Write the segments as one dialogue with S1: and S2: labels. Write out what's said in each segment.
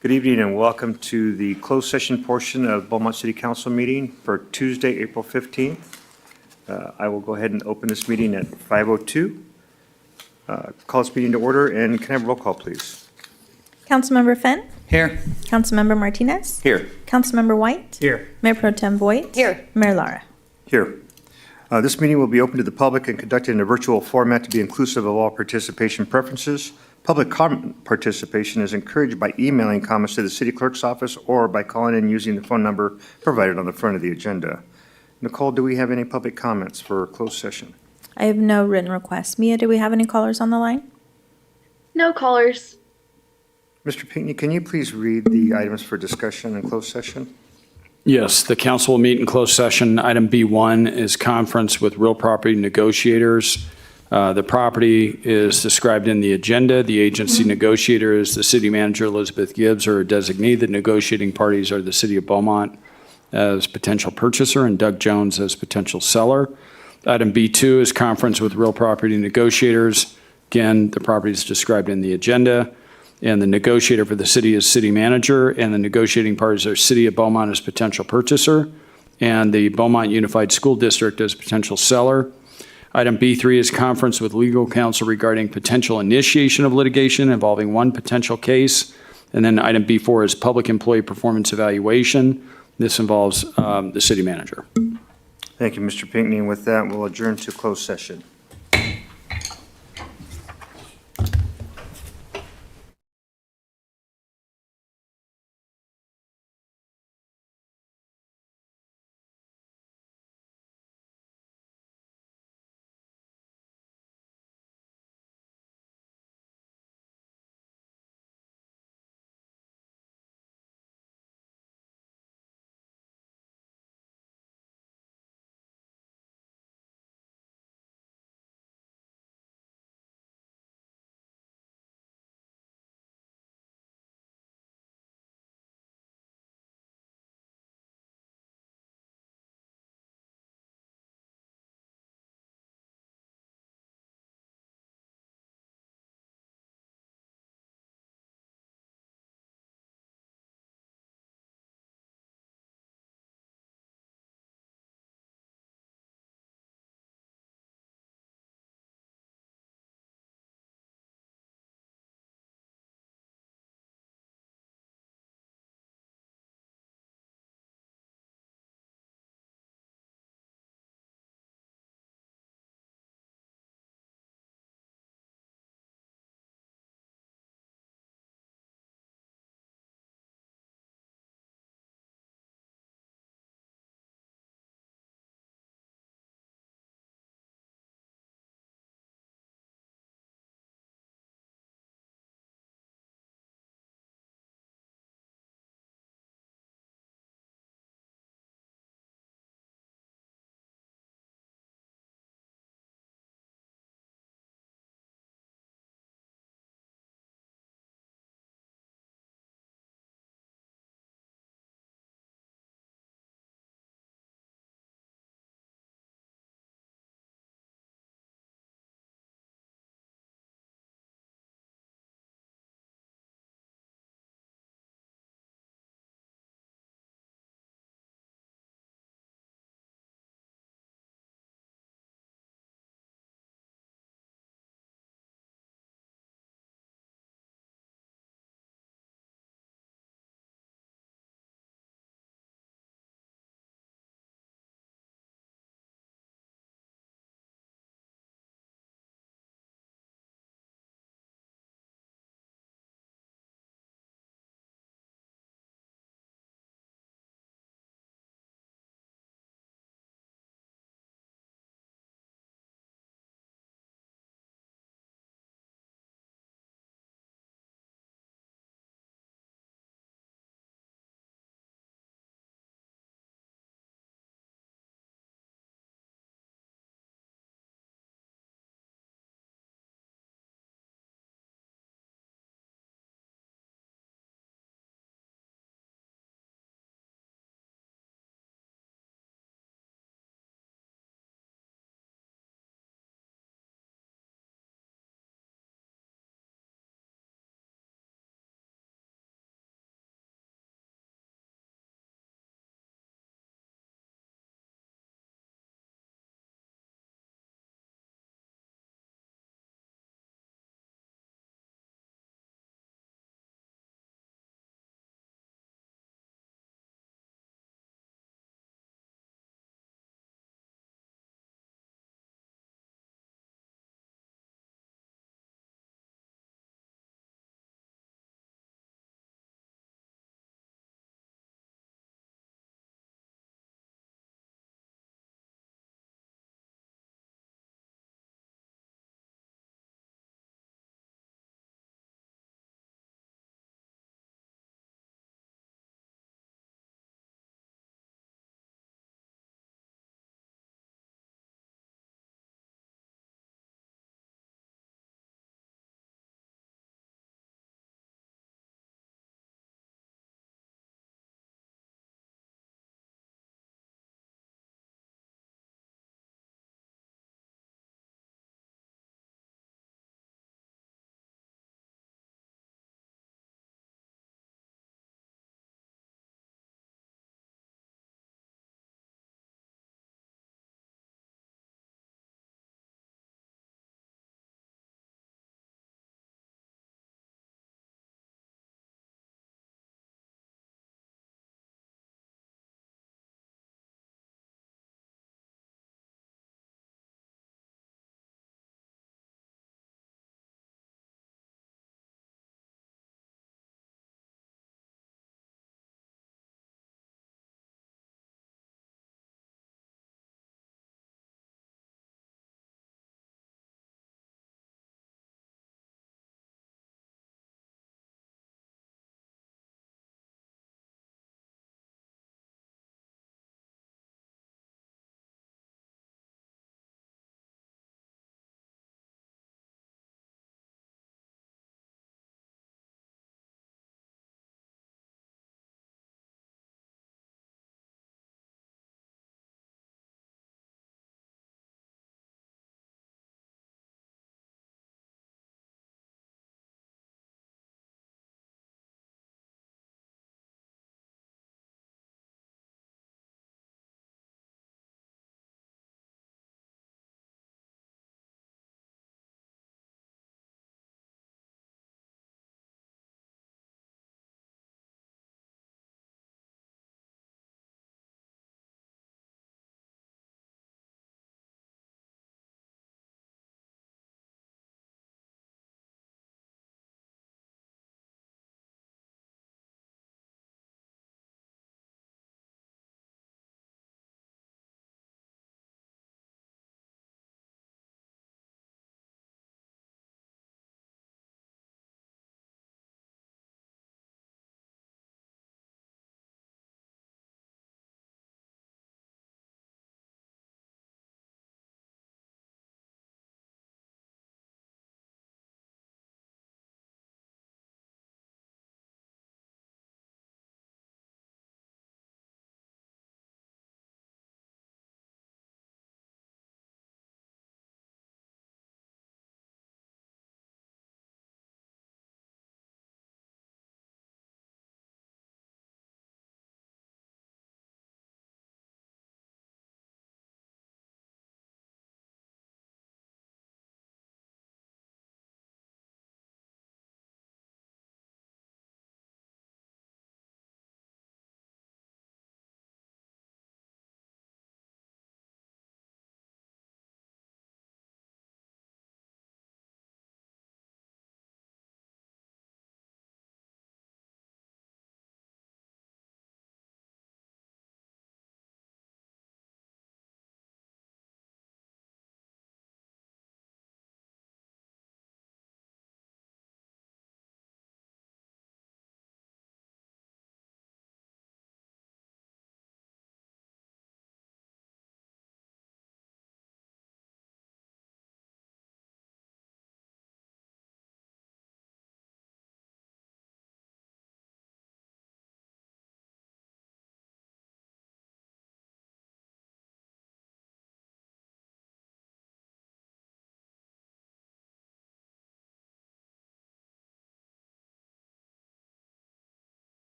S1: Good evening and welcome to the closed session portion of Beaumont City Council meeting for Tuesday, April 15th. I will go ahead and open this meeting at 5:02. Call this meeting to order, and can I have a roll call, please?
S2: Councilmember Fenn?
S3: Here.
S2: Councilmember Martinez?
S1: Here.
S2: Councilmember White?
S3: Here.
S2: Mayor Pro Tem Voigt?
S3: Here.
S2: Mayor Lara?
S1: Here. This meeting will be open to the public and conducted in a virtual format to be inclusive of all participation preferences. Public comment participation is encouraged by emailing comments to the city clerk's office or by calling in using the phone number provided on the front of the agenda. Nicole, do we have any public comments for closed session?
S2: I have no written requests. Mia, do we have any callers on the line?
S4: No callers.
S1: Mr. Pinckney, can you please read the items for discussion in closed session?
S5: Yes, the council will meet in closed session. Item B1 is conference with real property negotiators. The property is described in the agenda. The agency negotiator is the city manager, Elizabeth Gibbs, or a designee. The negotiating parties are the city of Beaumont as potential purchaser and Doug Jones as potential seller. Item B2 is conference with real property negotiators. Again, the property is described in the agenda. And the negotiator for the city is city manager, and the negotiating parties are city of Beaumont as potential purchaser, and the Beaumont Unified School District as potential seller. Item B3 is conference with legal counsel regarding potential initiation of litigation involving one potential case. And then item B4 is public employee performance evaluation. This involves the city manager.
S1: Thank you, Mr. Pinckney. And with that, we'll adjourn to closed session.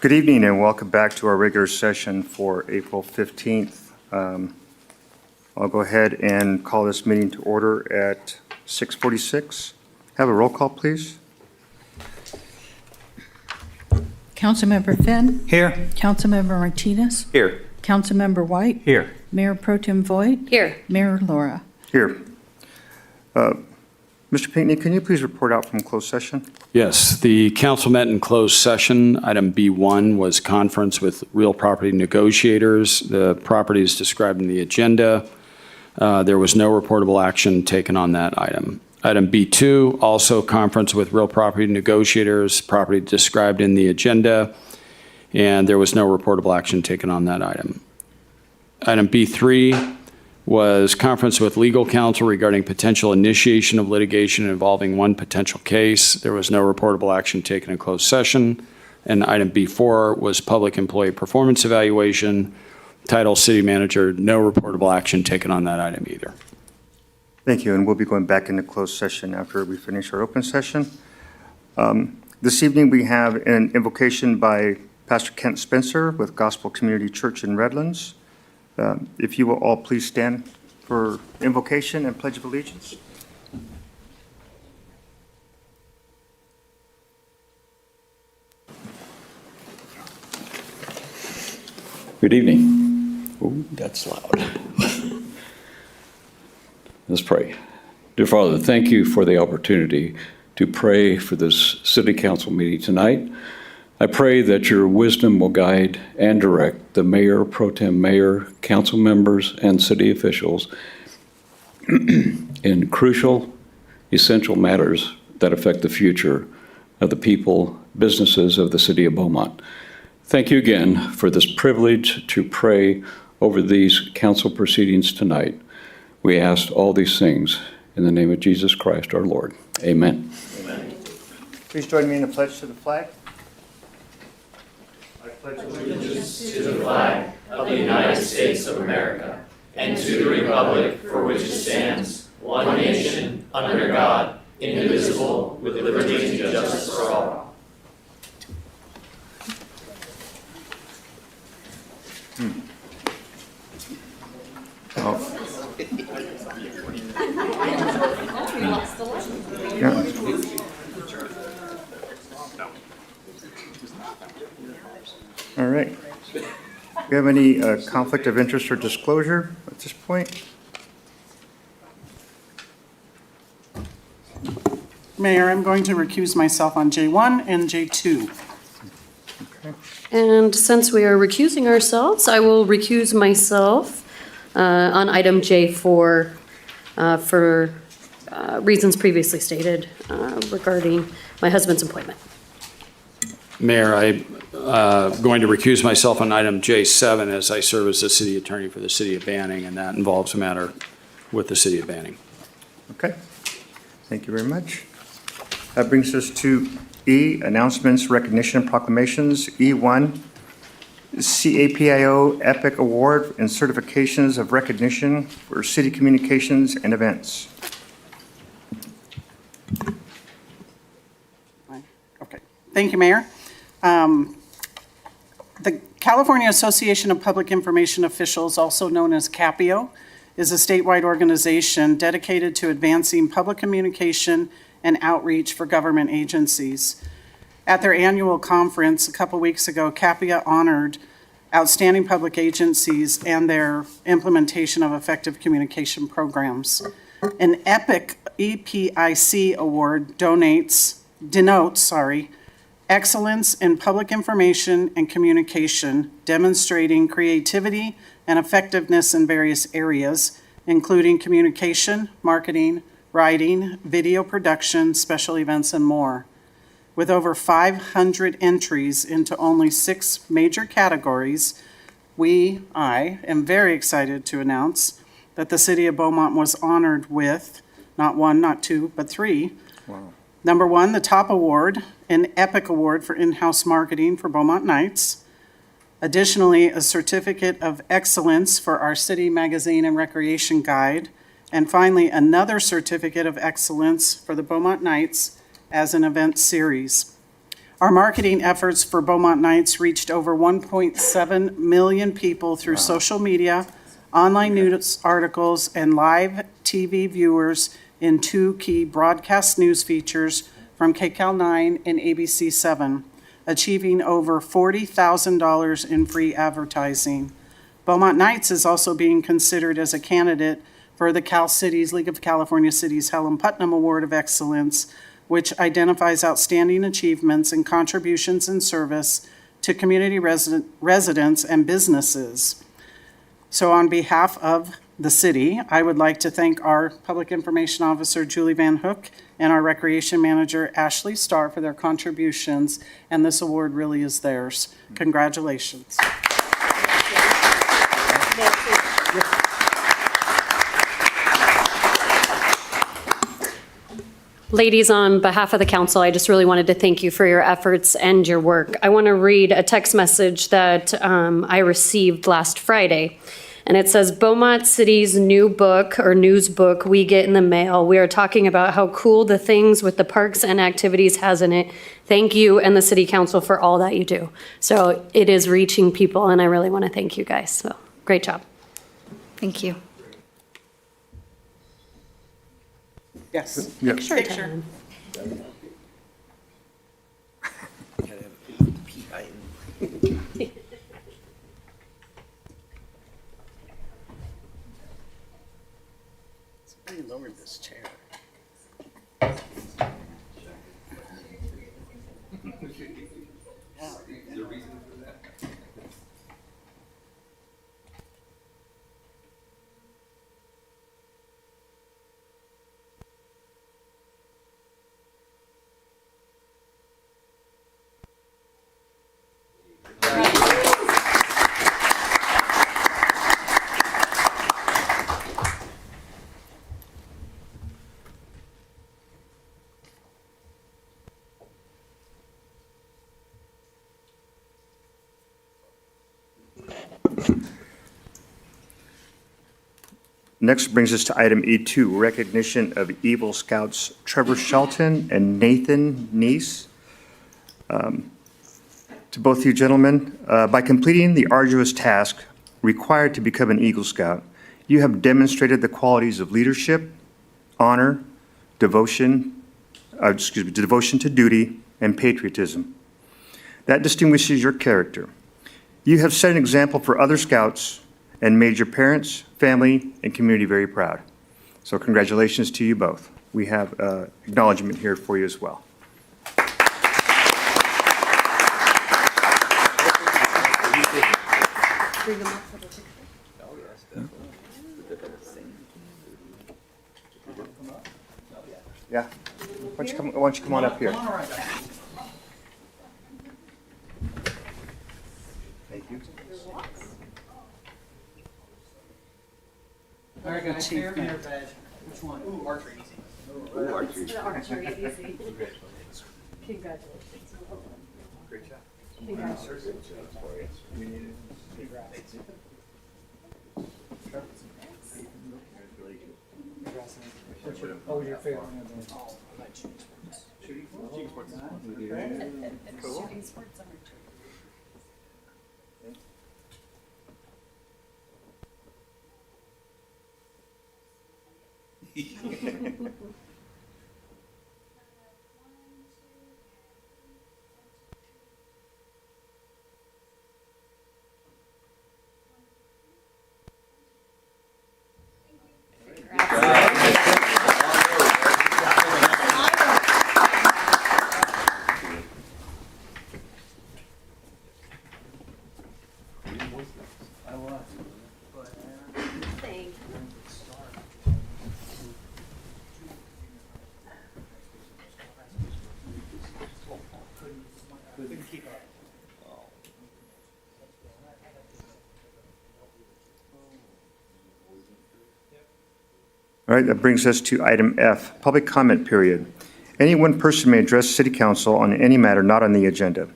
S1: Good evening and welcome back to our regular session for April 15th. I'll go ahead and call this meeting to order at 6:46. Have a roll call, please.
S3: Councilmember Finn.
S6: Here.
S3: Councilmember Martinez.
S6: Here.
S3: Councilmember White.
S6: Here.
S3: Mayor Pro Tem Voigt.
S4: Here.
S3: Mayor Laura.
S1: Here. Mr. Pinckney, can you please report out from closed session?
S5: Yes, the council met in closed session. Item B1 was conference with real property negotiators. The property is described in the agenda. There was no reportable action taken on that item. Item B2, also conference with real property negotiators, property described in the agenda, and there was no reportable action taken on that item. Item B3 was conference with legal counsel regarding potential initiation of litigation involving one potential case. There was no reportable action taken in closed session. And item B4 was public employee performance evaluation. Title City Manager, no reportable action taken on that item either.
S1: Thank you, and we'll be going back into closed session after we finish our open session. This evening, we have an invocation by Pastor Kent Spencer with Gospel Community Church in Redlands. If you will all please stand for invocation and Pledge of Allegiance.
S7: Good evening. Oh, that's loud. Let's pray. Dear Father, thank you for the opportunity to pray for this city council meeting tonight. I pray that your wisdom will guide and direct the mayor, pro tem mayor, council members, and city officials in crucial, essential matters that affect the future of the people, businesses of the city of Beaumont. Thank you again for this privilege to pray over these council proceedings tonight. We ask all these things in the name of Jesus Christ, our Lord. Amen.
S1: Amen. Please join me in a pledge to the flag. I pledge allegiance
S8: to the flag of the United States of America and to the republic for which it stands, one nation, under God, indivisible, with liberty and justice for all.
S1: Yeah. All right. Do you have any conflict of interest or disclosure at this point?
S9: Mayor, I'm going to recuse myself on J1 and J2.
S1: Okay.
S4: And since we are recusing ourselves, I will recuse myself on item J4 for reasons previously stated regarding my husband's appointment.
S5: Mayor, I'm going to recuse myself on item J7 as I serve as the city attorney for the city of Banning, and that involves a matter with the city of Banning.
S1: Okay. Thank you very much. That brings us to E, announcements, recognition, and proclamations. E1, CAPIO Epic Award and certifications of recognition for city communications and events.
S9: Okay. Thank you, Mayor. The California Association of Public Information Officials, also known as CAPIO, is a statewide organization dedicated to advancing public communication and outreach for government agencies. At their annual conference a couple weeks ago, CAPIO honored outstanding public agencies and their implementation of effective communication programs. An EPIC, EPIC award denotes excellence in public information and communication, demonstrating creativity and effectiveness in various areas, including communication, marketing, writing, video production, special events, and more. With over 500 entries into only 6 major categories, I am very excited to announce that the City of Beaumont was honored with not 1, not 2, but 3.
S1: Wow.
S9: Number 1, the top award, an EPIC award for in-house marketing for Beaumont Nights. Additionally, a certificate of excellence for our city magazine and recreation guide. And finally, another certificate of excellence for the Beaumont Nights as an event series. Our marketing efforts for Beaumont Nights reached over 1.7 million people through social media, online news articles, and live TV viewers in 2 key broadcast news features from KCAL 9 and ABC 7, achieving over $40,000 in free advertising. Beaumont Nights is also being considered as a candidate for the Cal Cities League of California Cities Helen Putnam Award of Excellence, which identifies outstanding achievements and contributions in service to community residents and businesses. So on behalf of the city, I would like to thank our Public Information Officer, Julie Van Hook, and our Recreation Manager, Ashley Starr, for their contributions, and this award really is theirs. Congratulations.
S4: Ladies, on behalf of the council, I just really wanted to thank you for your efforts and your work. I want to read a text message that I received last Friday. And it says, Beaumont City's new book or news book we get in the mail. We are talking about how cool the things with the parks and activities has in it. Thank you and the city council for all that you do. So it is reaching people, and I really want to thank you guys. So great job.
S2: Thank you.
S9: Yes.
S1: Yes.
S9: Picture. Somebody lowered this chair.
S1: Next brings us to item E2, recognition of Eagle Scouts Trevor Shelton and Nathan Neese. To both you gentlemen, by completing the arduous task required to become an Eagle Scout, you have demonstrated the qualities of leadership, honor, devotion to duty, and patriotism. That distinguishes your character. You have set an example for other scouts and made your parents, family, and community very proud. So congratulations to you both. We have acknowledgement here for you as well. Yeah. Why don't you come on up here? Thank you.
S9: Achievement.
S8: Which one? Ooh, archery easy.
S4: Ooh, archery. The archery easy. Congratulations.
S1: Great job.
S4: Congratulations.
S8: Oh, your favorite.
S1: Shooting sports.
S4: Shooting sports archery.
S1: All right, that brings us to item F, public comment period. Any one person may address City Council on any matter not on the agenda.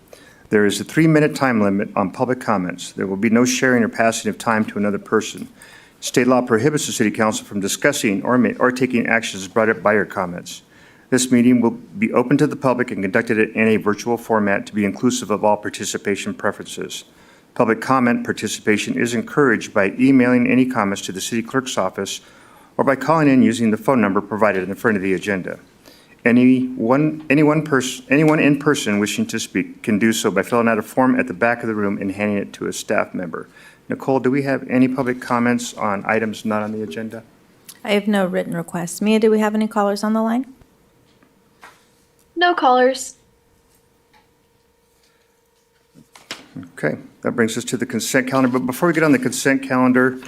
S1: There is a 3-minute time limit on public comments. There will be no sharing or passing of time to another person. State law prohibits the City Council from discussing or taking actions brought up by your comments. This meeting will be open to the public and conducted in a virtual format to be inclusive of all participation preferences. Public comment participation is encouraged by emailing any comments to the city clerk's office or by calling in using the phone number provided in the front of the agenda. Anyone in person wishing to speak can do so by filling out a form at the back of the room and handing it to a staff member. Nicole, do we have any public comments on items not on the agenda?
S2: I have no written requests. Mia, do we have any callers on the line?
S4: No callers.
S1: Okay, that brings us to the consent calendar. But before we get on the consent calendar,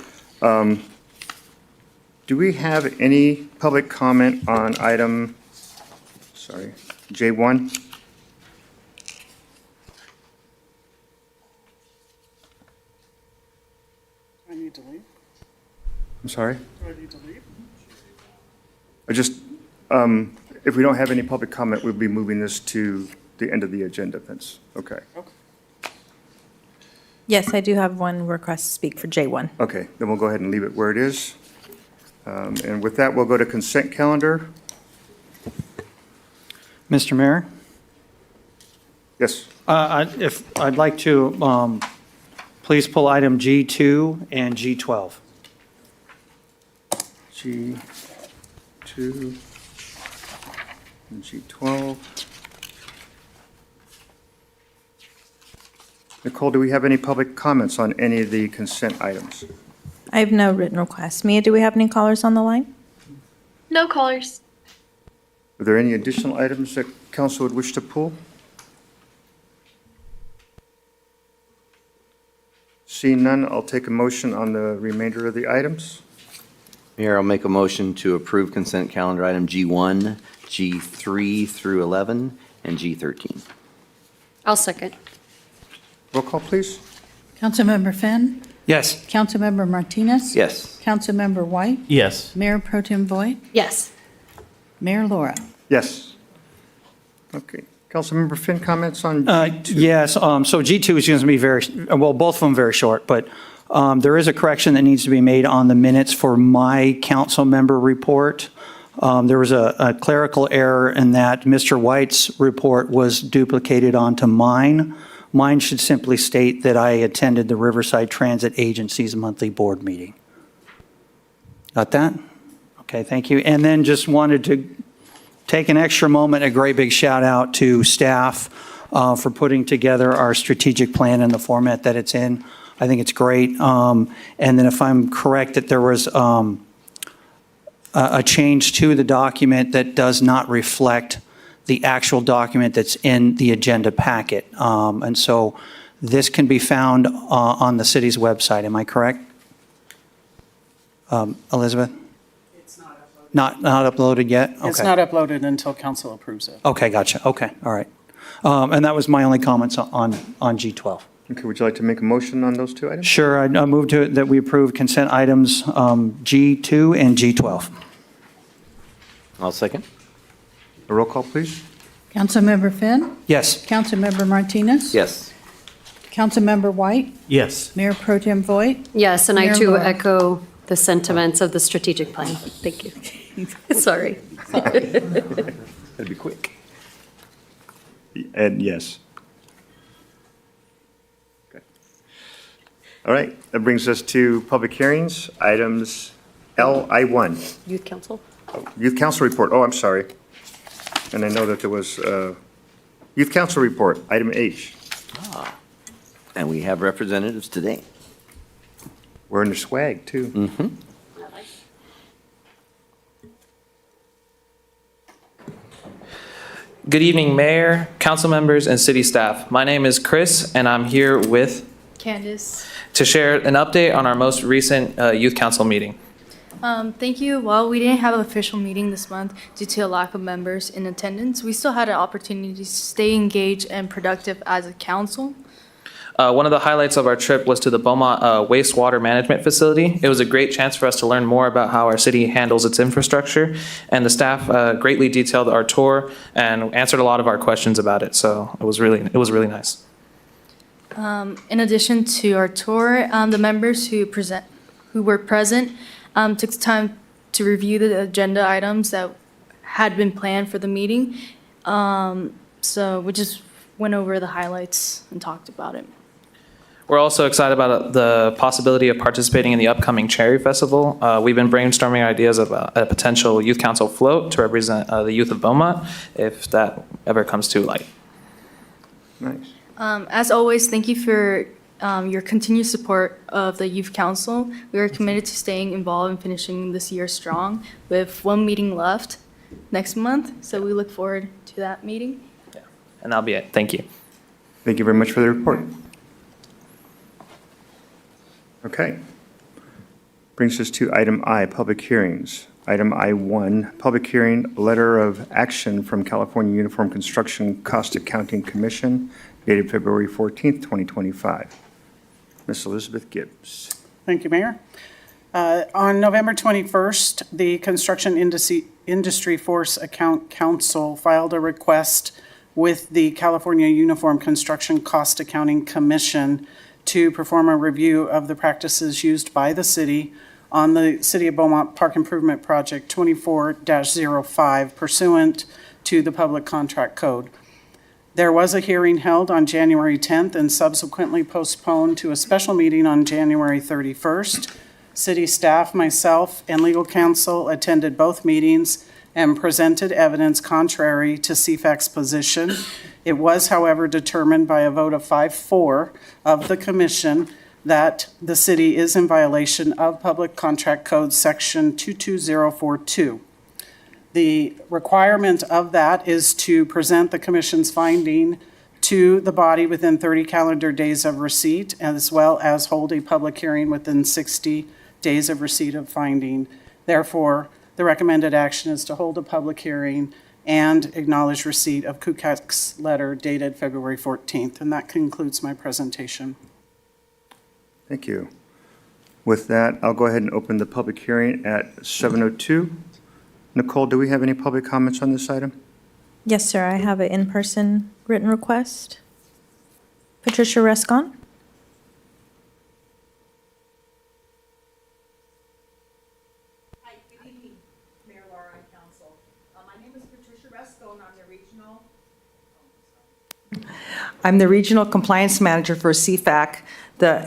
S1: do we have any public comment on item, J1?
S9: Do I need to leave?
S1: I'm sorry?
S9: Do I need to leave?
S1: If we don't have any public comment, we'll be moving this to the end of the agenda. That's okay.
S2: Yes, I do have one request to speak for J1.
S1: Okay, then we'll go ahead and leave it where it is. And with that, we'll go to consent calendar.
S6: Mr. Mayor,
S1: Yes,
S6: if I'd like to please pull item G2 and G12.
S1: G2 and G12. Nicole, do we have any public comments on any of the consent items?
S2: I have no written requests. Mia, do we have any callers on the line?
S4: No callers.
S1: Are there any additional items that council would wish to pull? Seeing none, I'll take a motion on the remainder of the items.
S10: Mayor, I'll make a motion to approve consent calendar item G1, G3 through 11, and G13.
S4: I'll second.
S1: Roll call, please.
S3: Councilmember Finn,
S6: Yes.
S3: Councilmember Martinez.
S10: Yes.
S3: Councilmember White,
S8: Yes.
S3: Mayor Pro Tem Voigt,
S4: Yes.
S3: Mayor Laura.
S1: Yes. Okay. Councilmember Finn, comments on?
S6: Yes, so G2 is going to be both of them very short, but there is a correction that needs to be made on the minutes for my council member report. There was a clerical error in that Mr. White's report was duplicated onto mine. Mine should simply state that I attended the Riverside Transit Agency's monthly board meeting. Got that? Okay, thank you. And then just wanted to take an extra moment, a great big shout out to staff for putting together our strategic plan in the format that it's in. I think it's great. And then if I'm correct, that there was a change to the document that does not reflect the actual document that's in the agenda packet. And so this can be found on the city's website. Am I correct? Elizabeth?
S9: It's not uploaded.
S6: Not uploaded yet?
S9: It's
S6: Okay.
S9: not uploaded until council approves it.
S6: Okay, gotcha. Okay, all right. And that was my only comments on G12.
S1: Okay, would you like to make a motion on those two items?
S6: Sure, I move to that we approve consent items G2 and G12.
S10: I'll second.
S1: A roll call, please.
S3: Councilmember Finn,
S6: Yes.
S3: Councilmember Martinez.
S10: Yes.
S3: Councilmember White,
S8: Yes.
S3: Mayor Pro Tem Voigt,
S4: Yes, and I
S3: Mayor
S4: too
S3: Laura.
S4: echo the sentiments of the strategic plan. Thank you. Sorry.
S1: That'd be quick. And yes. Okay. All right, that brings us to public hearings, items LI1.
S4: Youth Council?
S1: Youth Council report, oh, I'm sorry. And I know that there was Youth Council report, item H.
S10: And we have representatives today.
S1: Wearing their swag, too.
S11: Good evening, Mayor, council members, and city staff. My name is Chris, and I'm here with
S12: Candace.
S11: to share an update on our most recent youth council meeting.
S12: Thank you. Well, we didn't have an official meeting this month due to a lack of members in attendance. We still had an opportunity to stay engaged and productive as a council.
S11: One of the highlights of our trip was to the Beaumont wastewater management facility. It was a great chance for us to learn more about how our city handles its infrastructure, and the staff greatly detailed our tour and answered a lot of our questions about it. So it was really nice.
S12: In addition to our tour, the members who were present took time to review the agenda items that had been planned for the meeting. So we just went over the highlights and talked about it.
S11: We're also excited about the possibility of participating in the upcoming Cherry Festival. We've been brainstorming ideas of a potential youth council float to represent the youth of Beaumont, if that ever comes to light.
S1: Nice.
S12: As always, thank you for your continued support of the Youth Council. We are committed to staying involved and finishing this year strong with one meeting left next month. So we look forward to that meeting.
S11: And that'll be it. Thank you.
S1: Thank you very much for the report. Okay. Brings us to item I, public hearings. Item I1, public hearing, letter of action from California Uniform Construction Cost Accounting Commission dated February 14th, 2025. Ms. Elizabeth Gibbs.
S9: Thank you, Mayor. On November 21st, the Construction Industry Force Account Council filed a request with the California Uniform Construction Cost Accounting Commission to perform a review of the practices used by the city on the City of Beaumont Park Improvement Project 24-05 pursuant to the Public Contract Code. There was a hearing held on January 10th and subsequently postponed to a special meeting on January 31st. City staff, myself, and legal counsel attended both meetings and presented evidence contrary to CFAC's position. It was, however, determined by a vote of 5-4 of the commission that the city is in violation of Public Contract Code Section 22042. The requirement of that is to present the commission's finding to the body within 30 calendar days of receipt, as well as hold a public hearing within 60 days of receipt of finding. Therefore, the recommended action is to hold a public hearing and acknowledge receipt of KUCAC's letter dated February 14th. And that concludes my presentation.
S1: Thank you. With that, I'll go ahead and open the public hearing at 7:02. Nicole, do we have any public comments on this item?
S2: Yes, sir. I have an in-person written request. Patricia Rescon.
S13: Hi, good evening, Mayor Laura and Council. My name is Patricia Resco, and I'm the Regional Compliance Manager for CFAC, the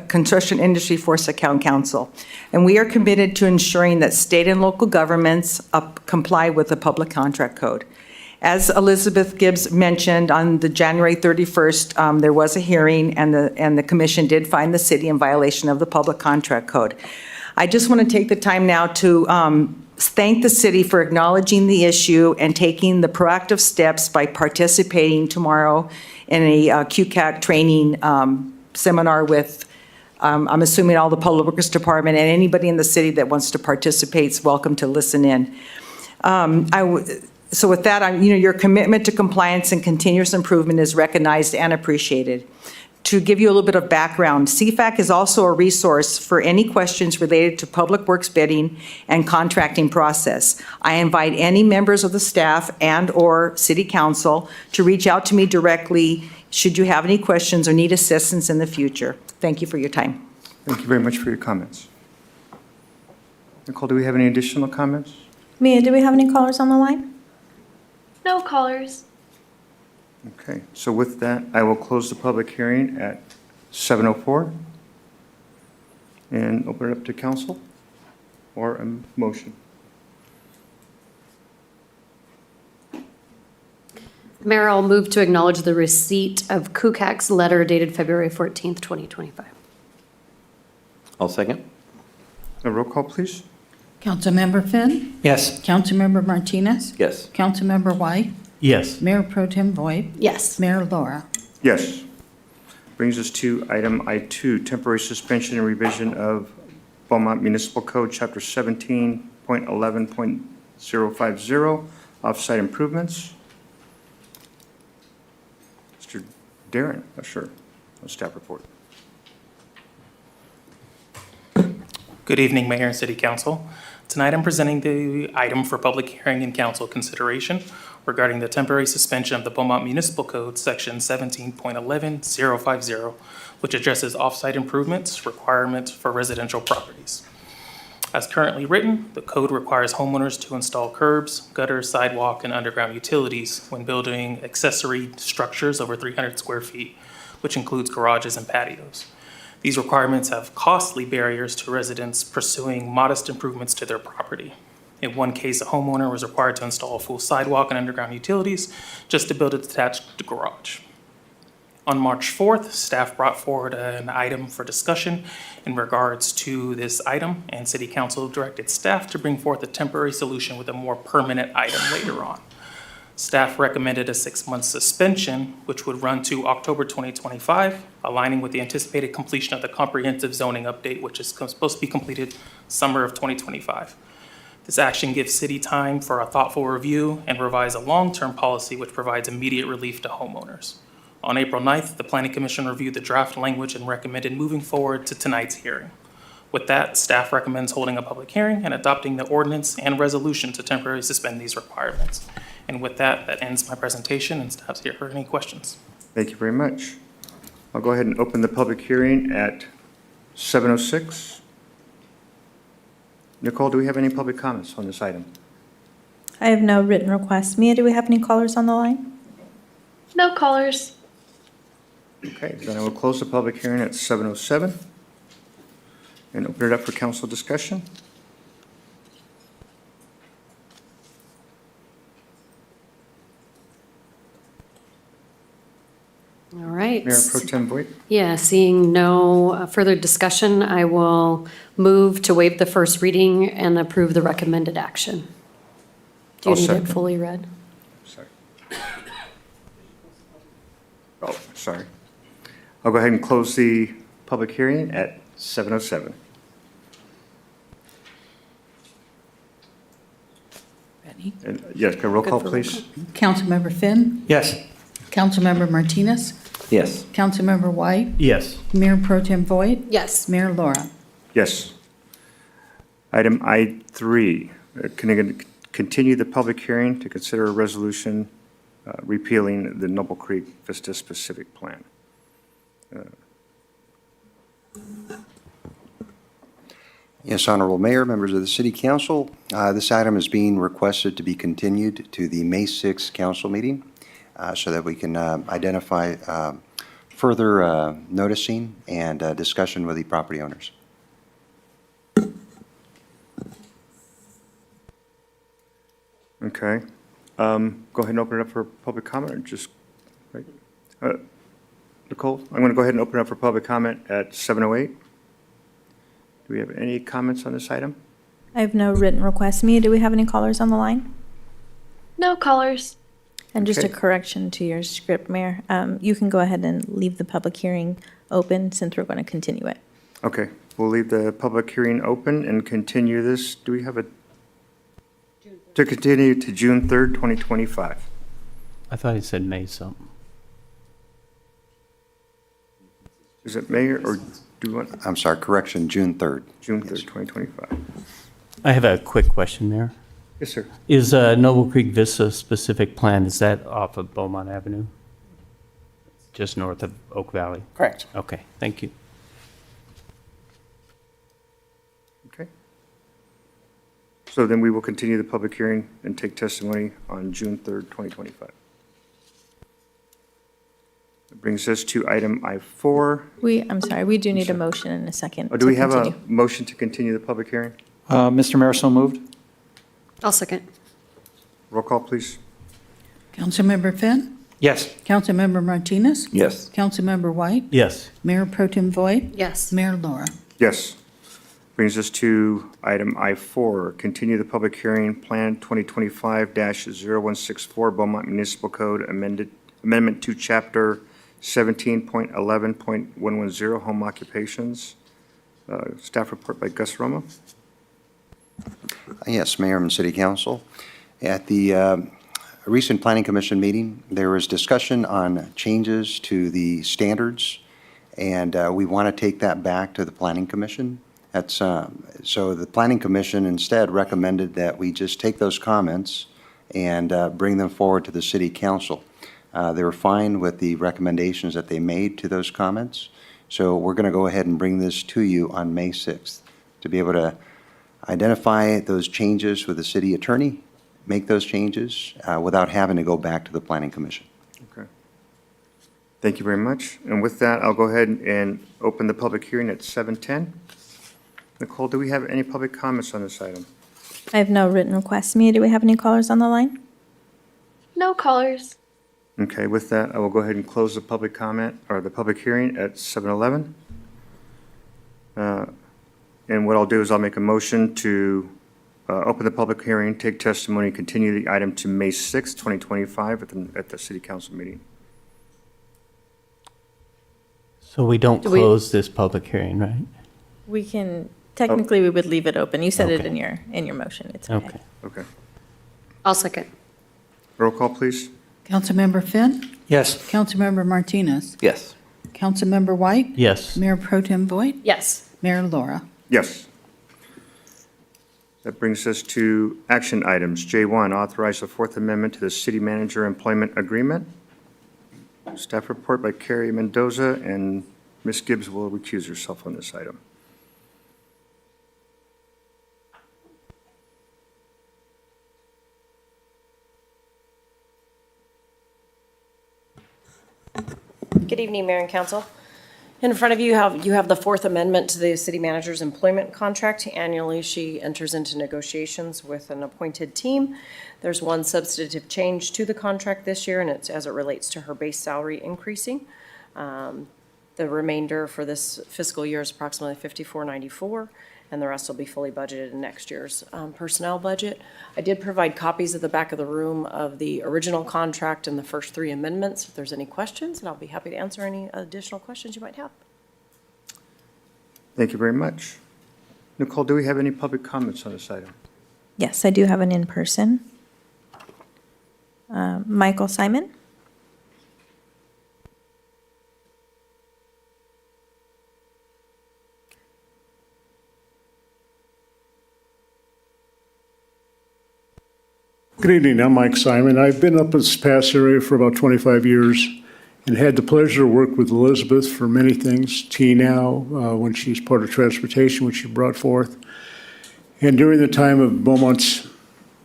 S13: Construction Industry Force Account Council. And we are committed to ensuring that state and local governments comply with the Public Contract Code. As Elizabeth Gibbs mentioned, on the January 31st, there was a hearing, and the commission did find the city in violation of the Public Contract Code. I just want to take the time now to thank the city for acknowledging the issue and taking the proactive steps by participating tomorrow in a QCAT training seminar with, I'm assuming, all the Public Works Department, and anybody in the city that wants to participate is welcome to listen in. So with that, your commitment to compliance and continuous improvement is recognized and appreciated. To give you a little bit of background, CFAC is also a resource for any questions related to public works bidding and contracting process. I invite any members of the staff and/or city council to reach out to me directly should you have any questions or need assistance in the future. Thank you for your time.
S1: Thank you very much for your comments. Nicole, do we have any additional comments?
S2: Mia, do we have any callers on the line?
S4: No callers.
S1: Okay, so with that, I will close the public hearing at 7:04 and open it up to council or a motion.
S4: Mayor, I'll move to acknowledge the receipt of KUCAC's letter dated February 14th, 2025.
S10: I'll second.
S1: A roll call, please.
S3: Councilmember Finn,
S6: Yes.
S3: Councilmember Martinez,
S10: Yes.
S3: Councilmember White,
S6: Yes.
S3: Mayor Pro Tem Voigt,
S4: Yes.
S3: Mayor Laura.
S1: Yes. Brings us to item I2, temporary suspension and revision of Beaumont Municipal Code, Chapter 17.11.050, offsite improvements. Mr. Darren, sure, on staff report.
S14: Good evening, Mayor and City Council. Tonight, I'm presenting the item for public hearing and council consideration regarding the temporary suspension of the Beaumont Municipal Code, Section 17.11.050, which addresses off-site improvements requirements for residential properties. As currently written, the code requires homeowners to install curbs, gutters, sidewalk, and underground utilities when building accessory structures over 300 square feet, which includes garages and patios. These requirements have costly barriers to residents pursuing modest improvements to their property. In one case, a homeowner was required to install a full sidewalk and underground utilities just to build a detached garage. On March 4th, staff brought forward an item for discussion in regards to this item, and City Council directed staff to bring forth a temporary solution with a more permanent item later on. Staff recommended a 6-month suspension, which would run to October 2025, aligning with the anticipated completion of the comprehensive zoning update, which is supposed to be completed summer of 2025. This action gives city time for a thoughtful review and revise a long-term policy which provides immediate relief to homeowners. On April 9th, the Planning Commission reviewed the draft language and recommended moving forward to tonight's hearing. With that, staff recommends holding a public hearing and adopting the ordinance and resolution to temporarily suspend these requirements. And with that, that ends my presentation, and staff's here for any questions.
S1: Thank you very much. I'll go ahead and open the public hearing at 7:06. Nicole, do we have any public comments on this item?
S2: I have no written requests. Mia, do we have any callers on the line?
S4: No callers.
S1: Okay, then I will close the public hearing at 7:07 and open it up for council discussion.
S4: All right.
S1: Mayor Pro Tem Voigt?
S4: Yeah, seeing no further discussion, I will move to waive the first reading and approve the recommended action. Do you
S1: I'll
S4: need
S1: second.
S4: it fully read?
S1: Sorry. Oh, sorry. I'll go ahead and close the public hearing at 7:07.
S3: Ready?
S1: And yes, can I roll call,
S4: Good for roll
S1: please?
S3: Councilmember Finn,
S6: Yes.
S3: Councilmember Martinez,
S10: Yes.
S3: Councilmember White,
S6: Yes.
S3: Mayor Pro Tem Voigt,
S4: Yes.
S3: Mayor Laura.
S1: Yes. Item I3, can I continue the public hearing to consider a resolution repealing the Noble Creek Vista Specific Plan?
S15: Yes, Honorable Mayor, members of the City Council, this item is being requested to be continued to the May 6th council meeting so that we can identify further noticing and discussion with the property owners.
S1: Okay. Go ahead and open it up for public comment, or just, right? Nicole, I'm going to go ahead and open it up for public comment at 7:08. Do we have any comments on this item?
S2: I have no written requests. Mia, do we have any callers on the line?
S4: No callers.
S2: And just a
S1: Okay.
S2: correction to your script, Mayor. You can go ahead and leave the public hearing open since we're going to continue it.
S1: Okay, we'll leave the public hearing open and continue this. Do we have a, to continue to June 3rd, 2025?
S16: I thought he said May something.
S1: Is it Mayor, or do you want
S15: I'm sorry, correction, June 3rd.
S1: June 3rd, 2025?
S16: I have a quick question, Mayor.
S1: Yes, sir.
S16: Is Noble Creek Vista specific plan, is that off of Beaumont Avenue? Just north of Oak Valley?
S9: Correct.
S16: Okay, thank you.
S1: Okay. So then we will continue the public hearing and take testimony on June 3rd, 2025. That brings us to item I4.
S2: I'm sorry, we do need a motion in a second.
S1: Oh, do we
S2: to
S1: have a
S2: continue.
S1: motion to continue the public hearing?
S6: Mr. Mayor, so moved.
S4: I'll second.
S1: Roll call, please.
S3: Councilmember Finn,
S6: Yes.
S3: Councilmember Martinez,
S10: Yes.
S3: Councilmember White,
S16: Yes.
S3: Mayor Pro Tem Voigt,
S4: Yes.
S3: Mayor Laura.
S1: Yes. Brings us to item I4, continue the public hearing, Plan 2025-0164, Beaumont Municipal Code Amendment to Chapter 17.11.110, Home Occupations. Staff report by Gus Romo.
S15: Yes, Mayor and City Council. At the recent Planning Commission meeting, there was discussion on changes to the standards, and we want to take that back to the Planning Commission. That's, so the Planning Commission instead recommended that we just take those comments and bring them forward to the City Council. They were fine with the recommendations that they made to those comments. So we're going to go ahead and bring this to you on May 6th to be able to identify those changes with the city attorney, make those changes without having to go back to the planning commission.
S1: Okay. Thank you very much. And with that, I'll go ahead and open the public hearing at 7:10. Nicole, do we have any public comments on this item?
S2: I have no written requests. Mia, do we have any callers on the line?
S4: No callers.
S1: Okay, with that, I will go ahead and close the public comment, or the public hearing at 7:11. And what I'll do is I'll make a motion to open the public hearing, take testimony, and continue the item to May 6, 2025 at the city council meeting.
S16: So we don't
S2: Do we-
S16: close this public hearing, right?
S2: We can, technically, we would leave it open. You said it
S16: Okay.
S2: in your motion. It's okay.
S16: Okay.
S1: Okay.
S4: I'll second.
S1: Roll call, please.
S3: Councilmember Finn,
S6: Yes.
S3: Councilmember Martinez,
S10: Yes.
S3: Councilmember White,
S16: Yes.
S3: Mayor Pro Tem Voigt,
S4: Yes.
S3: Mayor Laura.
S1: Yes. That brings us to action items. J1, authorize the Fourth Amendment to the City Manager Employment Agreement. Staff report by Carrie Mendoza, and Ms. Gibbs will recuse herself on this item.
S17: Good evening, Mayor and Council. In front of you have the Fourth Amendment to the city manager's employment contract. Annually, she enters into negotiations with an appointed team. There's one substantive change to the contract this year, and it's as it relates to her base salary increasing. The remainder for this fiscal year is approximately $54.94, and the rest will be fully budgeted in next year's personnel budget. I did provide copies at the back of the room of the original contract and the first three amendments, if there's any questions, and I'll be happy to answer any additional questions you might have.
S1: Thank you very much. Nicole, do we have any public comments on this item?
S2: Yes, I do have an in-person. Michael Simon?
S18: Good evening, I'm Mike Simon. I've been up in this past area for about 25 years and had the pleasure to work with Elizabeth for many things. T now, when she's part of transportation, which she brought forth. And during the time of Beaumont's,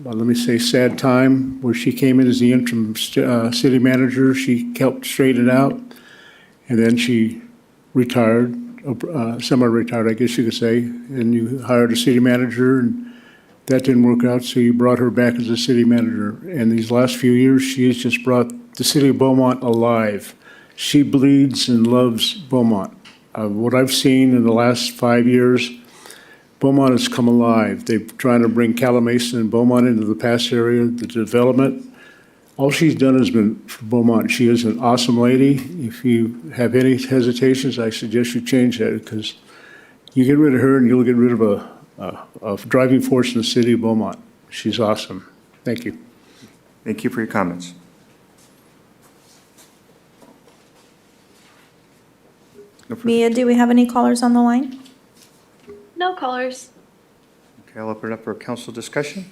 S18: let me say, sad time, where she came in as the interim city manager, she helped straighten it out. And then she retired, semi-retired, I guess you could say, and you hired a city manager, and that didn't work out, so you brought her back as a city manager. And these last few years, she has just brought the city of Beaumont alive. She bleeds and loves Beaumont. What I've seen in the last 5 years, Beaumont has come alive. They're trying to bring Calumet and Beaumont into the past area, the development. All she's done has been for Beaumont. She is an awesome lady. If you have any hesitations, I suggest you change that, because you get rid of her and you'll get rid of a driving force in the city of Beaumont. She's awesome. Thank you.
S1: Thank you for your comments.
S2: Mia, do we have any callers on the line?
S4: No callers.
S1: Okay, I'll open it up for council discussion.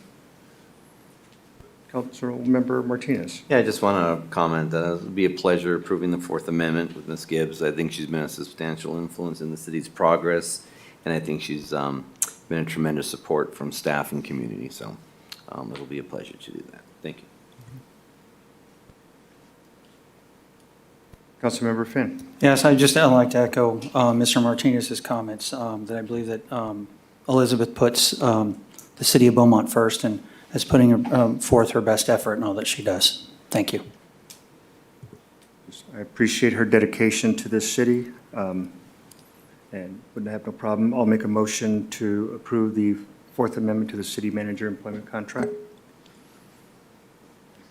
S1: Councilmember Martinez.
S10: Yeah, I just want to comment that it would be a pleasure approving the Fourth Amendment with Ms. Gibbs. I think she's been a substantial influence in the city's progress, and I think she's been a tremendous support from staff and community. So it'll be a pleasure to do that. Thank you.
S1: Councilmember Finn.
S6: Yes, I'd like to echo Mr. Martinez's comments, that I believe that Elizabeth puts the city of Beaumont first and is putting forth her best effort in all that she does. Thank you.
S1: I appreciate her dedication to this city, and wouldn't have no problem. I'll make a motion to approve the Fourth Amendment to the city manager employment contract.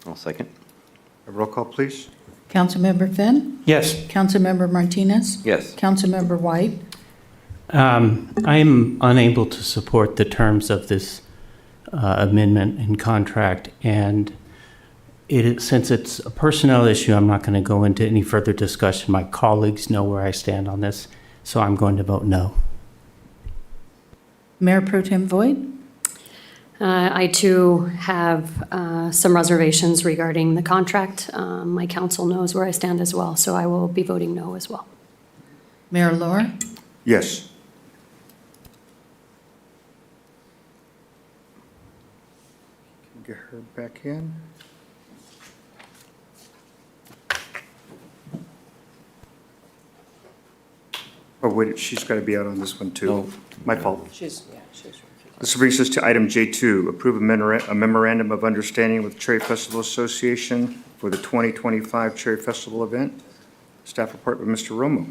S10: I'll second.
S1: A roll call, please.
S3: Councilmember Finn,
S6: Yes.
S3: Councilmember Martinez,
S10: Yes.
S3: Councilmember White,
S16: I am unable to support the terms of this amendment and contract, and since it's a personnel issue, I'm not going to go into any further discussion. My colleagues know where I stand on this, so I'm going to vote no.
S3: Mayor Pro Tem Voigt,
S4: I too have some reservations regarding the contract. My council knows where I stand as well, so I will be voting no as well.
S3: Mayor Laura.
S1: Yes. Get her back in. Oh, wait, she's got to be out on this one, too.
S7: No.
S1: My fault.
S17: She's.
S1: This brings us to item J2, approve a memorandum of understanding with Cherry Festival Association for the 2025 Cherry Festival event. Staff report by Mr. Romo.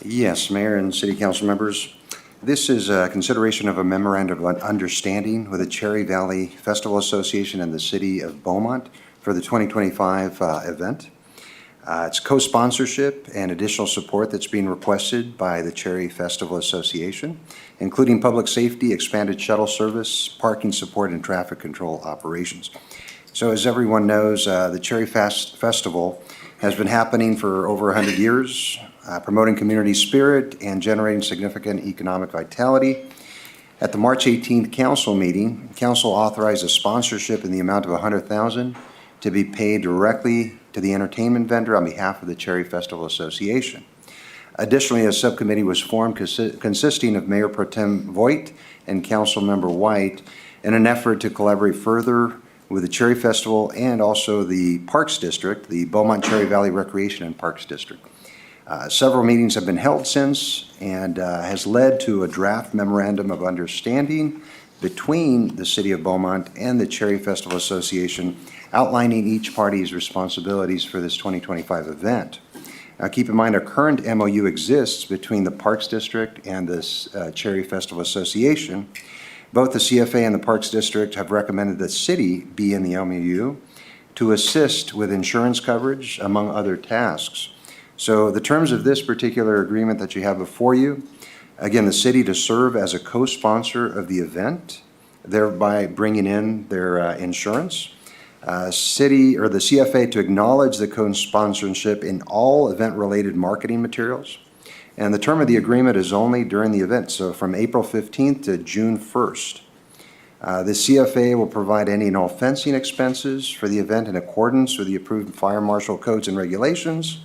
S15: Yes, Mayor and City Council members. This is a consideration of a memorandum of understanding with the Cherry Valley Festival Association and the City of Beaumont for the 2025 event. It's co-sponsorship and additional support that's being requested by the Cherry Festival Association, including public safety, expanded shuttle service, parking support, and traffic control operations. So as everyone knows, the Cherry Festival has been happening for over 100 years, promoting community spirit and generating significant economic vitality. At the March 18th council meeting, council authorized a sponsorship in the amount of $100,000 to be paid directly to the entertainment vendor on behalf of the Cherry Festival Association. Additionally, a subcommittee was formed consisting of Mayor Pro Tem Voigt and Councilmember White in an effort to collaborate further with the Cherry Festival and also the Parks District, the Beaumont Cherry Valley Recreation and Parks District. Several meetings have been held since and has led to a draft memorandum of understanding between the City of Beaumont and the Cherry Festival Association outlining each party's responsibilities for this 2025 event. Now, keep in mind, our current MOU exists between the Parks District and this Cherry Festival Association. Both the CFA and the Parks District have recommended the city be in the MOU to assist with insurance coverage, among other tasks. So the terms of this particular agreement that you have before you, again, the city to serve as a co-sponsor of the event, thereby bringing in their insurance. City or the CFA to acknowledge the co-sponsorship in all event-related marketing materials. And the term of the agreement is only during the event, so from April 15th to June 1st. The CFA will provide any and all fencing expenses for the event in accordance with the approved fire marshal codes and regulations.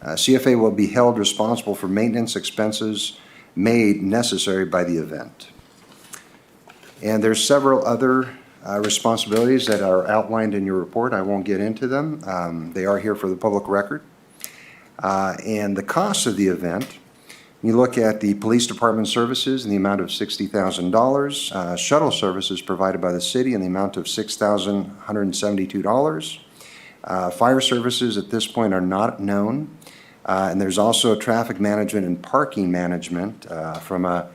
S15: CFA will be held responsible for maintenance expenses made necessary by the event. And there's several other responsibilities that are outlined in your report. I won't get into them. They are here for the public record. And the cost of the event, you look at the police department services in the amount of $60,000, shuttle services provided by the city in the amount of $6,172. Fire services at this point are not known. And there's also traffic management and parking management from a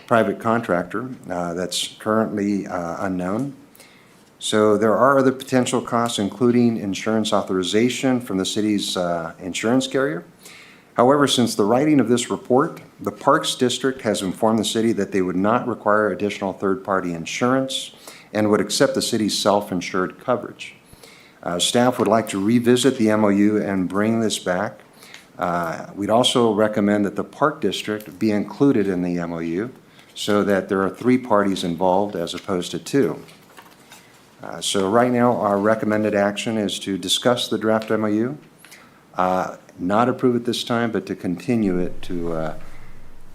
S15: private contractor that's currently unknown. So there are other potential costs, including insurance authorization from the city's insurance carrier. However, since the writing of this report, the Parks District has informed the city that they would not require additional third-party insurance and would accept the city's self-insured coverage. Staff would like to revisit the MOU and bring this back. We'd also recommend that the Park District be included in the MOU so that there are 3 parties involved as opposed to 2. So right now, our recommended action is to discuss the draft MOU, not approve it this time, but to continue it to,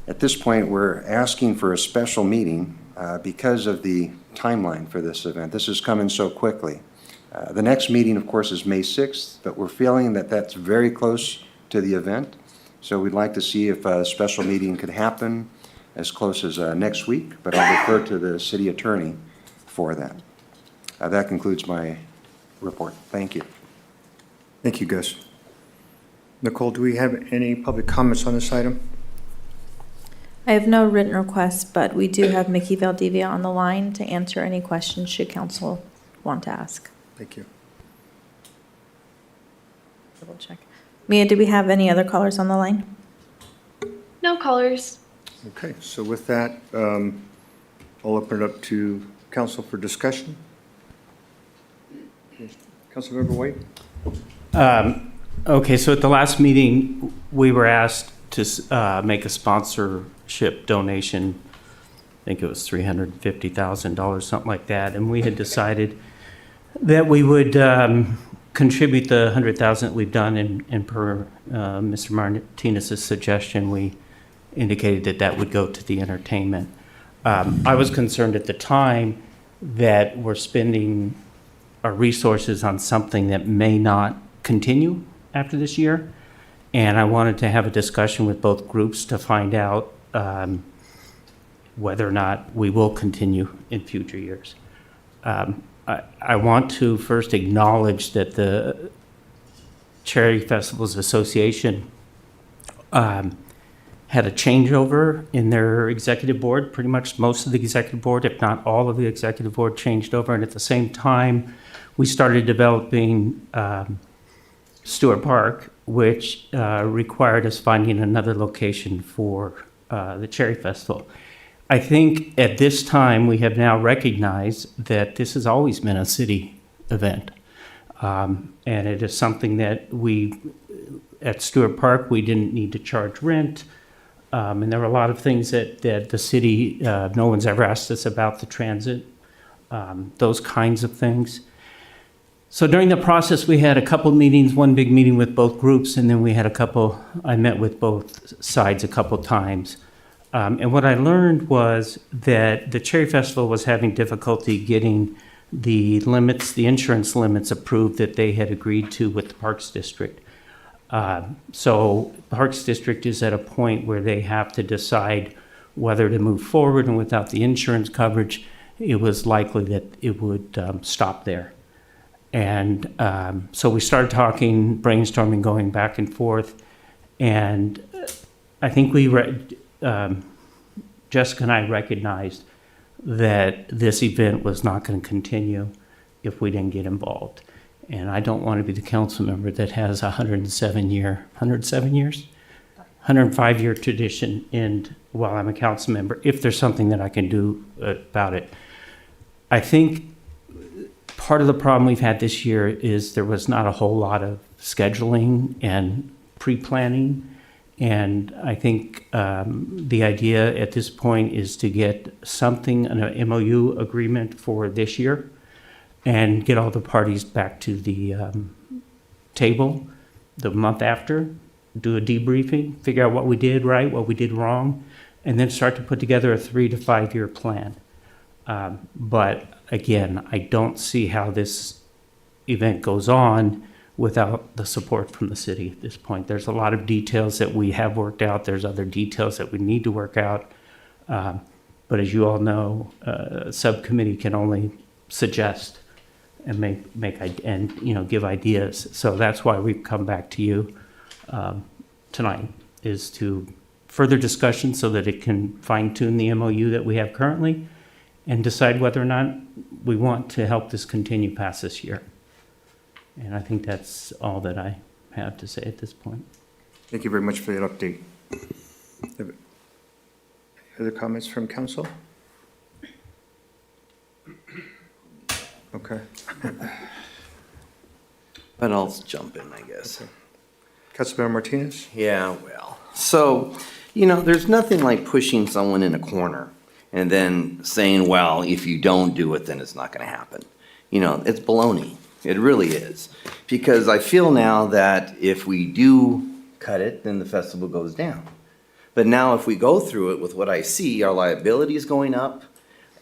S15: at this point, we're asking for a special meeting because of the timeline for this event. This is coming so quickly. The next meeting, of course, is May 6th, but we're feeling that that's very close to the event. So we'd like to see if a special meeting could happen as close as next week, but I'll defer to the city attorney for that. That concludes my report. Thank you.
S1: Thank you, Gus. Nicole, do we have any public comments on this item?
S2: I have no written requests, but we do have Mickey Valdivia on the line to answer any questions should council want to ask.
S1: Thank you.
S2: Double check. Mia, do we have any other callers on the line?
S19: No callers.
S1: Okay, so with that, I'll open it up to council for discussion. Councilmember White?
S16: Okay, so at the last meeting, we were asked to make a sponsorship donation. I think it was $350,000, something like that. And we had decided that we would contribute the $100,000 that we've done, and per Mr. Martinez's suggestion, we indicated that that would go to the entertainment. I was concerned at the time that we're spending our resources on something that may not continue after this year. And I wanted to have a discussion with both groups to find out whether or not we will continue in future years. I want to first acknowledge that the Cherry Festivals Association had a changeover in their executive board. Pretty much most of the executive board, if not all of the executive board, changed over. And at the same time, we started developing Stewart Park, which required us finding another location for the Cherry Festival. I think at this time, we have now recognized that this has always been a city event. And it is something that at Stewart Park, we didn't need to charge rent. And there were a lot of things that the city, no one's ever asked us about the transit, those kinds of things. So during the process, we had a couple meetings, one big meeting with both groups, and then we had I met with both sides a couple times. And what I learned was that the Cherry Festival was having difficulty getting the limits, the insurance limits approved that they had agreed to with the Parks District. So Parks District is at a point where they have to decide whether to move forward, and without the insurance coverage, it was likely that it would stop there. And so we started talking, brainstorming, going back and forth, and I think Jessica and I recognized that this event was not going to continue if we didn't get involved. And I don't want to be the council member that has a 105-year tradition while I'm a council member, if there's something that I can do about it. I think part of the problem we've had this year is there was not a whole lot of scheduling and pre-planning. And I think the idea at this point is to get something, an MOU agreement for this year, and get all the parties back to the table the month after, do a debriefing, figure out what we did right, what we did wrong, and then start to put together a 3 to 5 year plan. But again, I don't see how this event goes on without the support from the city at this point. There's a lot of details that we have worked out. There's other details that we need to work out. But as you all know, a subcommittee can only suggest and give ideas. So that's why we've come back to you tonight, is to further discussion so that it can fine tune the MOU that we have currently and decide whether or not we want to help this continue past this year. And I think that's all that I have to say at this point.
S1: Thank you very much for that update. Other comments from council? Okay.
S10: But I'll jump in, I guess.
S1: Councilmember Martinez?
S10: Yeah, well, so, there's nothing like pushing someone in a corner and then saying, well, if you don't do it, then it's not going to happen. It's baloney. It really is. Because I feel now that if we do cut it, then the festival goes down. But now if we go through it with what I see, our liability is going up,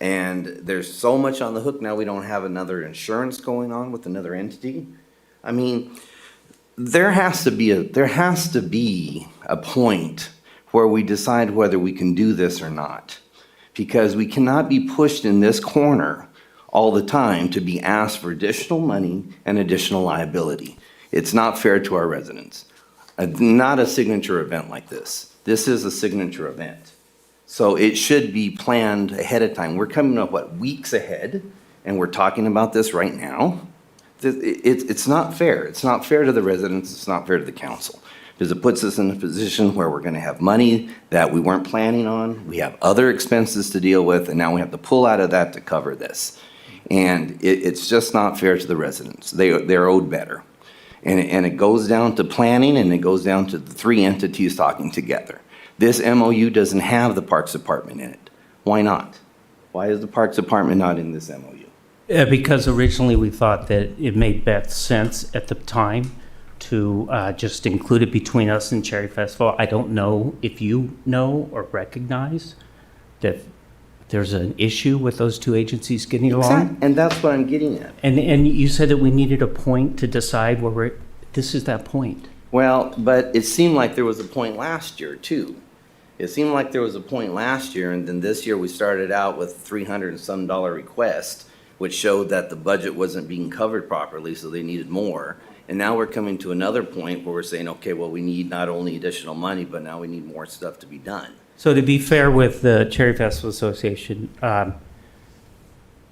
S10: and there's so much on the hook now, we don't have another insurance going on with another entity. I mean, there has to be a point where we decide whether we can do this or not. Because we cannot be pushed in this corner all the time to be asked for additional money and additional liability. It's not fair to our residents. Not a signature event like this. This is a signature event. So it should be planned ahead of time. We're coming up, weeks ahead, and we're talking about this right now. It's not fair. It's not fair to the residents. It's not fair to the council. Because it puts us in a position where we're going to have money that we weren't planning on. We have other expenses to deal with, and now we have to pull out of that to cover this. And it's just not fair to the residents. They're owed better. And it goes down to planning, and it goes down to the 3 entities talking together. This MOU doesn't have the Parks Department in it. Why not? Why is the Parks Department not in this MOU?
S16: Because originally we thought that it made best sense at the time to just include it between us and Cherry Festival. I don't know if you know or recognize that there's an issue with those two agencies getting along?
S10: And that's what I'm getting at.
S16: And you said that we needed a point to decide where this is that point.
S10: Well, but it seemed like there was a point last year, too. It seemed like there was a point last year, and then this year we started out with $300 and some request, which showed that the budget wasn't being covered properly, so they needed more. And now we're coming to another point where we're saying, okay, well, we need not only additional money, but now we need more stuff to be done.
S16: So to be fair with the Cherry Festival Association,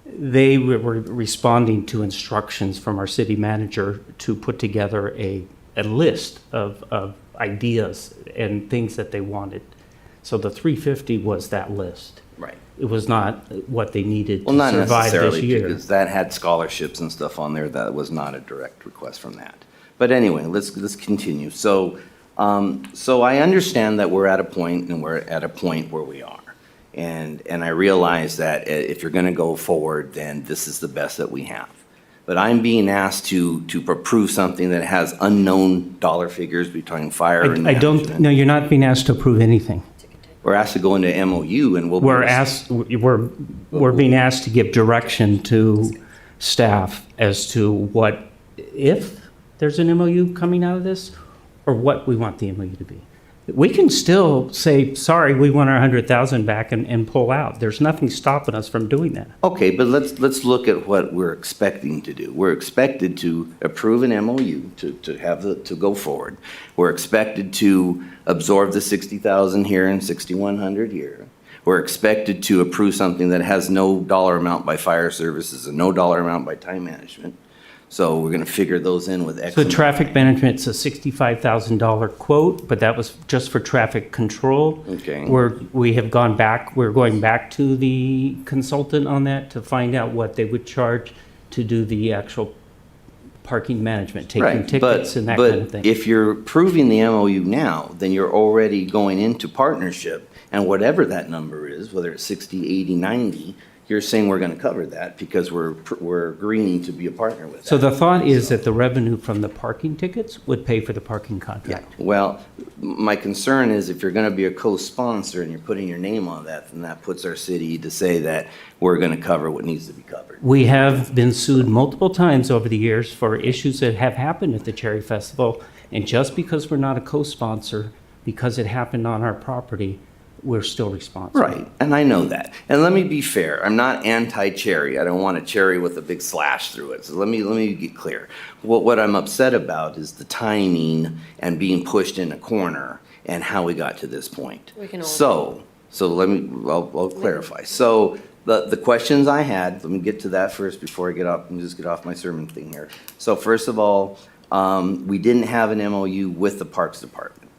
S16: they were responding to instructions from our city manager to put together a list of ideas and things that they wanted. So the 350 was that list.
S10: Right.
S16: It was not what they needed
S10: Well,
S16: to
S10: not
S16: survive this
S10: necessarily,
S16: year.
S10: because that had scholarships and stuff on there. That was not a direct request from that. But anyway, let's continue. So I understand that we're at a point, and we're at a point where we are. And I realize that if you're going to go forward, then this is the best that we have. But I'm being asked to approve something that has unknown dollar figures between fire and
S16: I don't,
S10: management.
S16: no, you're not being asked to approve anything.
S10: We're asked to go into MOU, and we'll.
S16: We're being asked to give direction to staff as to what, if there's an MOU coming out of this, or what we want the MOU to be. We can still say, sorry, we want our 100,000 back and pull out. There's nothing stopping us from doing that.
S10: Okay, but let's look at what we're expecting to do. We're expected to approve an MOU to go forward. We're expected to absorb the 60,000 here and 6,100 here. We're expected to approve something that has no dollar amount by fire services and no dollar amount by time management. So we're going to figure those in with X.
S16: So traffic management's a $65,000 quote, but that was just for traffic control.
S10: Okay.
S16: We're going back to the consultant on that to find out what they would charge to do the actual parking management, taking
S10: Right,
S16: tickets and that kind of thing.
S10: But if you're approving the MOU now, then you're already going into partnership, and whatever that number is, whether it's 60, 80, 90, you're saying we're going to cover that because we're agreeing to be a partner with that.
S16: So the thought is that the revenue from the parking tickets would pay for the parking contract.
S10: Well, my concern is if you're going to be a co-sponsor and you're putting your name on that, then that puts our city to say that we're going to cover what needs to be covered.
S16: We have been sued multiple times over the years for issues that have happened at the Cherry Festival, and just because we're not a co-sponsor, because it happened on our property, we're still responsible.
S10: Right, and I know that. And let me be fair, I'm not anti-cherry. I don't want a cherry with a big slash through it. So let me get clear. What I'm upset about is the timing and being pushed in a corner and how we got to this point.
S4: We can all-
S10: So I'll clarify. So the questions I had, let me get to that first before I get off my sermon thing here. So first of all, we didn't have an MOU with the Parks Department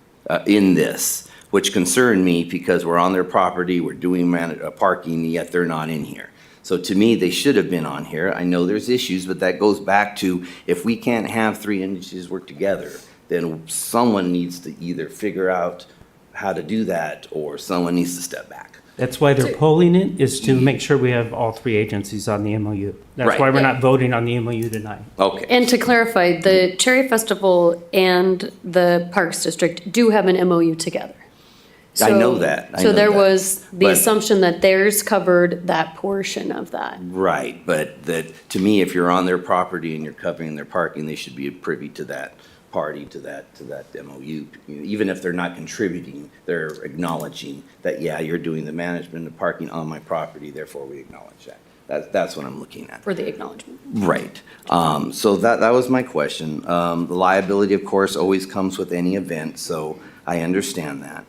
S10: in this, which concerned me because we're on their property, we're doing parking, yet they're not in here. So to me, they should have been on here. I know there's issues, but that goes back to if we can't have three entities work together, then someone needs to either figure out how to do that or someone needs to step back.
S16: That's why they're polling it, is to make sure we have all three agencies on the MOU. That's
S10: Right.
S16: why we're not voting on the MOU tonight.
S10: Okay.
S4: And to clarify, the Cherry Festival and the Parks District do have an MOU together.
S10: I know that. I
S4: So
S10: know
S4: there
S10: that.
S4: was the
S10: But-
S4: assumption that theirs covered that portion of that.
S10: Right, but to me, if you're on their property and you're covering their parking, they should be privy to that party, to that MOU. Even if they're not contributing, they're acknowledging that, yeah, you're doing the management of parking on my property, therefore we acknowledge that. That's what I'm looking at.
S4: For the acknowledgement.
S10: Right. So that was my question. The liability, of course, always comes with any event, so I understand that.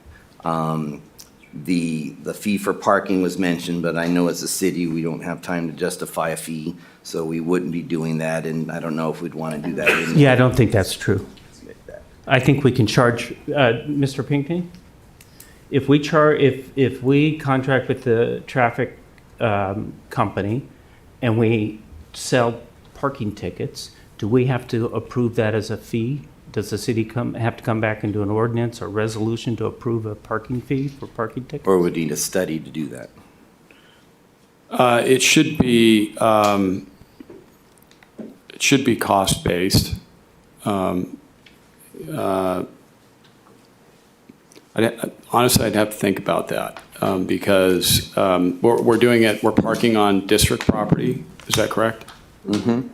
S10: The fee for parking was mentioned, but I know as a city, we don't have time to justify a fee, so we wouldn't be doing that, and I don't know if we'd want to do that.
S16: Yeah, I don't think that's true. I think we can charge, Mr. Pinckney, if we contract with the traffic company and we sell parking tickets, do we have to approve that as a fee? Does the city have to come back and do an ordinance or resolution to approve a parking fee for parking tickets?
S10: Or would need a study to do that?
S5: It should be cost-based. Honestly, I'd have to think about that. because we're doing it, we're parking on district property. Is that correct?
S10: Mm-hmm.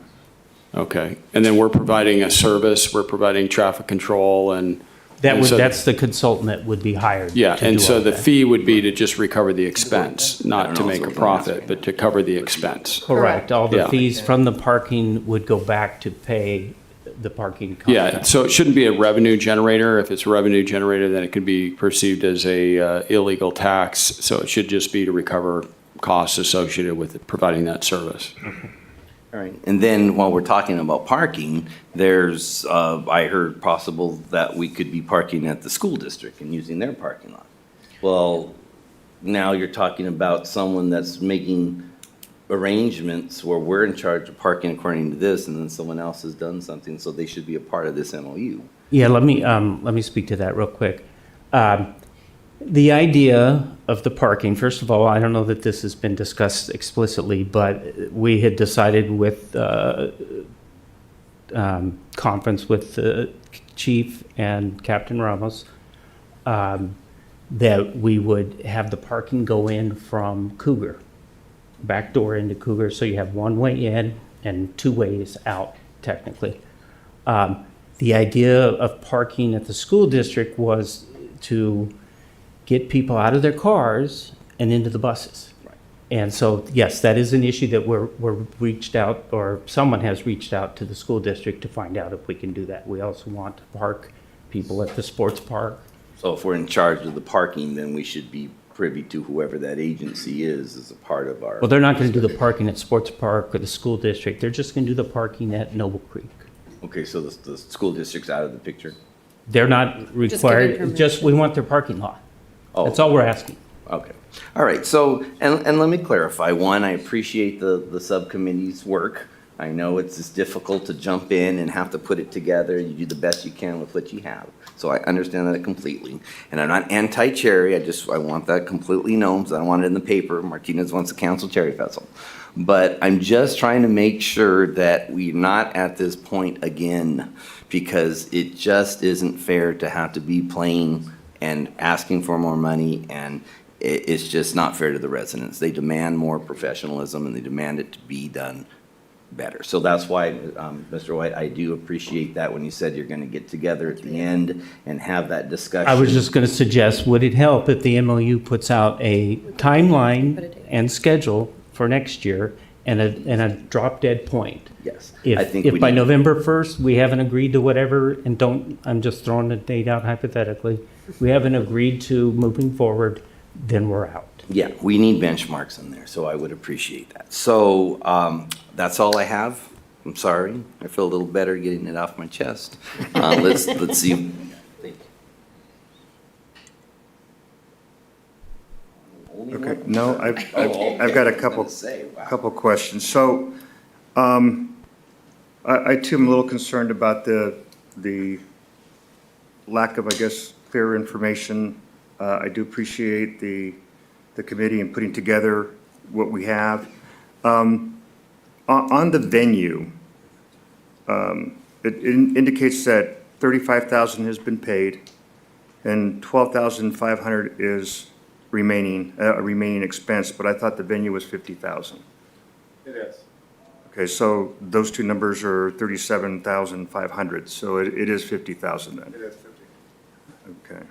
S5: Okay. And then we're providing a service, we're providing traffic control and.
S16: That's the consultant that would be hired.
S5: Yeah,
S16: to
S5: and
S16: do
S5: so
S16: all
S5: the
S16: that.
S5: fee would be to just recover the expense, not to make a profit, but to cover the expense.
S16: Correct. All the
S5: Yeah.
S16: fees from the parking would go back to pay the parking contract.
S5: Yeah, so it shouldn't be a revenue generator. If it's a revenue generator, then it could be perceived as a illegal tax. So it should just be to recover costs associated with providing that service.
S10: All right, and then while we're talking about parking, there's, I heard possible that we could be parking at the school district and using their parking lot. Well, now you're talking about someone that's making arrangements where we're in charge of parking according to this, and then someone else has done something, so they should be a part of this MOU.
S16: Yeah, let me speak to that real quick. The idea of the parking, first of all, I don't know that this has been discussed explicitly, but we had decided with conference with the chief and Captain Ramos that we would have the parking go in from Cougar, back door into Cougar, so you have one way in and two ways out, technically. The idea of parking at the school district was to get people out of their cars and into the buses. And so, yes, that is an issue that we're reached out, or someone has reached out to the school district to find out if we can do that. We also want to park people at the sports park.
S10: So if we're in charge of the parking, then we should be privy to whoever that agency is as a part of our.
S16: Well, they're not going to do the parking at sports park or the school district. They're just going to do the parking at Noble Creek.
S10: Okay, so the school district's out of the picture?
S16: They're not required,
S10: permission.
S16: just, we want their parking lot.
S10: Oh.
S16: That's all we're asking.
S10: Okay. All right. So, and let me clarify. One, I appreciate the subcommittee's work. I know it's just difficult to jump in and have to put it together. You do the best you can with what you have. So I understand that completely. And I'm not anti-cherry. I want that completely known, because I don't want it in the paper. Martinez wants a council cherry festival. But I'm just trying to make sure that we're not at this point again, because it just isn't fair to have to be playing and asking for more money, and it's just not fair to the residents. They demand more professionalism, and they demand it to be done better. So that's why, Mr. White, I do appreciate that when you said you're going to get together at the end and have that discussion.
S16: I was just going to suggest, would it help if the MOU puts out a timeline and schedule for next year and a drop dead point?
S10: Yes.
S16: If by November 1st, we haven't agreed to whatever, and I'm just throwing a date out hypothetically, we haven't agreed to moving forward, then we're out.
S10: Yeah, we need benchmarks in there, so I would appreciate that. So that's all I have. I'm sorry. I feel a little better getting it off my chest. Let's see.
S1: Okay, no, I've got a couple questions. So, I too am a little concerned about the lack of, I guess, clear information. I do appreciate the committee and putting together what we have. On the venue, it indicates that $35,000 has been paid and $12,500 is remaining, a remaining expense, but I thought the venue was $50,000.
S20: It is.
S1: Okay, so those two numbers are $37,500, so it is $50,000 then.
S20: It is 50.
S1: Okay.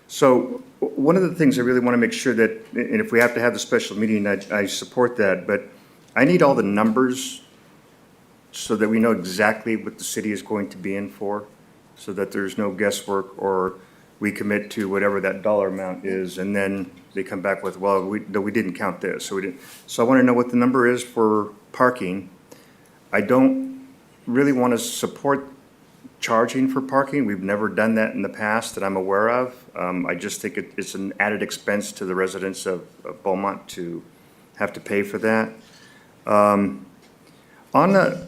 S1: So one of the things I really want to make sure that, and if we have to have the special meeting, I support that, but I need all the numbers so that we know exactly what the city is going to be in for, so that there's no guesswork, or we commit to whatever that dollar amount is, and then they come back with, well, we didn't count this, so we didn't. So I want to know what the number is for parking. I don't really want to support charging for parking. We've never done that in the past that I'm aware of. I just think it's an added expense to the residents of Beaumont to have to pay for that. On the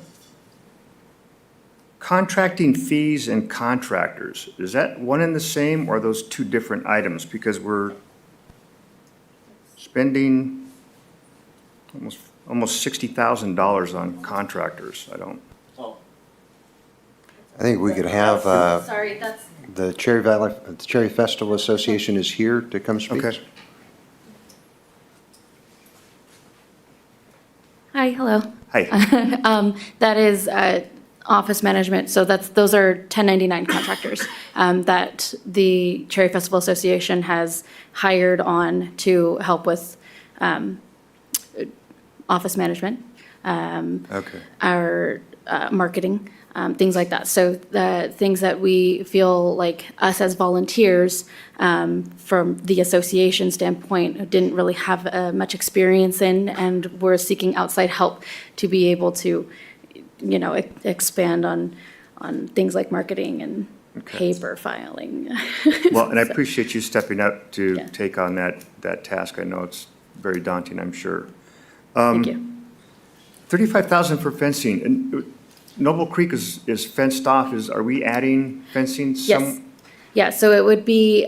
S1: contracting fees and contractors, is that one and the same, or are those two different items? Because we're spending almost $60,000 on contractors.
S15: I think we could have,
S19: Sorry, that's.
S15: the Cherry Valley, the Cherry Festival Association is here to come speak.
S1: Okay.
S20: Hi, hello.
S1: Hi.
S20: That is office management, so those are 1099 contractors that the Cherry Festival Association has hired on to help with office management, our marketing, things like that. So the things that we feel like us as volunteers, from the association standpoint, didn't really have much experience in, and we're seeking outside help to be able to, expand on things like marketing and paper filing.
S1: Well, and I
S20: So,
S1: appreciate you stepping up to
S20: Yeah.
S1: take on that task. I know it's very daunting, I'm sure.
S20: Thank you.
S1: 35,000 for fencing. And Noble Creek is fenced off. Are we adding fencing?
S20: Yes. Yeah, so it would be,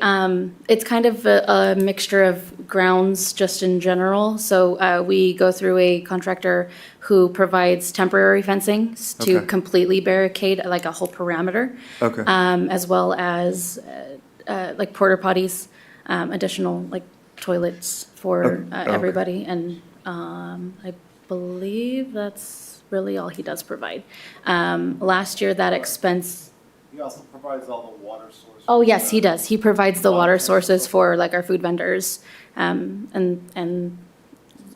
S20: it's kind of a mixture of grounds just in general. So we go through a contractor who provides temporary fencing to
S1: Okay.
S20: completely barricade like a whole perimeter.
S1: Okay.
S20: As well as like porta potties, additional like toilets for
S1: Okay.
S20: everybody. And I believe that's really all he does provide. Last year, that expense.
S21: He also provides all the water sources.
S20: Oh, yes, he does. He provides the water sources for like our food vendors, and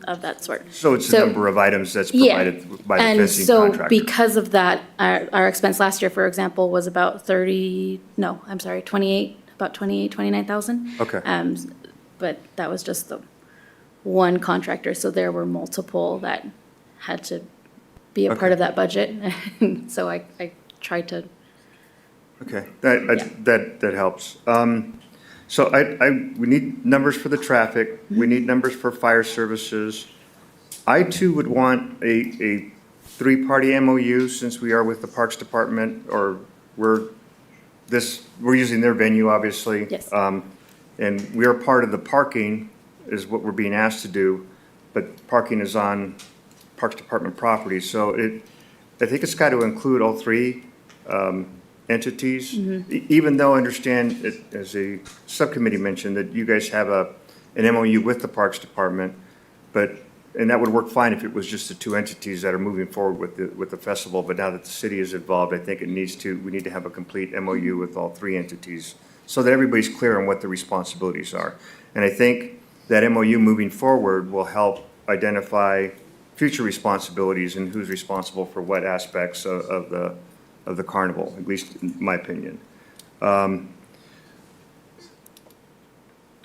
S20: of that sort.
S1: So it's the number of items that's
S20: Yeah.
S1: provided by the
S20: And
S1: fencing
S20: so
S1: contractor.
S20: because of that, our expense last year, for example, was about 29,000.
S1: Okay.
S20: But that was just the one contractor, so there were multiple that had to be a part
S1: Okay.
S20: of that budget. So I tried to.
S1: Okay, that helps. So we need numbers for the traffic, we need numbers for fire services. I too would want a three-party MOU, since we are with the Parks Department, or we're using their venue, obviously.
S20: Yes.
S1: And we are part of the parking, is what we're being asked to do, but parking is on Parks Department property, so I think it's got to include all three entities. Even though I understand, as a subcommittee mentioned, that you guys have an MOU with the Parks Department, and that would work fine if it was just the two entities that are moving forward with the festival, but now that the city is involved, I think we need to have a complete MOU with all three entities, so that everybody's clear on what the responsibilities are. And I think that MOU moving forward will help identify future responsibilities and who's responsible for what aspects of the carnival, at least in my opinion.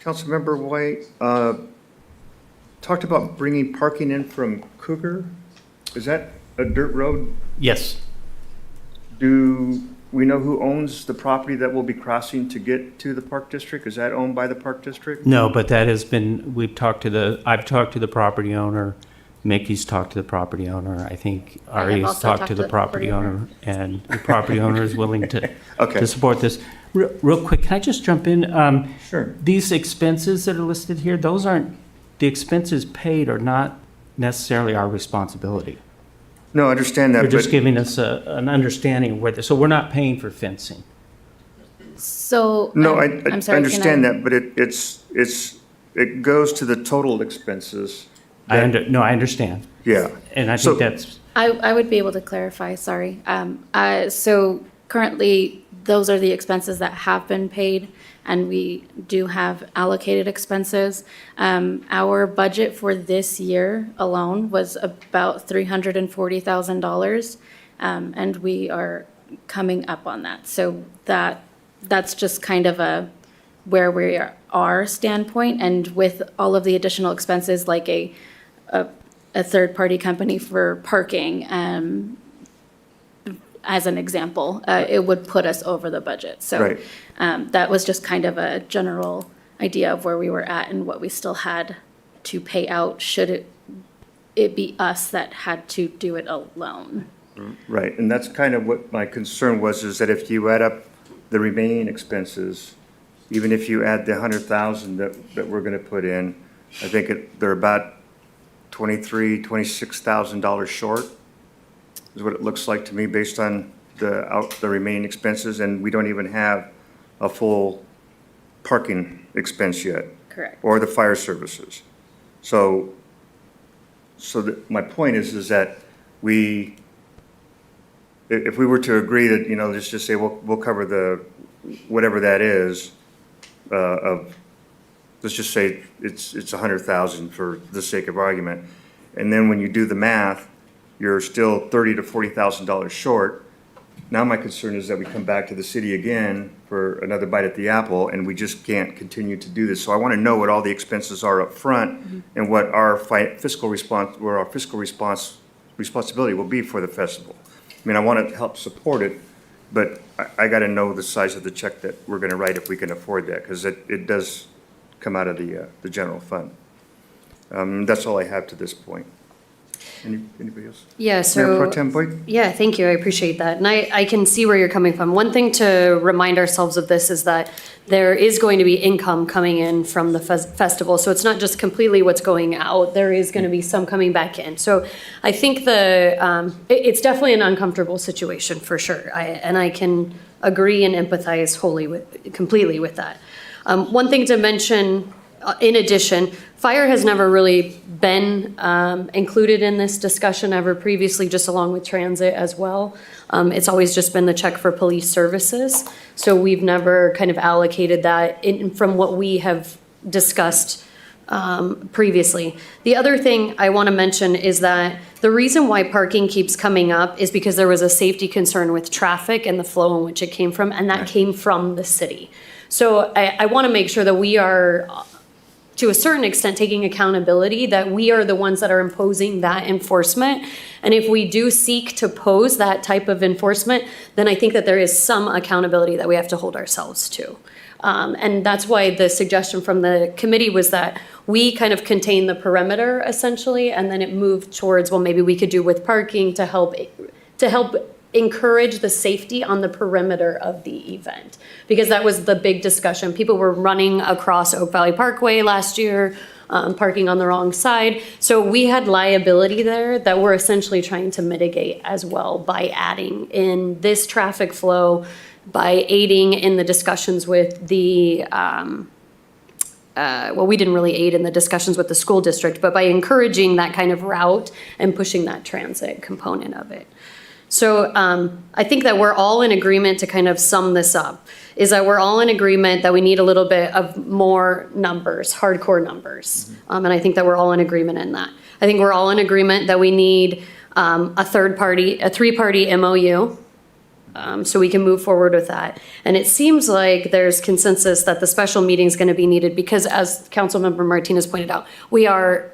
S1: Councilmember White talked about bringing parking in from Cougar. Is that a dirt road?
S16: Yes.
S1: Do we know who owns the property that we'll be crossing to get to the Park District? Is that owned by the Park District?
S16: No, but that has been, I've talked to the property owner. Mickey's talked to the property owner. I think Ari's
S20: also
S16: talked to the property owner, and the property owner is willing to support this. Real quick, can I just jump in?
S1: Sure.
S16: These expenses that are listed here, those aren't, the expenses paid are not necessarily our responsibility.
S1: No, I understand that.
S16: They're just
S1: but-
S16: giving us an understanding of where, so we're not paying for fencing.
S20: So.
S1: No, I
S20: I'm sorry,
S1: understand that, but it goes to the total expenses.
S16: I understand.
S1: Yeah.
S16: And I think that's.
S20: I would be able to clarify, sorry. So currently, those are the expenses that have been paid, and we do have allocated expenses. Our budget for this year alone was about $340,000, and we are coming up on that. So that's just kind of where we are standpoint, and with all of the additional expenses, like a third-party company for parking, as an example, it would put us over the budget. So
S1: Right.
S20: That was just kind of a general idea of where we were at and what we still had to pay out, should it be us that had to do it alone.
S1: Right, and that's kind of what my concern was, is that if you add up the remaining expenses, even if you add the 100,000 that we're gonna put in, I think they're about $26,000 short, is what it looks like to me, based on the remaining expenses, and we don't even have a full parking expense yet.
S20: Correct.
S1: Or the fire services. So my point is that if we were to agree that, let's just say we'll cover the, whatever that is, let's just say it's 100,000 for the sake of argument. And then when you do the math, you're still $30,000 to $40,000 short. Now my concern is that we come back to the city again for another bite at the apple, and we just can't continue to do this. So I want to know what all the expenses are up front and what our fiscal responsibility will be for the festival. I mean, I want to help support it, but I got to know the size of the check that we're going to write if we can afford that, because it does come out of the general fund. That's all I have to this point. Anybody else?
S4: Yeah, so.
S1: Mayor Pro Tem Boyd?
S4: Yeah, thank you. I appreciate that. And I can see where you're coming from. One thing to remind ourselves of this is that there is going to be income coming in from the festival. So it's not just completely what's going out. There is going to be some coming back in. So I think it's definitely an uncomfortable situation for sure. And I can agree and empathize completely with that. One thing to mention, in addition, fire has never really been included in this discussion ever previously, just along with transit as well. It's always just been the check for police services. So we've never kind of allocated that from what we have discussed previously. The other thing I want to mention is that the reason why parking keeps coming up is because there was a safety concern with traffic and the flow in which it came from, and that came from the city. So I want to make sure that we are, to a certain extent, taking accountability, that we are the ones that are imposing that enforcement. And if we do seek to pose that type of enforcement, then I think that there is some accountability that we have to hold ourselves to. And that's why the suggestion from the committee was that we kind of contain the perimeter essentially, and then it moved towards, well, maybe we could do with parking to help encourage the safety on the perimeter of the event, because that was the big discussion. People were running across Oak Valley Parkway last year, parking on the wrong side. So we had liability there that we're essentially trying to mitigate as well by adding in this traffic flow, by aiding in the discussions with the, well, we didn't really aid in the discussions with the school district, but by encouraging that kind of route and pushing that transit component of it. So I think that we're all in agreement, to kind of sum this up, is that we're all in agreement that we need a little bit of more numbers, hardcore numbers. And I think that we're all in agreement in that. I think we're all in agreement that we need a three-party MOU, so we can move forward with that. And it seems like there's consensus that the special meeting is going to be needed because, as Councilmember Martinez pointed out, we are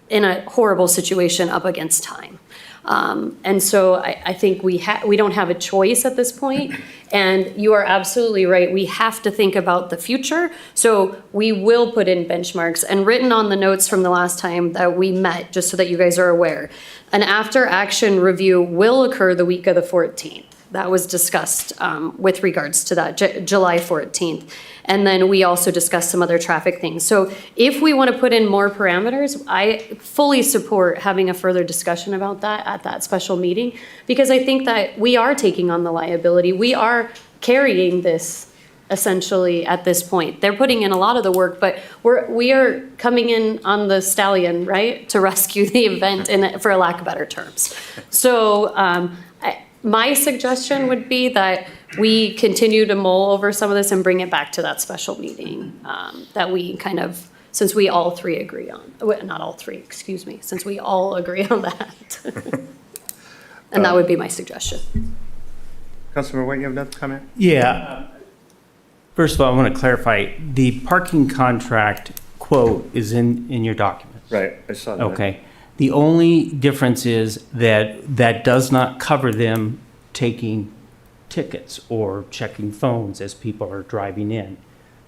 S4: in a horrible situation up against time. And so I think we don't have a choice at this point. And you are absolutely right. We have to think about the future. So we will put in benchmarks, and written on the notes from the last time that we met, just so that you guys are aware, an after action review will occur the week of the 14th. That was discussed with regards to that, July 14th. And then we also discussed some other traffic things. So if we want to put in more parameters, I fully support having a further discussion about that at that special meeting, because I think that we are taking on the liability. We are carrying this essentially at this point. They're putting in a lot of the work, but we are coming in on the stallion, right, to rescue the event, for a lack of better terms. So my suggestion would be that we continue to mull over some of this and bring it back to that special meeting that we kind of, since we all three agree on, not all three, excuse me, since we all agree on that. And that would be my suggestion.
S1: Councilmember White, you have another comment?
S16: Yeah. First of all, I want to clarify, the parking contract quote is in your documents.
S1: Right, I saw that.
S16: Okay. The only difference is that that does not cover them taking tickets or checking phones as people are driving in.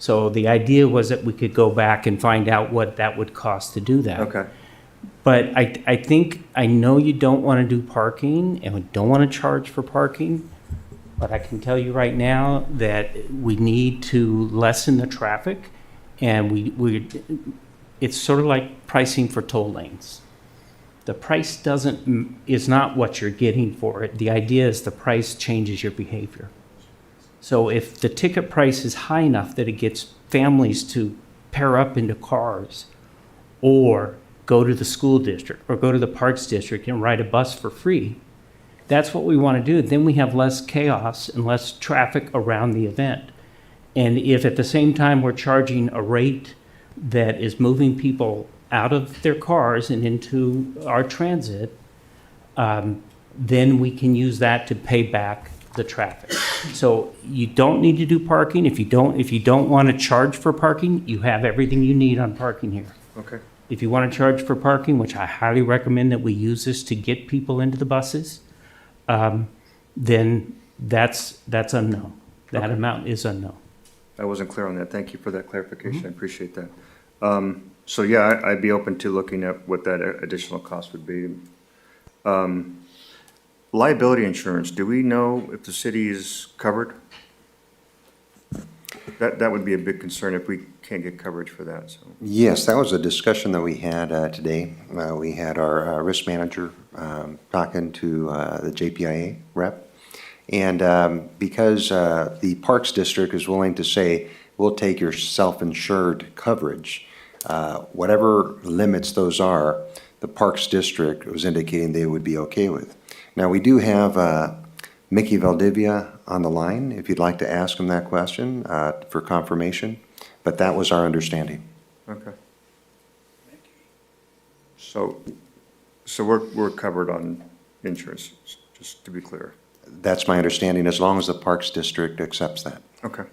S16: So the idea was that we could go back and find out what that would cost to do that.
S1: Okay.
S16: But I know you don't want to do parking and we don't want to charge for parking, but I can tell you right now that we need to lessen the traffic, and it's sort of like pricing for toll lanes. The price is not what you're getting for it. The idea is the price changes your behavior. So if the ticket price is high enough that it gets families to pair up into cars, or go to the school district or go to the Parks District and ride a bus for free. That's what we want to do. Then we have less chaos and less traffic around the event. And if at the same time we're charging a rate that is moving people out of their cars and into our transit, then we can use that to pay back the traffic. So you don't need to do parking. If you don't want to charge for parking, you have everything you need on parking here.
S1: Okay.
S16: If you want to charge for parking, which I highly recommend that we use this to get people into the buses, then that's unknown. That amount is unknown.
S1: I wasn't clear on that. Thank you for that clarification. I appreciate that. So yeah, I'd be open to looking at what that additional cost would be. Liability insurance, do we know if the city is covered? That would be a big concern if we can't get coverage for that, so.
S15: Yes, that was a discussion that we had today. We had our risk manager talking to the JPIA rep. And because the Parks District is willing to say, we'll take your self-insured coverage, whatever limits those are, the Parks District was indicating they would be okay with. Now, we do have Mickey Valdivia on the line, if you'd like to ask him that question for confirmation, but that was our understanding.
S1: Okay. So we're covered on insurance, just to be clear.
S15: That's my understanding, as long as the Parks District accepts that.
S1: Okay.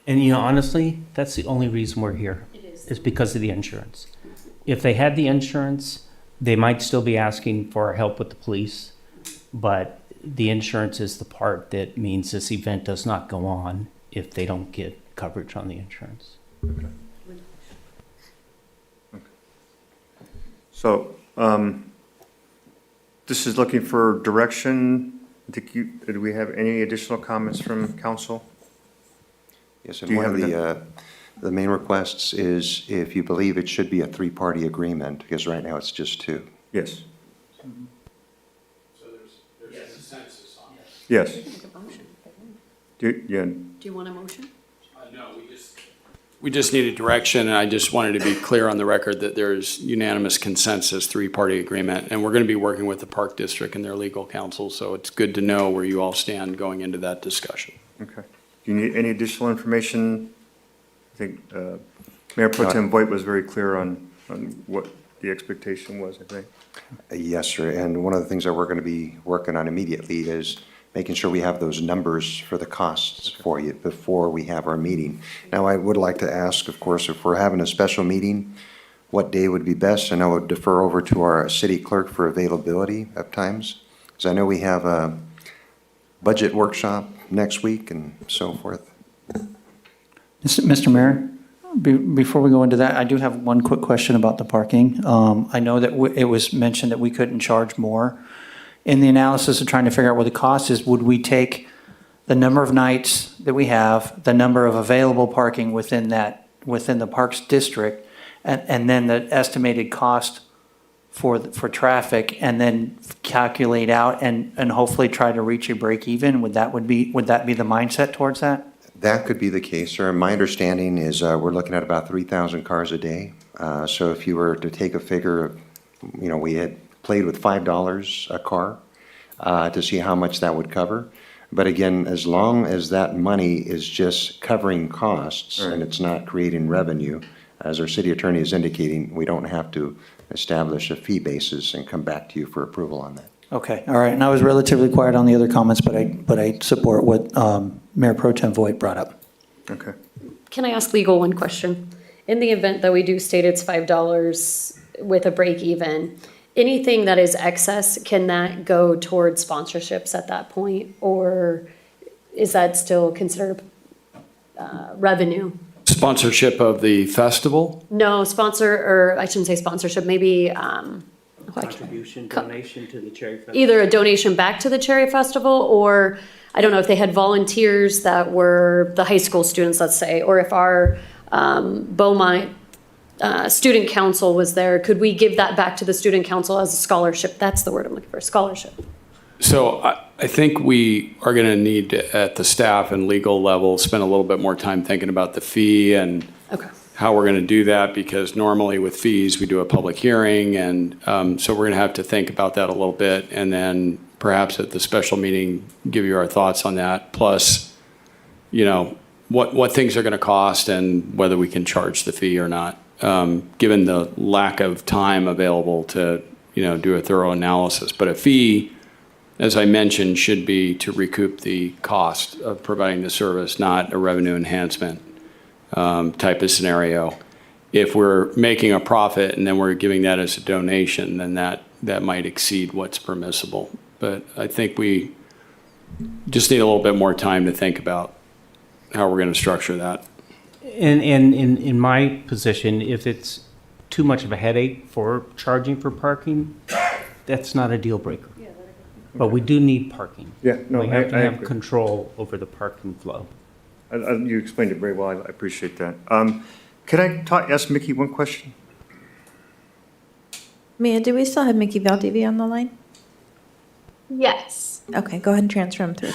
S16: And honestly, that's the only reason we're here. Is because of the insurance. If they had the insurance, they might still be asking for our help with the police, but the insurance is the part that means this event does not go on if they don't get coverage on the insurance.
S1: Okay. Okay. So, this is looking for direction. Did we have any additional comments from council?
S15: Yes, and one of the main requests is if you believe it should be a three-party agreement, because right now it's just two.
S1: Yes.
S5: So there's a consensus on it.
S1: Yes.
S4: Do you want a motion?
S5: No, we just needed direction, and I just wanted to be clear on the record that there's unanimous consensus, three-party agreement, and we're going to be working with the Park District and their legal counsel, so it's good to know where you all stand going into that discussion.
S1: Okay. Do you need any additional information? I think Mayor Pro Tem Voigt was very clear on what the expectation was, I think.
S15: Yes, sir, and one of the things that we're going to be working on immediately is making sure we have those numbers for the costs for you before we have our meeting. Now, I would like to ask, of course, if we're having a special meeting, what day would be best? And I would defer over to our city clerk for availability of times, because I know we have a budget workshop next week and so forth.
S6: Mr. Mayor, before we go into that, I do have one quick question about the parking. I know that it was mentioned that we couldn't charge more. In the analysis of trying to figure out what the cost is, would we take the number of nights that we have, the number of available parking within the Parks District, and then the estimated cost for traffic, and then calculate out and hopefully try to reach a break even? Would that be the mindset towards that?
S15: That could be the case, sir. My understanding is we're looking at about 3,000 cars a day. So if you were to take a figure of, we had played with $5 a car to see how much that would cover. But again, as long as that money is just covering costs and it's not creating revenue, as our city attorney is indicating, we don't have to establish a fee basis and come back to you for approval on that.
S6: Okay, all right. And I was relatively quiet on the other comments, but I support what Mayor Pro Tem Voigt brought up.
S1: Okay.
S4: Can I ask legal one question? In the event that we do state it's $5 with a break even, anything that is excess, can that go towards sponsorships at that point? Or is that still considered revenue?
S5: Sponsorship of the festival?
S4: No, I shouldn't say sponsorship, maybe
S16: Contribution, donation to the Cherry Festival.
S4: either a donation back to the Cherry Festival, or I don't know if they had volunteers that were the high school students, let's say, or if our Beaumont student council was there, could we give that back to the student council as a scholarship? That's the word I'm looking for, scholarship.
S5: So I think we are going to need to, at the staff and legal level, spend a little bit more time thinking about the fee and how we're going to do that, because normally with fees, we do a public hearing, and so we're going to have to think about that a little bit, and then perhaps at the special meeting, give you our thoughts on that, plus, what things are going to cost and whether we can charge the fee or not, given the lack of time available to, do a thorough analysis. But a fee, as I mentioned, should be to recoup the cost of providing the service, not a revenue enhancement type of scenario. If we're making a profit and then we're giving that as a donation, then that might exceed what's permissible. But I think we just need a little bit more time to think about how we're going to structure that.
S16: And in my position, if it's too much of a headache for charging for parking, that's not a deal breaker. But we do need parking.
S1: Yeah, no,
S16: We have to
S1: I
S16: have
S1: agree.
S16: control over the parking flow.
S1: You explained it very well. I appreciate that. Can I ask Mickey one question?
S2: Mia, do we still have Mickey Valdivia on the line?
S19: Yes.
S2: Okay, go ahead and transfer him through.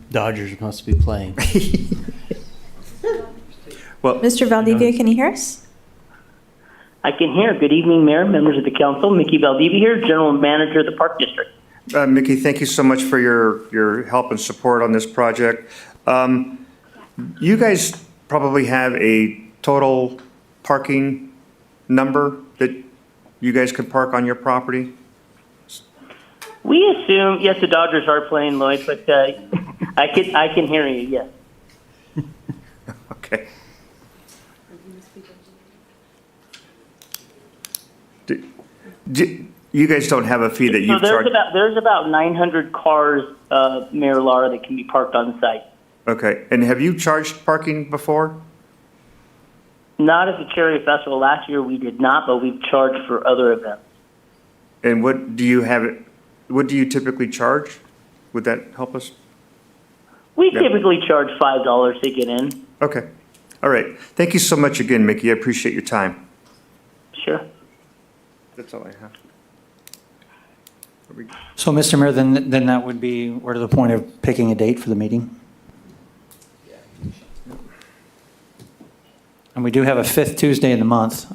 S16: Dodgers must be playing.
S1: Well,
S2: Mr. Valdivia, can you hear us?
S8: I can hear. Good evening, Mayor, members of the council. Mickey Valdivia here, General Manager of the Park District.
S1: Mickey, thank you so much for your help and support on this project. You guys probably have a total parking number that you guys can park on your property?
S8: We assume, yes, the Dodgers are playing, Lloyd, but I can hear you, yes.
S1: Okay. You guys don't have a fee that
S8: So
S1: you've charged?
S8: there's about 900 cars, Mayor Lara, that can be parked on site.
S1: Okay, and have you charged parking before?
S8: Not at the Cherry Festival. Last year we did not, but we've charged for other events.
S1: And what do you typically charge? Would that help us?
S8: We
S1: Yeah.
S8: typically charge $5 to get in.
S1: Okay, all right. Thank you so much again, Mickey. I appreciate your time.
S8: Sure.
S1: That's all I have.
S6: So, Mr. Mayor, then that would be, we're to the point of picking a date for the meeting? And we do have a fifth Tuesday in the month.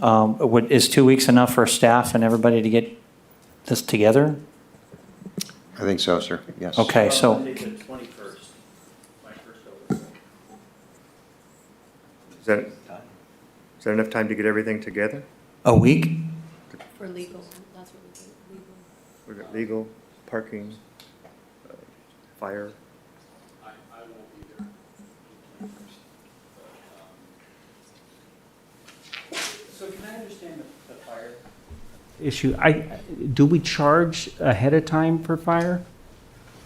S6: Is 2 weeks enough for staff and everybody to get this together?
S15: I think so, sir, yes.
S6: Okay, so,
S1: Is that enough time to get everything together?
S6: a week?
S4: For legal, that's what we do, legal.
S1: We've got legal, parking, fire.
S5: I won't be there.
S16: So can I understand the fire issue? Do we charge ahead of time for fire?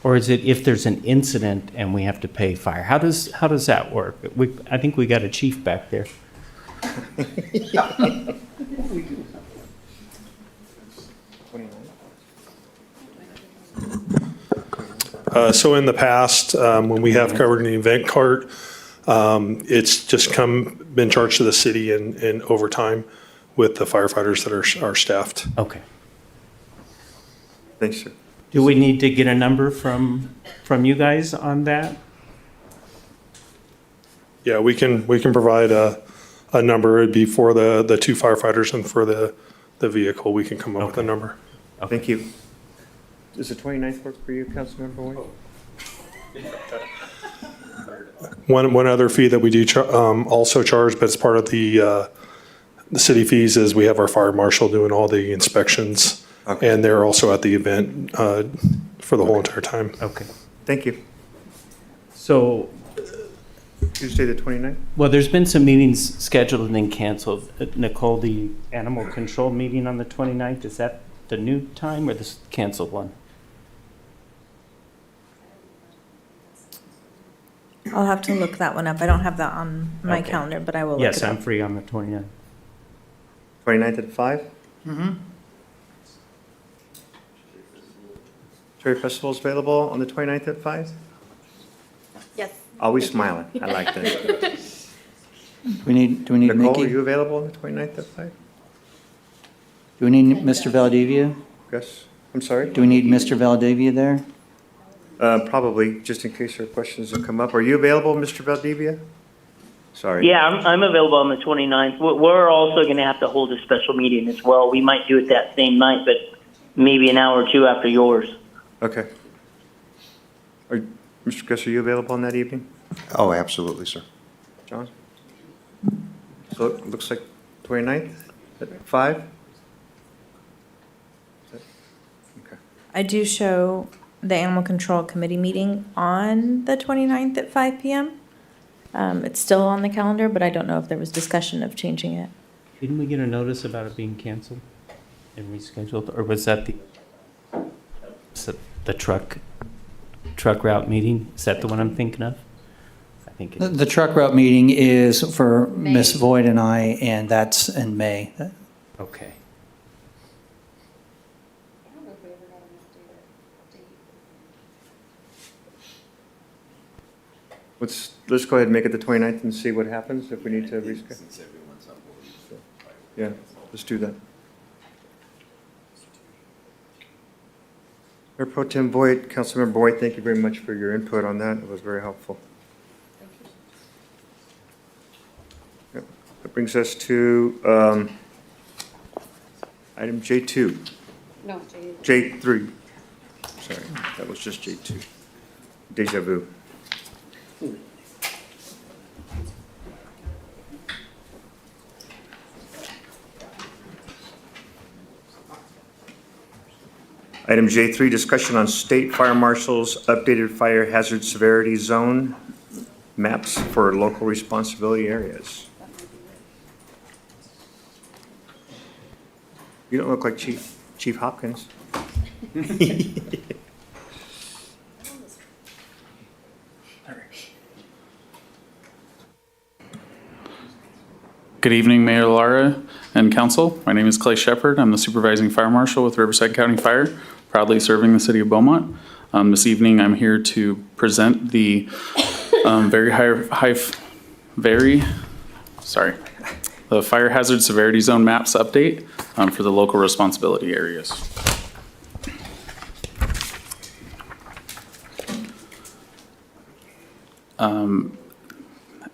S16: Or is it if there's an incident and we have to pay fire? How does that work? I think we got a chief back there.
S22: So in the past, when we have covered an event cart, it's just been charged to the city in overtime with the firefighters that are staffed.
S16: Okay.
S1: Thanks, sir.
S16: Do we need to get a number from you guys on that?
S22: Yeah, we can provide a number. It'd be for the two firefighters and for the vehicle. We can come up with a number.
S1: Thank you. Does the 29th work for you, Councilmember White?
S22: One other fee that we do also charge, but it's part of the city fees, is we have our fire marshal doing all the inspections.
S1: Okay.
S22: And they're also at the event for the whole entire time.
S16: Okay.
S1: Thank you.
S16: So,
S1: Tuesday, the 29th?
S16: well, there's been some meetings scheduled and then canceled. Nicole, the animal control meeting on the 29th, is that the new time or the canceled one?
S2: I'll have to look that one up. I don't have that on my
S16: Okay.
S2: calendar, but I will look
S16: Yes,
S2: it up.
S16: I'm free on the 29th.
S1: 29th at 5?
S6: Mm-hmm.
S1: Fairy Festival is available on the 29th at 5?
S20: Yes.
S1: Always smiling. I like that.
S6: Do we need
S1: Nicole, are
S6: Mickey?
S1: you available on the 29th at 5?
S6: Do we need Mr. Valdivia?
S1: Yes, I'm sorry?
S6: Do we need Mr. Valdivia there?
S1: Probably, just in case there are questions that come up. Are you available, Mr. Valdivia? Sorry.
S8: Yeah, I'm available on the 29th. We're also going to have to hold a special meeting as well. We might do it that same night, but maybe an hour or two after yours.
S1: Okay. Mr. Gus, are you available on that evening?
S15: Oh, absolutely, sir.
S1: John? So it looks like 29th at 5? Okay.
S2: I do show the Animal Control Committee meeting on the 29th at 5 PM. It's still on the calendar, but I don't know if there was discussion of changing it.
S16: Didn't we get a notice about it being canceled and rescheduled, or was that the truck route meeting? Is that the one I'm thinking of? I think it is.
S6: The truck route meeting is for Ms. Voigt and I, and that's in May.
S16: Okay.
S1: Let's go ahead and make it the 29th and see what happens if we need to reschedule.
S10: Since everyone's on board.
S1: Yeah, let's do that. Mayor Pro Tem Voigt, Councilmember Voigt, thank you very much for your input on that. It was very helpful. Yep. That brings us to item J2.
S4: No,
S1: J3. Sorry, that was just J2. Deja vu. Item J3, discussion on state fire marshal's updated fire hazard severity zone maps for local responsibility areas. You don't look like Chief Hopkins.
S11: Good evening, Mayor Lara and council. My name is Clay Shepard. I'm the supervising fire marshal with Riverside County Fire, proudly serving the city of Beaumont. This evening, I'm here to present the the fire hazard severity zone maps update for the local responsibility areas.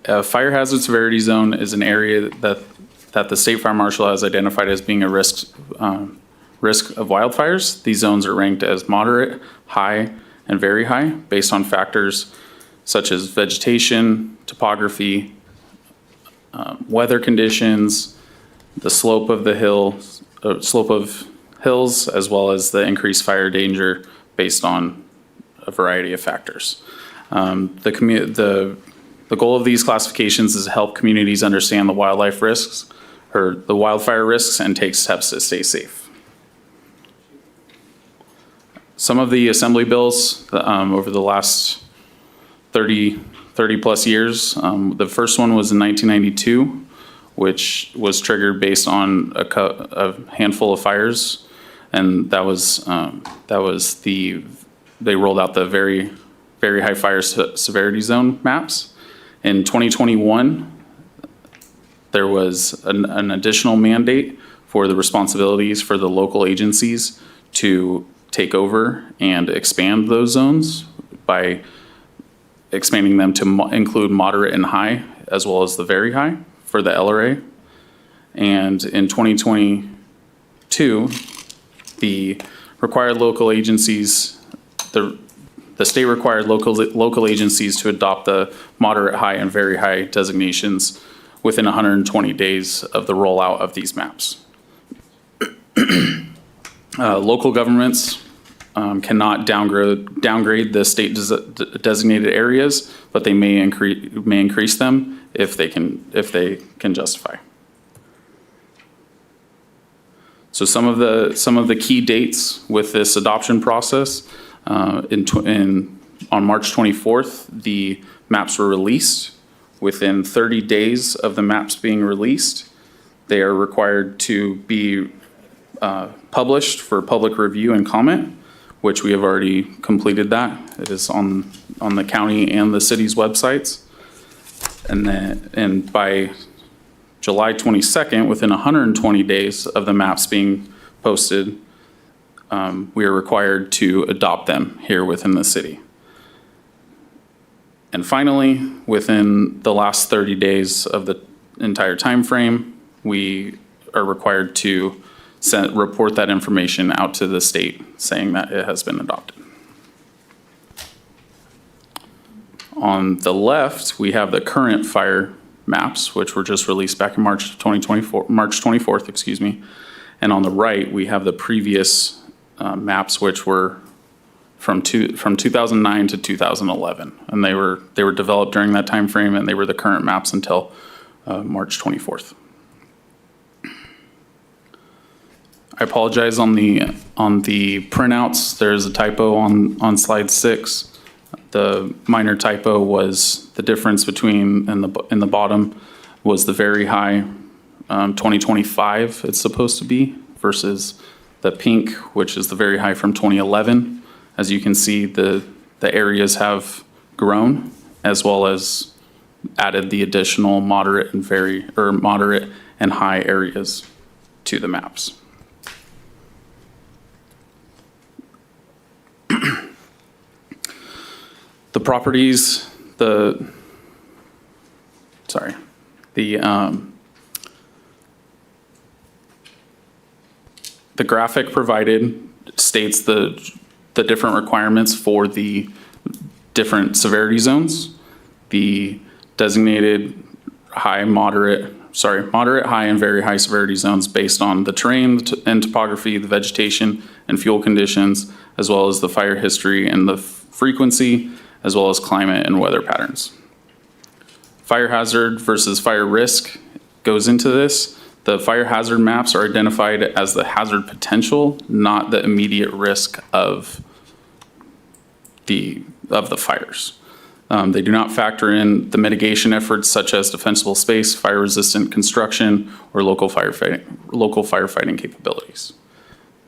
S11: A fire hazard severity zone is an area that the state fire marshal has identified as being a risk of wildfires. These zones are ranked as moderate, high, and very high based on factors such as vegetation, topography, weather conditions, the slope of the hills, as well as the increased fire danger based on a variety of factors. The goal of these classifications is to help communities understand the wildlife risks or the wildfire risks and take steps to stay safe. Some of the assembly bills over the last 30 plus years, the first one was in 1992, which was triggered based on a handful of fires. And they rolled out the very high fire severity zone maps. In 2021, there was an additional mandate for the responsibilities for the local agencies to take over and expand those zones by expanding them to include moderate and high, as well as the very high for the LRA. And in 2022, the required local agencies, the state required local agencies to adopt the moderate, high, and very high designations within 120 days of the rollout of these maps. Local governments cannot downgrade the state designated areas, but they may increase them if they can justify. So some of the key dates with this adoption process. On March 24th, the maps were released. Within 30 days of the maps being released, they are required to be published for public review and comment. which we have already completed that. It is on the county and the city's websites. And by July 22nd, within 120 days of the maps being posted, we are required to adopt them here within the city. And finally, within the last 30 days of the entire time frame, we are required to report that information out to the state saying that it has been adopted. On the left, we have the current fire maps, which were just released back in March 24th, excuse me. And on the right, we have the previous maps, which were from 2009 to 2011. And they were developed during that time frame, and they were the current maps until March 24th. I apologize on the printouts. There's a typo on slide 6. The minor typo was the difference between in the bottom was the very high 2025 it's supposed to be versus the pink, which is the very high from 2011. As you can see, the areas have grown as well as added the additional moderate and high areas to the maps. The properties, the graphic provided states the different requirements for the different severity zones. The designated moderate, high, and very high severity zones based on the terrain and topography, the vegetation and fuel conditions, as well as the fire history and the frequency, as well as climate and weather patterns. Fire hazard versus fire risk goes into this. The fire hazard maps are identified as the hazard potential, not the immediate risk of the fires. They do not factor in the mitigation efforts such as defensible space, fire-resistant construction, or local firefighting capabilities.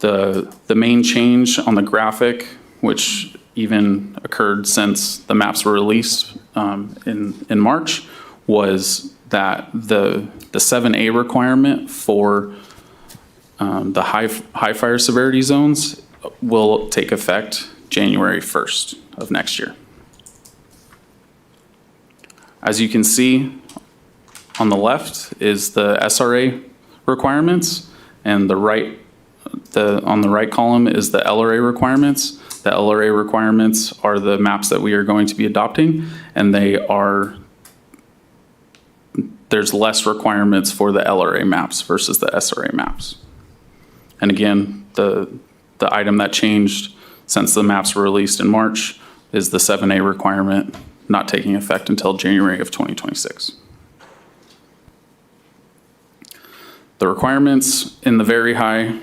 S11: The main change on the graphic, which even occurred since the maps were released in March, was that the 7A requirement for the high fire severity zones will take effect January 1st of next year. As you can see, on the left is the SRA requirements, and on the right column is the LRA requirements. The LRA requirements are the maps that we are going to be adopting, and there's less requirements for the LRA maps versus the SRA maps. And again, the item that changed since the maps were released in March is the 7A requirement not taking effect until January of 2026. The requirements in the very high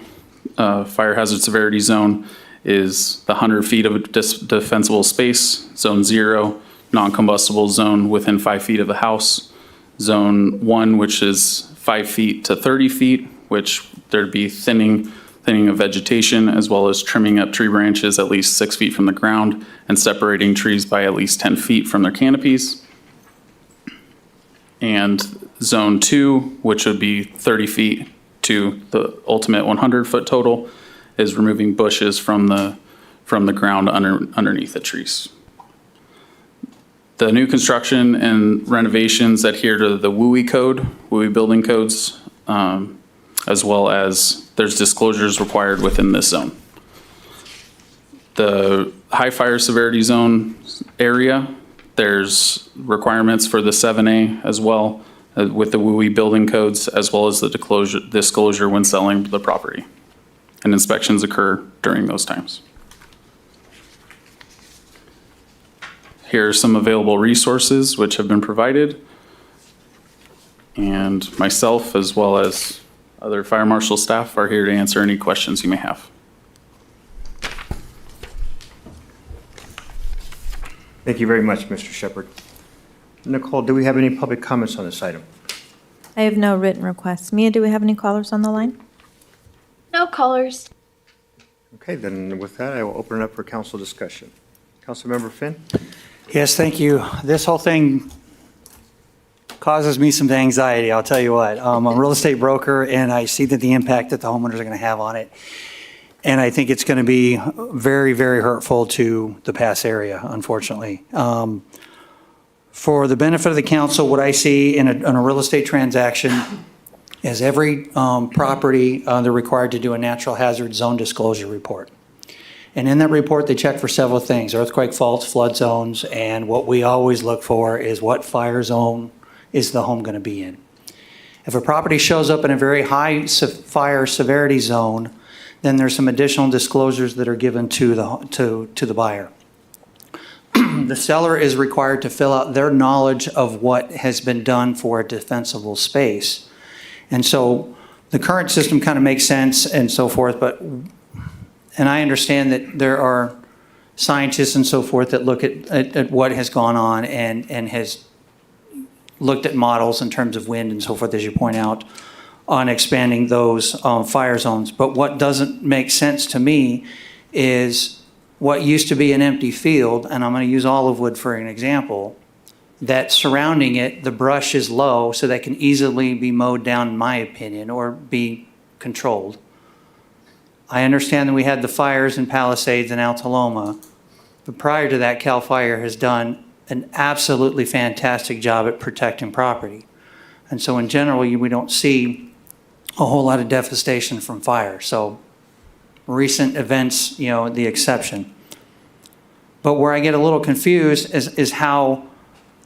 S11: fire hazard severity zone is the 100 feet of defensible space, zone 0, non-combustible zone within 5 feet of the house, zone 1, which is 5 feet to 30 feet, which there'd be thinning of vegetation, as well as trimming up tree branches at least 6 feet from the ground and separating trees by at least 10 feet from their canopies. And zone 2, which would be 30 feet to the ultimate 100-foot total, is removing bushes from the ground underneath the trees. The new construction and renovations adhere to the WUI building codes, as well as there's disclosures required within this zone. The high fire severity zone area, there's requirements for the 7A as well, with the WUI building codes, as well as the disclosure when selling the property. And inspections occur during those times. Here are some available resources which have been provided. And myself, as well as other fire marshal staff, are here to answer any questions you may have.
S1: Thank you very much, Mr. Shepard. Nicole, do we have any public comments on this item?
S2: I have no written requests. Mia, do we have any callers on the line?
S19: No callers.
S1: Okay, then with that, I will open it up for council discussion. Councilmember Finn?
S6: Yes, thank you. This whole thing causes me some anxiety, I'll tell you what. I'm a real estate broker, and I see that the impact that the homeowners are going to have on it. And I think it's going to be very, very hurtful to the Pass area, unfortunately. For the benefit of the council, what I see in a real estate transaction is every property, they're required to do a natural hazard zone disclosure report. And in that report, they check for several things: earthquake faults, flood zones, and what we always look for is what fire zone is the home going to be in. If a property shows up in a very high fire severity zone, then there's some additional disclosures that are given to the buyer. The seller is required to fill out their knowledge of what has been done for a defensible space. And so the current system kind of makes sense and so forth, and I understand that there are scientists and so forth that look at what has gone on and has looked at models in terms of wind and so forth, as you point out, on expanding those fire zones. But what doesn't make sense to me is what used to be an empty field, and I'm going to use Olivewood for an example, that surrounding it, the brush is low, so that can easily be mowed down, in my opinion, or be controlled. I understand that we had the fires in Palisades and Altaloma, but prior to that, CAL FIRE has done an absolutely fantastic job at protecting property. And so in general, we don't see a whole lot of devastation from fire. So recent events, the exception. But where I get a little confused is how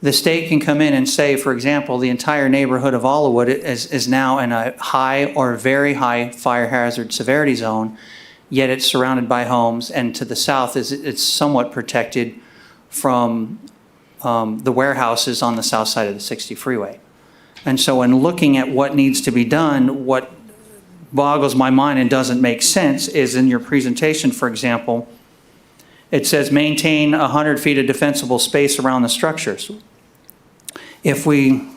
S6: the state can come in and say, for example, the entire neighborhood of Olivewood is now in a high or very high fire hazard severity zone, yet it's surrounded by homes, and to the south it's somewhat protected from the warehouses on the south side of the 60 freeway. And so in looking at what needs to be done, what boggles my mind and doesn't make sense is in your presentation, for example, it says maintain 100 feet of defensible space around the structures. If we,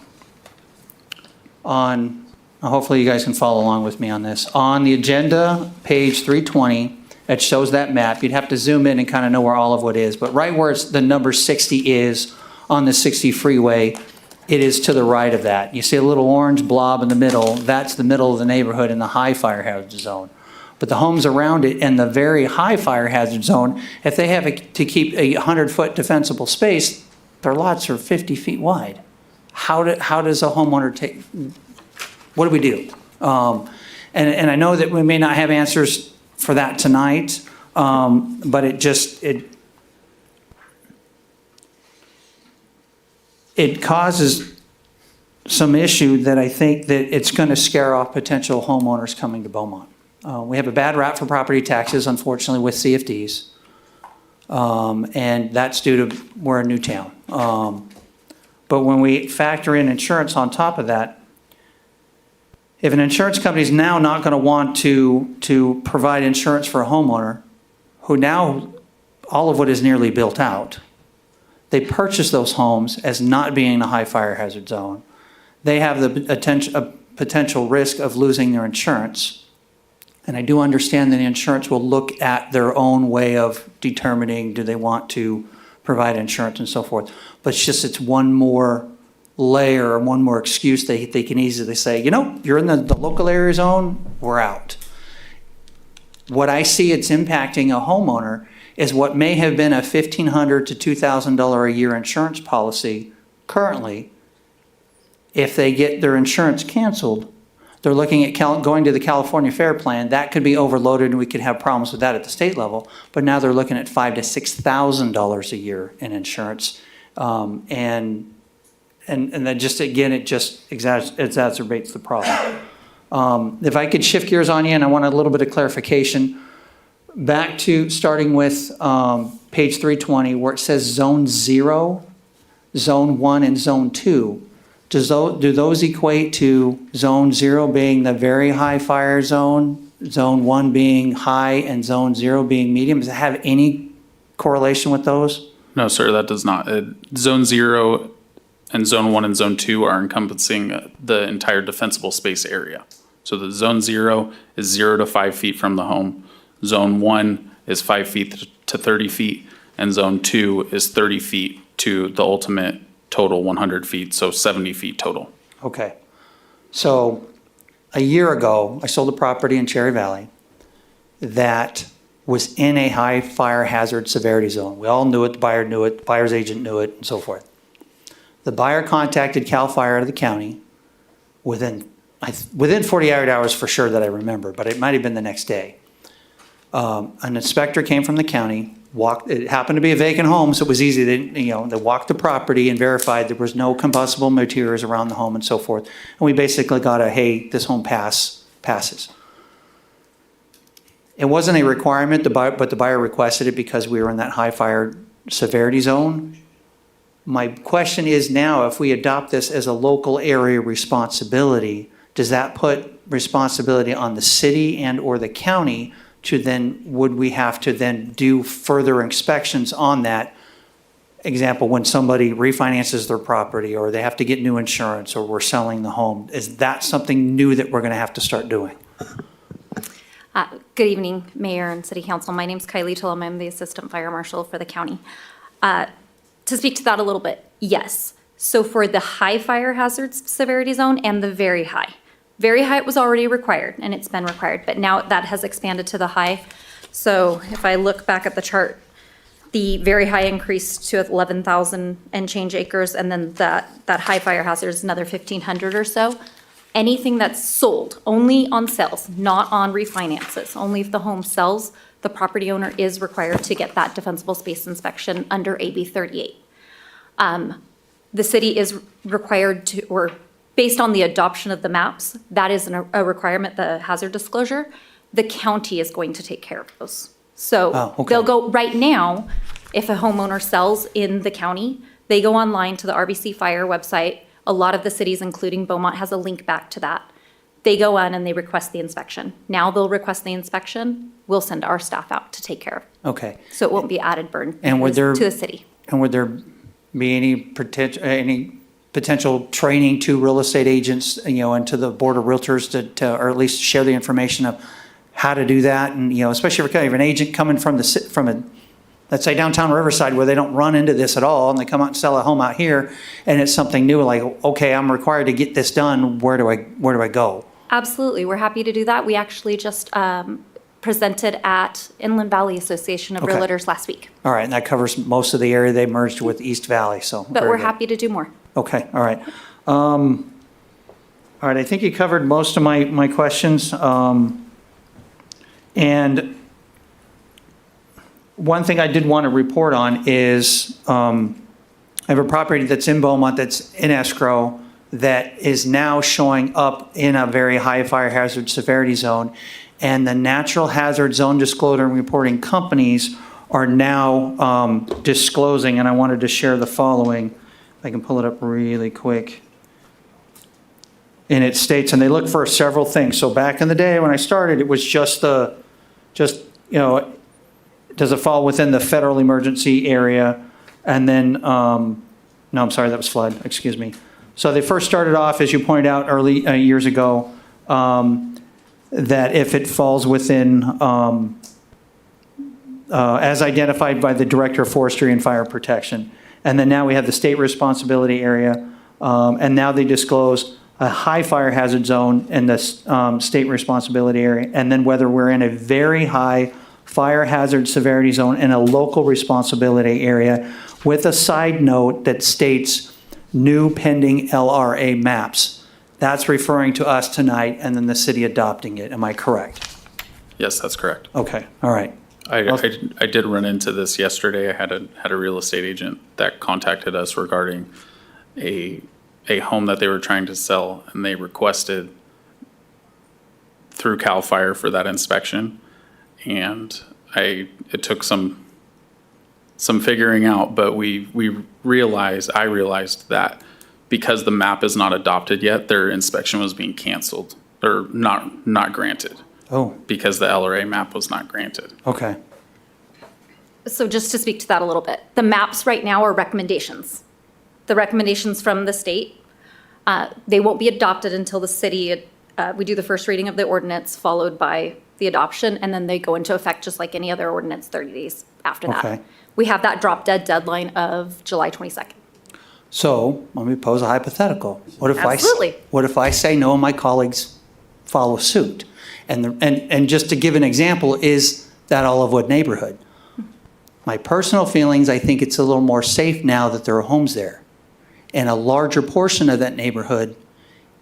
S6: hopefully you guys can follow along with me on this. On the agenda, page 320, it shows that map. You'd have to zoom in and kind of know where Olivewood is, but right where the number 60 is on the 60 freeway, it is to the right of that. You see a little orange blob in the middle. That's the middle of the neighborhood in the high fire hazard zone. But the homes around it in the very high fire hazard zone, if they have to keep a 100-foot defensible space, their lots are 50 feet wide. How does a homeowner take, what do we do? And I know that we may not have answers for that tonight, but it causes some issue that I think that it's going to scare off potential homeowners coming to Beaumont. We have a bad rap for property taxes, unfortunately, with CFDs, and that's due to we're a new town. But when we factor in insurance on top of that, if an insurance company is now not going to want to provide insurance for a homeowner who now Olivewood is nearly built out, they purchase those homes as not being in a high fire hazard zone. They have the potential risk of losing their insurance. And I do understand that the insurance will look at their own way of determining do they want to provide insurance and so forth. But it's one more layer or one more excuse they can easily say, you're in the local area zone, we're out. What I see it's impacting a homeowner is what may have been a $1,500 to $2,000 a year insurance policy currently. If they get their insurance canceled, they're looking at going to the California Fair Plan. That could be overloaded, and we could have problems with that at the state level. But now they're looking at $5,000 to $6,000 a year in insurance, and that just again it just exacerbates the problem. If I could shift gears on you, and I want a little bit of clarification, back to starting with page 320, where it says Zone 0, Zone 1, and Zone 2. Do those equate to Zone 0 being the very high fire zone, Zone 1 being high, and Zone 0 being medium? Does it have any correlation with those?
S11: No, sir, that does not. Zone 0 and Zone 1 and Zone 2 are encompassing the entire defensible space area. So the Zone 0 is 0 to 5 feet from the home. Zone 1 is 5 feet to 30 feet, and Zone 2 is 30 feet to the ultimate total 100 feet, so 70 feet total.
S6: Okay. So a year ago, I sold a property in Cherry Valley that was in a high fire hazard severity zone. We all knew it, the buyer knew it, the buyer's agent knew it, and so forth. The buyer contacted CAL FIRE out of the county within 48 hours for sure that I remember, but it might have been the next day. An inspector came from the county, it happened to be a vacant home, so it was easy. They walked the property and verified there was no combustible materials around the home and so forth. And we basically got a, hey, this home passes. It wasn't a requirement, but the buyer requested it because we were in that high fire severity zone. My question is now, if we adopt this as a local area responsibility, does that put responsibility on the city and or the county to then, would we have to then do further inspections on that? Example, when somebody refinances their property or they have to get new insurance or we're selling the home, is that something new that we're going to have to start doing?
S12: Good evening, Mayor and City Council. My name's Kylie Tillum. I'm the Assistant Fire Marshal for the county. To speak to that a little bit, yes. So for the high fire hazards severity zone and the very high it was already required and it's been required, but now that has expanded to the high. So if I look back at the chart, the very high increased to 11,000 and change acres, and then that high fire hazard is another 1,500 or so. Anything that's sold, only on sales, not on refinances, only if the home sells, the property owner is required to get that defensible space inspection under AB 38. The city is required to, or based on the adoption of the maps, that is a requirement, the hazard disclosure. The county is going to take care of those. So they'll go, right now, if a homeowner sells in the county, they go online to the RBC Fire website. A lot of the cities, including Beaumont, has a link back to that. They go on and they request the inspection. Now they'll request the inspection. We'll send our staff out to take care of it.
S6: Okay.
S12: So it won't be added burden
S6: And would there,
S12: to the city.
S6: And would there be any potential training to real estate agents, and to the board of realtors to or at least share the information of how to do that? And, especially if you're an agent coming from let's say downtown Riverside, where they don't run into this at all, and they come out and sell a home out here, and it's something new, like, okay, I'm required to get this done, where do I go?
S12: Absolutely, we're happy to do that. We actually just presented at Inland Valley Association of Realtors last week.
S6: All right, and that covers most of the area they merged with East Valley, so.
S12: But
S6: very
S12: we're
S6: good.
S12: happy to do more.
S6: Okay, all right. All right, I think you covered most of my questions. And one thing I did want to report on is I have a property that's in Beaumont that's in escrow that is now showing up in a very high fire hazard severity zone. And the natural hazard zone disclosure and reporting companies are now disclosing, and I wanted to share the following. If I can pull it up really quick. And it states, and they look for several things. So back in the day when I started, it was just does it fall within the federal emergency area? And then, no, I'm sorry, that was flood, excuse me. So they first started off, as you pointed out early years ago, that if it falls within, as identified by the Director of Forestry and Fire Protection. And then now we have the state responsibility area, and now they disclose a high fire hazard zone in the state responsibility area, and then whether we're in a very high fire hazard severity zone in a local responsibility area, with a side note that states new pending LRA maps. That's referring to us tonight and then the city adopting it. Am I correct?
S11: Yes, that's correct.
S6: Okay, all right.
S11: I did run into this yesterday. I had a real estate agent that contacted us regarding a home that they were trying to sell, and they requested through CAL FIRE for that inspection. And it took some figuring out, but I realized that because the map is not adopted yet, their inspection was being canceled or not granted.
S6: Oh.
S11: Because the LRA map was not granted.
S6: Okay.
S12: So just to speak to that a little bit, the maps right now are recommendations. The recommendations from the state, they won't be adopted until the city, we do the first reading of the ordinance, followed by the adoption, and then they go into effect just like any other ordinance 30 days after that.
S6: Okay.
S12: We have that drop dead deadline of July 22nd.
S6: So let me pose a hypothetical.
S12: Absolutely.
S6: What if I say no and my colleagues follow suit? And just to give an example, is that Olivewood neighborhood? My personal feelings, I think it's a little more safe now that there are homes there. And a larger portion of that neighborhood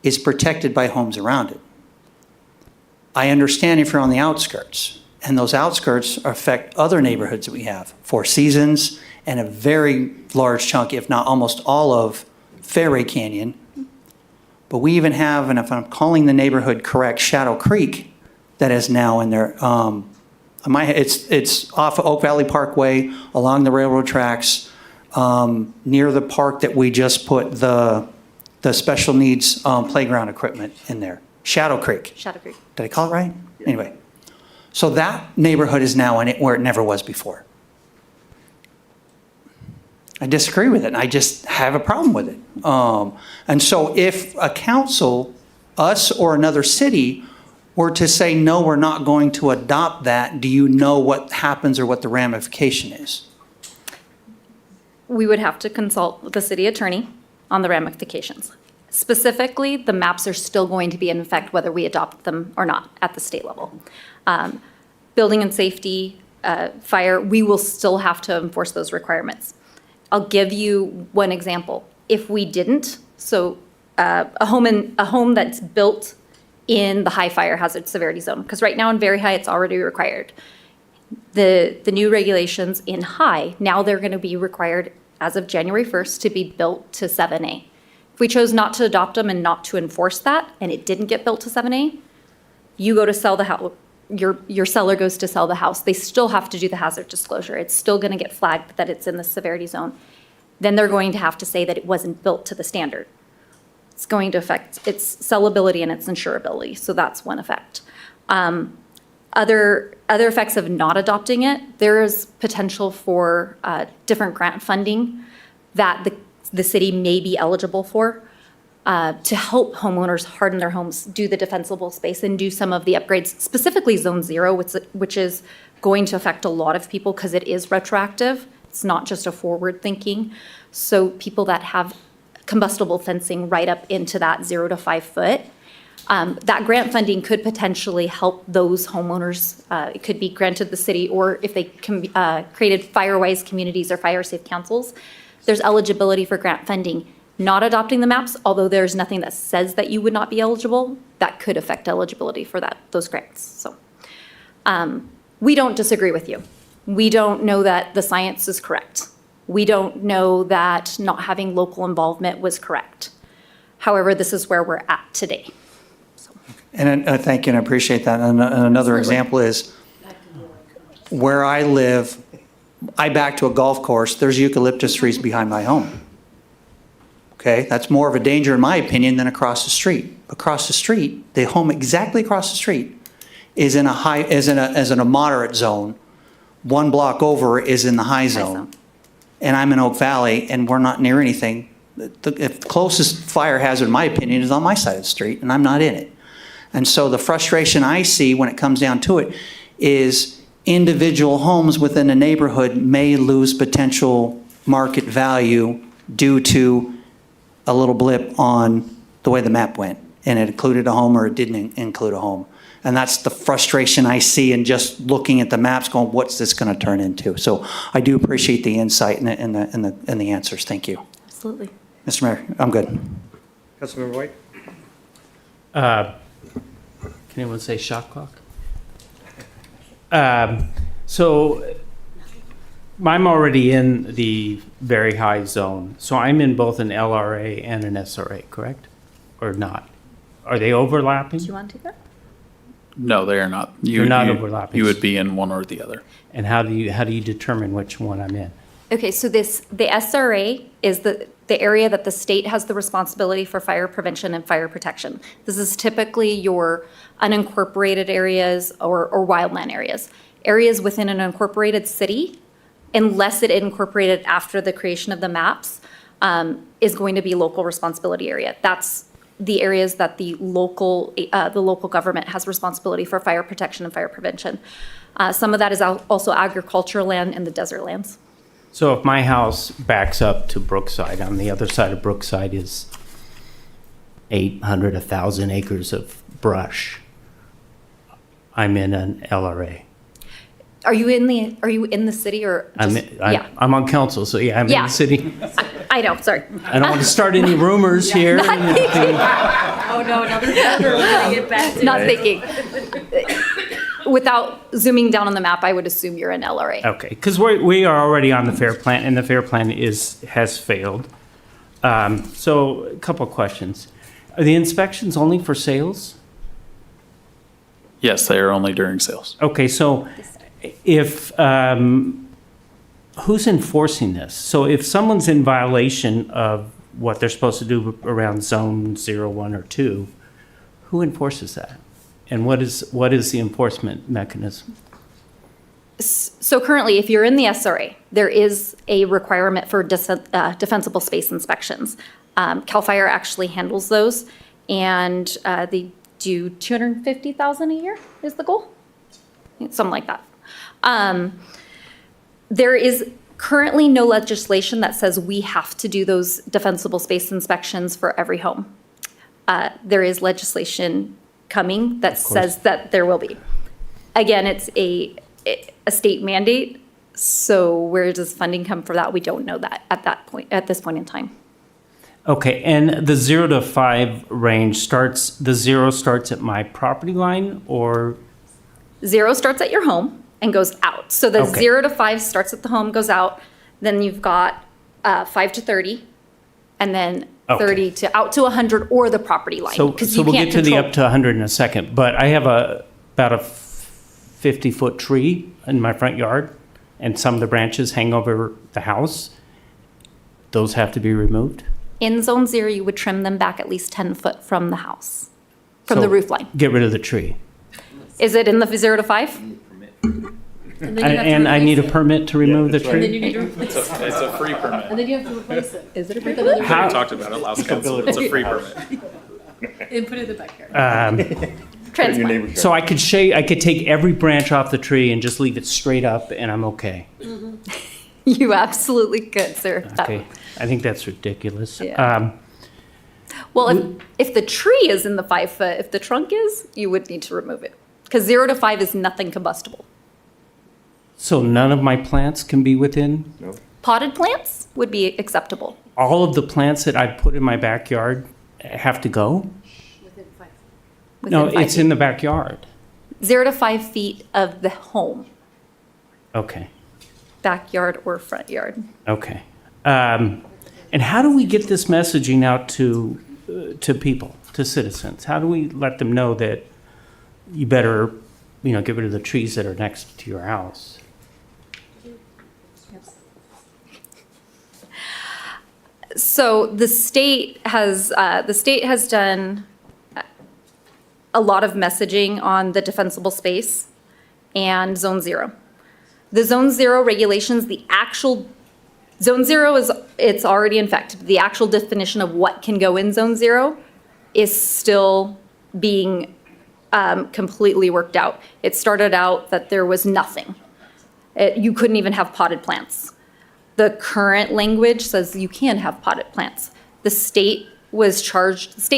S6: is protected by homes around it. I understand if you're on the outskirts, and those outskirts affect other neighborhoods that we have, Four Seasons, and a very large chunk, if not almost all of Fairway Canyon. But we even have, and if I'm calling the neighborhood correct, Shadow Creek, that is now in there. It's off of Oak Valley Parkway, along the railroad tracks, near the park that we just put the special needs playground equipment in there. Shadow Creek.
S12: Shadow Creek.
S6: Did I call it right? Anyway. So that neighborhood is now in it where it never was before. I disagree with it, and I just have a problem with it. And so if a council, us or another city, were to say, no, we're not going to adopt that, do you know what happens or what the ramification is?
S12: We would have to consult the city attorney on the ramifications. Specifically, the maps are still going to be in effect whether we adopt them or not at the state level. Building and safety, fire, we will still have to enforce those requirements. I'll give you one example. If we didn't, so a home that's built in the high fire hazard severity zone, because right now in very high, it's already required. The new regulations in high, now they're going to be required as of January 1st to be built to 7A. If we chose not to adopt them and not to enforce that, and it didn't get built to 7A, you go to sell the house, your seller goes to sell the house. They still have to do the hazard disclosure. It's still going to get flagged that it's in the severity zone. Then they're going to have to say that it wasn't built to the standard. It's going to affect its sellability and its insurability. So that's one effect. Other effects of not adopting it, there is potential for different grant funding that the city may be eligible for to help homeowners harden their homes, do the defensible space, and do some of the upgrades, specifically Zone 0, which is going to affect a lot of people because it is retroactive. It's not just a forward thinking. So people that have combustible fencing right up into that 0 to 5 foot, that grant funding could potentially help those homeowners. It could be granted the city, or if they created fire-wise communities or fire-safe councils, there's eligibility for grant funding. Not adopting the maps, although there's nothing that says that you would not be eligible, that could affect eligibility for those grants. So we don't disagree with you. We don't know that the science is correct. We don't know that not having local involvement was correct. However, this is where we're at today.
S6: And I thank you and I appreciate that. And another example is where I live, I back to a golf course, there's eucalyptus trees behind my home. Okay, that's more of a danger in my opinion than across the street. Across the street, the home exactly across the street is in a moderate zone. One block over is in the high zone. And I'm in Oak Valley and we're not near anything. The closest fire hazard, in my opinion, is on my side of the street and I'm not in it. And so the frustration I see when it comes down to it is individual homes within a neighborhood may lose potential market value due to a little blip on the way the map went. And it included a home or it didn't include a home. And that's the frustration I see in just looking at the maps going, what's this going to turn into? So I do appreciate the insight and the answers. Thank you.
S12: Absolutely.
S6: Mr. Mayor, I'm good.
S1: Councilmember White?
S16: Can anyone say shot clock? So I'm already in the very high zone. So I'm in both an LRA and an SRA, correct? Or not? Are they overlapping?
S12: Do you want to take that?
S11: No, they are not.
S16: They're not overlapping.
S11: You would be in one or the other.
S16: And how do you determine which one I'm in?
S12: Okay, so the SRA is the area that the state has the responsibility for fire prevention and fire protection. This is typically your unincorporated areas or wildland areas. Areas within an incorporated city, unless it incorporated after the creation of the maps, is going to be local responsibility area. That's the areas that the local government has responsibility for fire protection and fire prevention. Some of that is also agricultural land and the desert lands.
S16: So if my house backs up to Brookside, on the other side of Brookside is 800, 1,000 acres of brush, I'm in an LRA.
S12: Are you in the city or just, yeah?
S16: I'm on council, so yeah, I'm in
S12: Yeah.
S16: the city.
S12: I know, sorry.
S16: I don't want to start any rumors here.
S12: Oh, no, another Not thinking. Without zooming down on the map, I would assume you're in LRA.
S16: Okay, because we are already on the FAIR plan, and the FAIR plan has failed. So a couple of questions. Are the inspections only for sales?
S11: Yes, they are only during sales.
S16: Okay, so if, who's enforcing this? So if someone's in violation of what they're supposed to do around zone 0, 1, or 2, who enforces that? And what is the enforcement mechanism?
S12: So currently, if you're in the SRA, there is a requirement for defensible space inspections. CAL FIRE actually handles those, and they do $250,000 a year is the goal, something like that. There is currently no legislation that says we have to do those defensible space inspections for every home. There is legislation coming that says that there will be. Again, it's a state mandate, so where does funding come for that? We don't know that at this point in time.
S16: Okay, and the 0 to 5 range the 0 starts at my property line, or?
S12: 0 starts at your home and goes out. So the
S16: Okay.
S12: 0 to 5 starts at the home, goes out. Then you've got 5 to 30, and then
S16: Okay.
S12: 30 to out to 100 or the property line.
S16: So
S12: 'cause
S16: so
S12: you
S16: we'll
S12: can't
S16: get to the
S12: control-
S16: up to 100 in a second, but I have about a 50-foot tree in my front yard, and some of the branches hang over the house. Those have to be removed?
S12: In zone 0, you would trim them back at least 10 foot from the house, from
S16: So
S12: the roof line.
S16: Get rid of the tree.
S12: Is it in the 0 to 5?
S16: And I need a permit to remove the
S11: And then
S16: tree?
S11: you need to replace it. It's a free permit.
S17: And then you have to replace it.
S12: Is it a free
S17: With another
S11: We
S16: How-
S11: talked about it last council. It's a free permit.
S17: And put it in the backyard.
S12: Transplant.
S16: So I could take every branch off the tree and just leave it straight up, and I'm okay?
S12: You absolutely could, sir.
S16: Okay, I think that's ridiculous.
S12: Yeah. Well, if the tree is in the 5 foot, if the trunk is, you would need to remove it. Because 0 to 5 is nothing combustible.
S16: So none of my plants can be within?
S12: Potted plants would be acceptable.
S16: All of the plants that I put in my backyard have to go? No,
S12: Within 5
S16: it's in the backyard.
S12: 0 to 5 feet of the home,
S16: Okay,
S12: backyard or front yard.
S16: okay. And how do we get this messaging out to people, to citizens? How do we let them know that you better, get rid of the trees that are next to your house?
S12: So the state has done a lot of messaging on the defensible space and zone 0. The zone 0 regulations, the actual zone 0 it's already infected. The actual definition of what can go in zone 0 is still being completely worked out. It started out that there was nothing. You couldn't even have potted plants. The current language says you can have potted plants. The state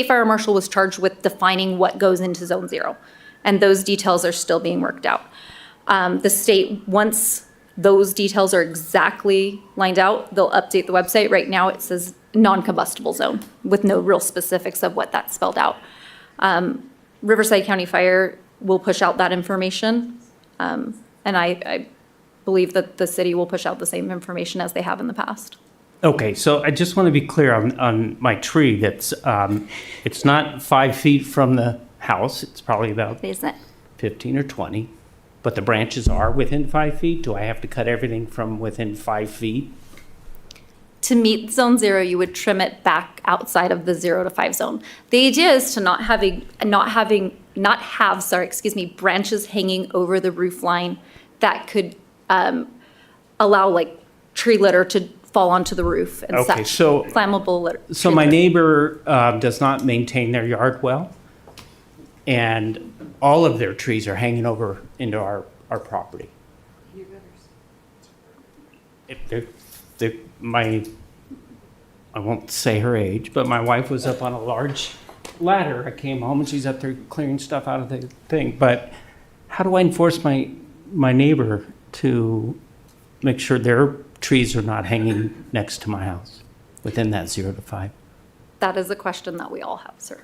S12: fire marshal was charged with defining what goes into zone 0. And those details are still being worked out. The state, once those details are exactly lined out, they'll update the website. Right now it says non-combustible zone with no real specifics of what that's spelled out. Riverside County Fire will push out that information. And I believe that the city will push out the same information as they have in the past.
S16: Okay, so I just want to be clear on my tree. That's it's not 5 feet from the house. It's probably about
S12: Is it?
S16: 15 or 20, but the branches are within 5 feet. Do I have to cut everything from within 5 feet?
S12: To meet zone 0, you would trim it back outside of the 0 to 5 zone. The idea is to not have branches hanging over the roof line that could allow like tree litter to fall onto the roof and
S16: Okay,
S12: such.
S16: so-
S12: Flammable.
S16: So my neighbor does not maintain their yard well, and all of their trees are hanging over into our property. I won't say her age, but my wife was up on a large ladder. I came home and she's up there clearing stuff out of the thing. But how do I enforce my neighbor to make sure their trees are not hanging next to my house within that 0 to 5?
S12: That is a question that we all have, sir.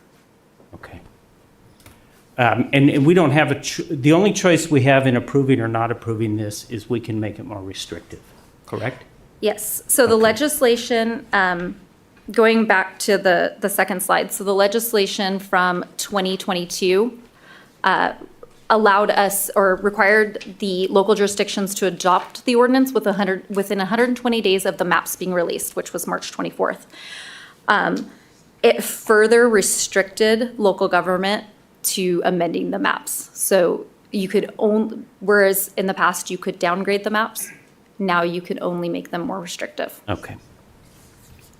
S16: Okay. And we don't have the only choice we have in approving or not approving this is we can make it more restrictive, correct?
S12: Yes, so the legislation, going back to the second slide, so the legislation from 2022 allowed us or required the local jurisdictions to adopt the ordinance within 120 days of the maps being released, which was March 24th. It further restricted local government to amending the maps. So you could whereas in the past you could downgrade the maps, now you can only make them more restrictive.
S16: Okay.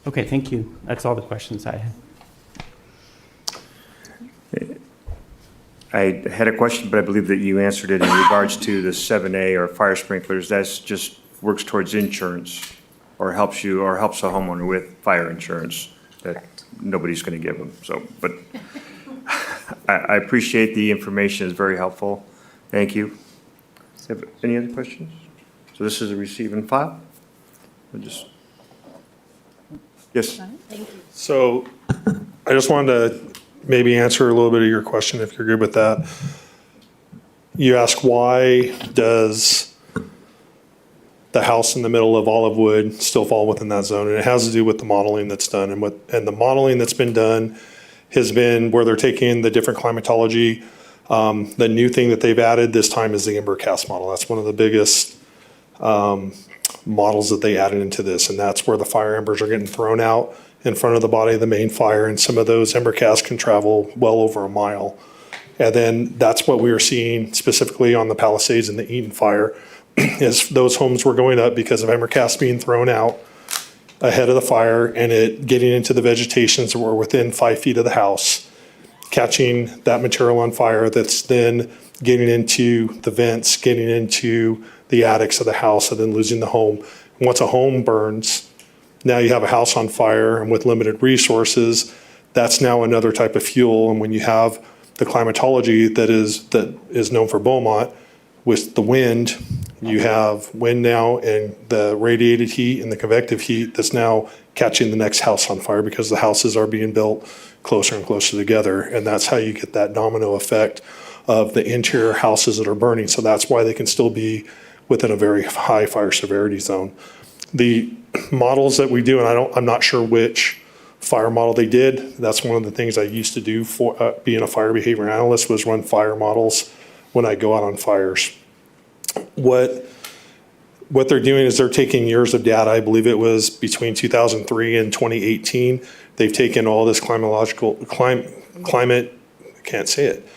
S16: Okay, thank you. That's all the questions I had.
S1: I had a question, but I believe that you answered it in regards to the 7A or fire sprinklers. That's just works towards insurance or helps a homeowner with fire insurance that nobody's going to give them. So, but I appreciate the information. It's very helpful. Thank you. Have any other questions? So this is a receive and file? Yes.
S17: Thank you.
S22: So I just wanted to maybe answer a little bit of your question, if you're good with that. You ask, why does the house in the middle of Olivewood still fall within that zone? And it has to do with the modeling that's done. And the modeling that's been done has been where they're taking the different climatology. The new thing that they've added this time is the Embercast model. That's one of the biggest models that they added into this, and that's where the fire embers are getting thrown out in front of the body of the main fire, and some of those Embercasts can travel well over a mile. And then that's what we were seeing specifically on the Palisades and the Eaton fire, is those homes were going up because of Embercasts being thrown out ahead of the fire and it getting into the vegetations that were within 5 feet of the house, catching that material on fire that's then getting into the vents, getting into the attics of the house, and then losing the home. And once a home burns, now you have a house on fire, and with limited resources, that's now another type of fuel. And when you have the climatology that is known for Beaumont, with the wind, you have wind now and the radiated heat and the convective heat that's now catching the next house on fire because the houses are being built closer and closer together. And that's how you get that domino effect of the interior houses that are burning. So that's why they can still be within a very high fire severity zone. The models that we do, and I'm not sure which fire model they did. That's one of the things I used to do for being a fire behavior analyst, was run fire models when I go out on fires. What they're doing is they're taking years of data. I believe it was between 2003 and 2018. They've taken all this climate, I can't say it,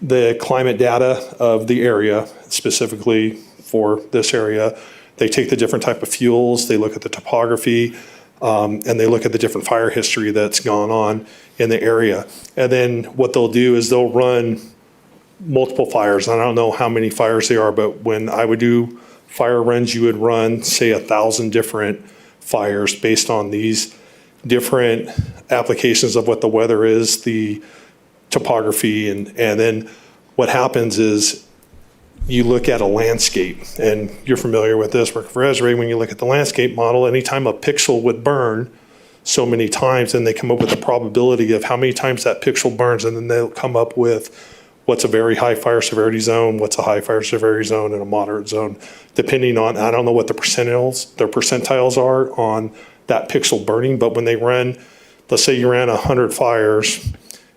S22: the climate data of the area, specifically for this area. They take the different type of fuels, they look at the topography, and they look at the different fire history that's gone on in the area. And then what they'll do is they'll run multiple fires. I don't know how many fires there are, but when I would do fire runs, you would run, say, 1,000 different fires based on these different applications of what the weather is, the topography, and then what happens is you look at a landscape, and you're familiar with this work for Esri. When you look at the landscape model, anytime a pixel would burn so many times, and they come up with a probability of how many times that pixel burns, and then they'll come up with what's a very high fire severity zone, what's a high fire severity zone, and a moderate zone, depending on, I don't know what their percentiles are on that pixel burning, but when they run, let's say you ran 100 fires,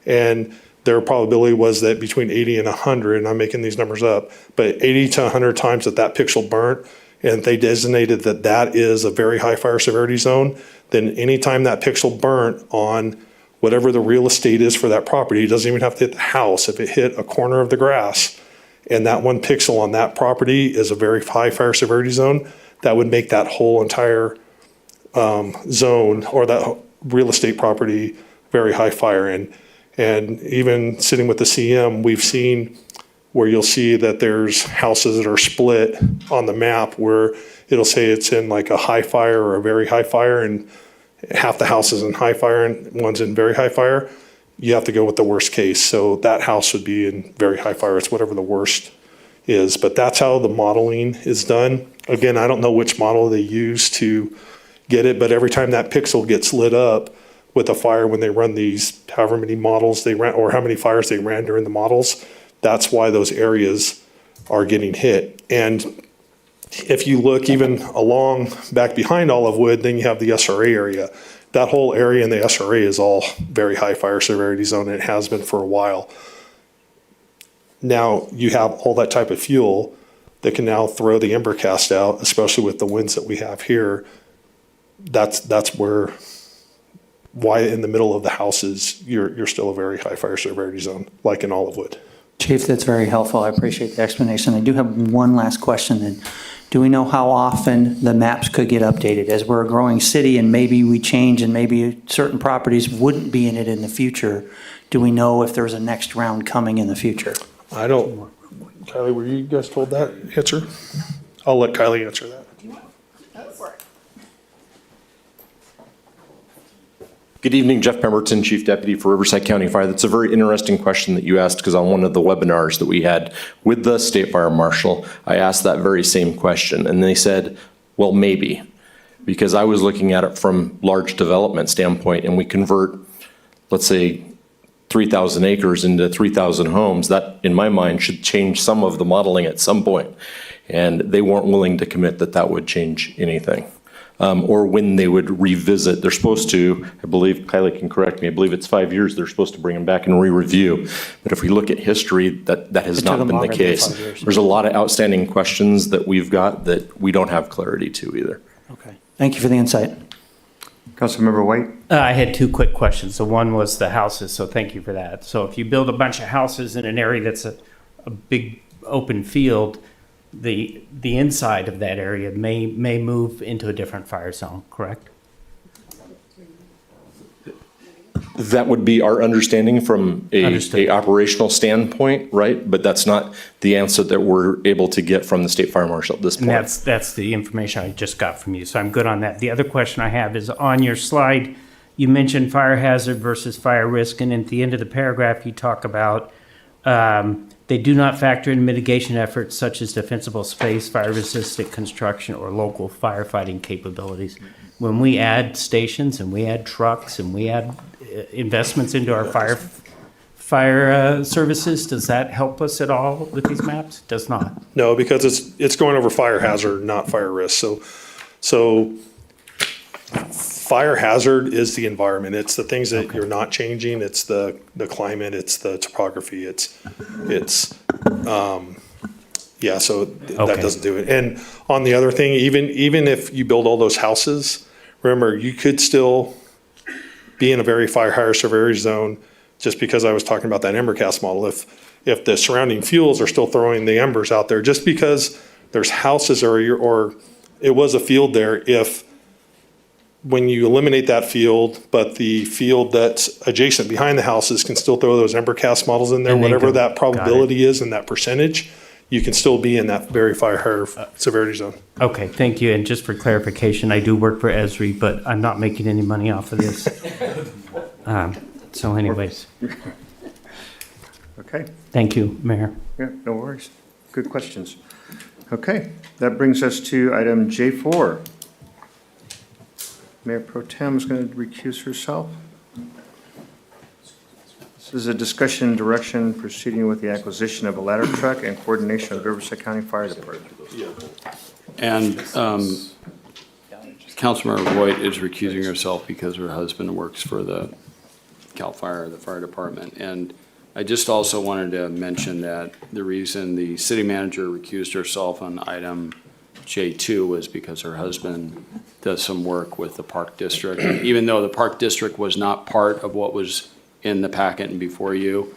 S22: and their probability was that between 80 and 100, and I'm making these numbers up, but 80 to 100 times that pixel burnt, and they designated that is a very high fire severity zone, then anytime that pixel burnt on whatever the real estate is for that property, it doesn't even have to hit the house. If it hit a corner of the grass and that one pixel on that property is a very high fire severity zone, that would make that whole entire zone or that real estate property very high fire. And even sitting with the CM, we've seen where you'll see that there's houses that are split on the map where it'll say it's in like a high fire or a very high fire, and half the house is in high fire and one's in very high fire. You have to go with the worst case. So that house would be in very high fire. It's whatever the worst is. But that's how the modeling is done. Again, I don't know which model they use to get it, but every time that pixel gets lit up with a fire, when they run these, however many models they ran, or how many fires they ran during the models, that's why those areas are getting hit. And if you look even along back behind Olivewood, then you have the SRA area. That whole area in the SRA is all very high fire severity zone, and it has been for a while. Now you have all that type of fuel that can now throw the ember cast out, especially with the winds that we have here. That's why in the middle of the houses, you're still a very high fire severity zone, like in Olivewood.
S6: Chief, that's very helpful. I appreciate the explanation. I do have one last question then. Do we know how often the maps could get updated? As we're a growing city and maybe we change and maybe certain properties wouldn't be in it in the future, do we know if there's a next round coming in the future?
S22: I don't, Kylie, were you guys told that answer? I'll let Kylie answer that.
S13: Good evening, Jeff Pemberton, Chief Deputy for Riverside County Fire. That's a very interesting question that you asked, because on one of the webinars that we had with the State Fire Marshal, I asked that very same question, and they said, well, maybe, because I was looking at it from large development standpoint, and we convert, let's say, 3,000 acres into 3,000 homes. That, in my mind, should change some of the modeling at some point, and they weren't willing to commit that that would change anything. Or when they would revisit. They're supposed to, I believe, Kylie can correct me, I believe it's 5 years, they're supposed to bring them back and re-review. But if we look at history, that has not been the case. There's a lot of outstanding questions that we've got that we don't have clarity to either.
S6: Okay. Thank you for the insight.
S1: Councilmember White?
S16: I had two quick questions. So one was the houses, so thank you for that. So if you build a bunch of houses in an area that's a big open field, the inside of that area may move into a different fire zone, correct?
S13: That would be our understanding from a operational standpoint, right? But that's not the answer that we're able to get from the State Fire Marshal at this point.
S16: And that's the information I just got from you, so I'm good on that. The other question I have is on your slide, you mentioned fire hazard versus fire risk, and at the end of the paragraph, you talk about they do not factor in mitigation efforts such as defensible space, fire-resistant construction, or local firefighting capabilities. When we add stations and we add trucks and we add investments into our fire services, does that help us at all with these maps? Does not.
S22: No, because it's going over fire hazard, not fire risk. So fire hazard is the environment. It's the things that you're not changing. It's the climate. It's the topography. So that doesn't do it. And on the other thing, even if you build all those houses, remember, you could still be in a very higher severity zone, just because I was talking about that ember cast model. If the surrounding fuels are still throwing the embers out there, just because there's houses or it was a field there, when you eliminate that field, but the field that's adjacent behind the houses can still throw those ember cast models in there, whatever that probability is and that percentage, you can still be in that very higher severity zone.
S16: Okay, thank you. And just for clarification, I do work for Esri, but I'm not making any money off of this. So anyways.
S1: Okay.
S16: Thank you, Mayor.
S1: Yeah, no worries. Good questions. Okay, that brings us to item J4. Mayor Pro Tem is going to recuse herself. This is a discussion and direction proceeding with the acquisition of a ladder truck and coordination of Riverside County Fire Department.
S5: And Councilmember Voigt is recusing herself because her husband works for the CAL FIRE, the fire department. And I just also wanted to mention that the reason the city manager recused herself on item J2 was because her husband does some work with the Park District. And even though the Park District was not part of what was in the packet and before you,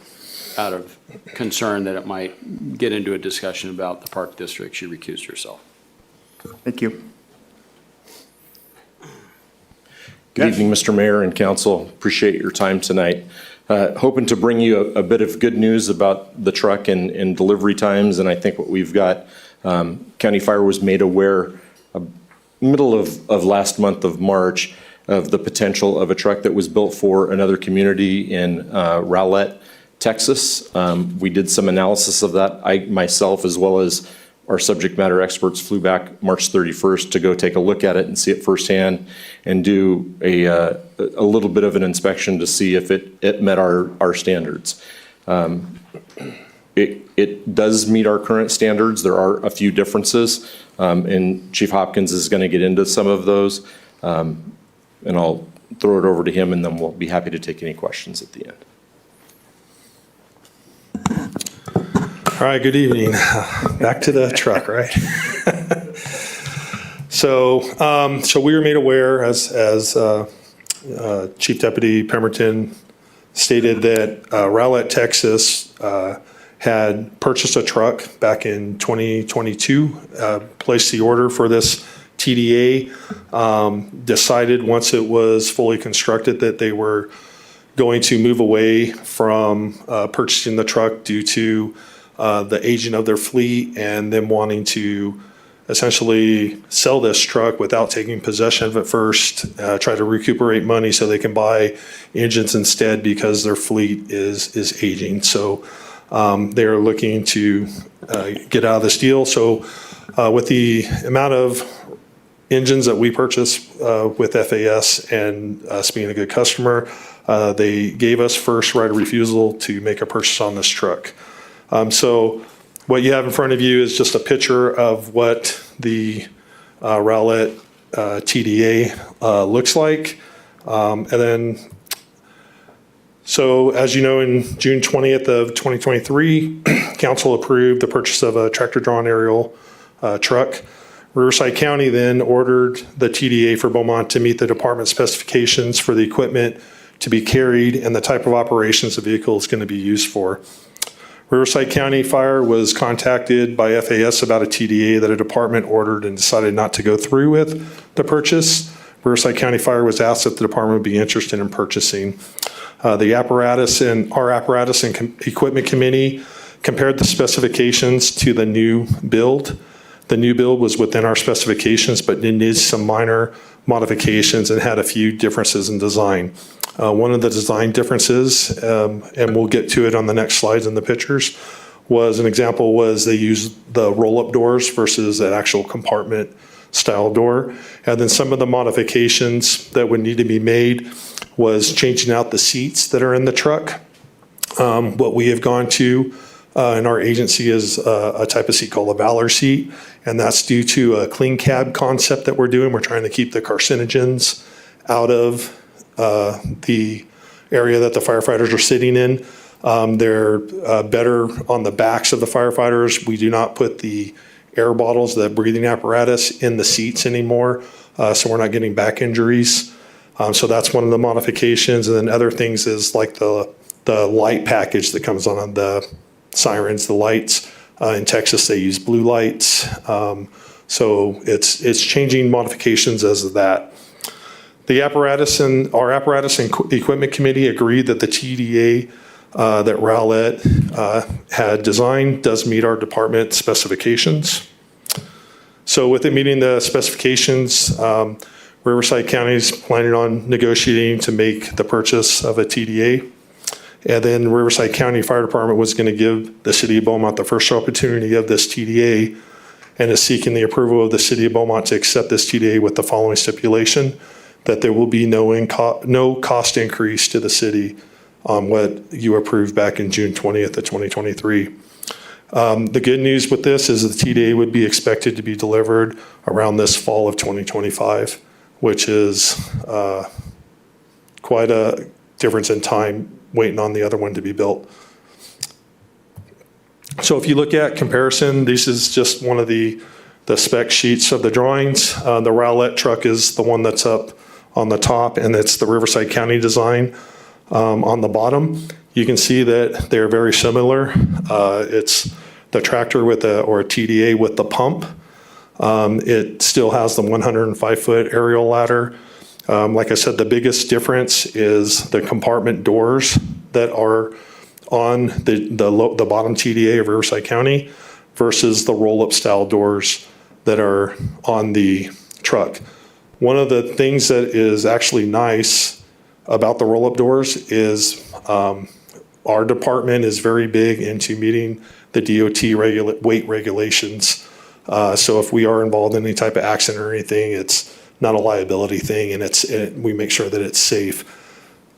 S5: out of concern that it might get into a discussion about the Park District, she recused herself.
S1: Thank you.
S13: Good
S1: Yes.
S13: evening, Mr. Mayor and council. Appreciate your time tonight. Hoping to bring you a bit of good news about the truck and delivery times, and I think what we've got, County Fire was made aware middle of last month of March of the potential of a truck that was built for another community in Rowlett, Texas. We did some analysis of that. I myself, as well as our subject matter experts, flew back March 31st to go take a look at it and see it firsthand and do a little bit of an inspection to see if it met our standards. It does meet our current standards. There are a few differences, and Chief Hopkins is going to get into some of those. And I'll throw it over to him, and then we'll be happy to take any questions at the end.
S22: All right, good evening. Back to the truck, right? So we were made aware, as Chief Deputy Pemberton stated, that Rowlett, Texas had purchased a truck back in 2022, placed the order for this TDA, decided once it was fully constructed that they were going to move away from purchasing the truck due to the aging of their fleet and them wanting to essentially sell this truck without taking possession of it first, try to recuperate money so they can buy engines instead because their fleet is aging. So they're looking to get out of this deal. So with the amount of engines that we purchase with FAS and us being a good customer, they gave us first right of refusal to make a purchase on this truck. So what you have in front of you is just a picture of what the Rowlett TDA looks like. And then, so as you know, in June 20th of 2023, council approved the purchase of a tractor-drawn aerial truck. Riverside County then ordered the TDA for Beaumont to meet the department specifications for the equipment to be carried and the type of operations the vehicle is going to be used for. Riverside County Fire was contacted by FAS about a TDA that a department ordered and decided not to go through with the purchase. Riverside County Fire was asked if the department would be interested in purchasing. The apparatus and our apparatus and equipment committee compared the specifications to the new build. The new build was within our specifications, but it needs some minor modifications and had a few differences in design. One of the design differences, and we'll get to it on the next slides in the pictures, was they used the roll-up doors versus an actual compartment style door. And then some of the modifications that would need to be made was changing out the seats that are in the truck. What we have gone to in our agency is a type of seat called a Valor seat, and that's due to a clean cab concept that we're doing. We're trying to keep the carcinogens out of the area that the firefighters are sitting in. They're better on the backs of the firefighters. We do not put the air bottles, the breathing apparatus, in the seats anymore, so we're not getting back injuries. So that's one of the modifications. And then other things is like the light package that comes on the sirens, the lights. In Texas, they use blue lights. So it's changing modifications as of that. The apparatus and our apparatus and equipment committee agreed that the TDA that Rowlett had designed does meet our department specifications. So with it meeting the specifications, Riverside County is planning on negotiating to make the purchase of a TDA. And then Riverside County Fire Department was going to give the city of Beaumont the first opportunity of this TDA and is seeking the approval of the city of Beaumont to accept this TDA with the following stipulation: that there will be no cost increase to the city on what you approved back in June 20th of 2023. The good news with this is the TDA would be expected to be delivered around this fall of 2025, which is quite a difference in time waiting on the other one to be built. So if you look at comparison, this is just one of the spec sheets of the drawings. The Rowlett truck is the one that's up on the top, and it's the Riverside County design on the bottom. You can see that they're very similar. It's the tractor with a TDA with the pump. It still has the 105-foot aerial ladder. Like I said, the biggest difference is the compartment doors that are on the bottom TDA of Riverside County versus the roll-up style doors that are on the truck. One of the things that is actually nice about the roll-up doors is our department is very big into meeting the DOT weight regulations. So if we are involved in any type of accident or anything, it's not a liability thing, and we make sure that it's safe.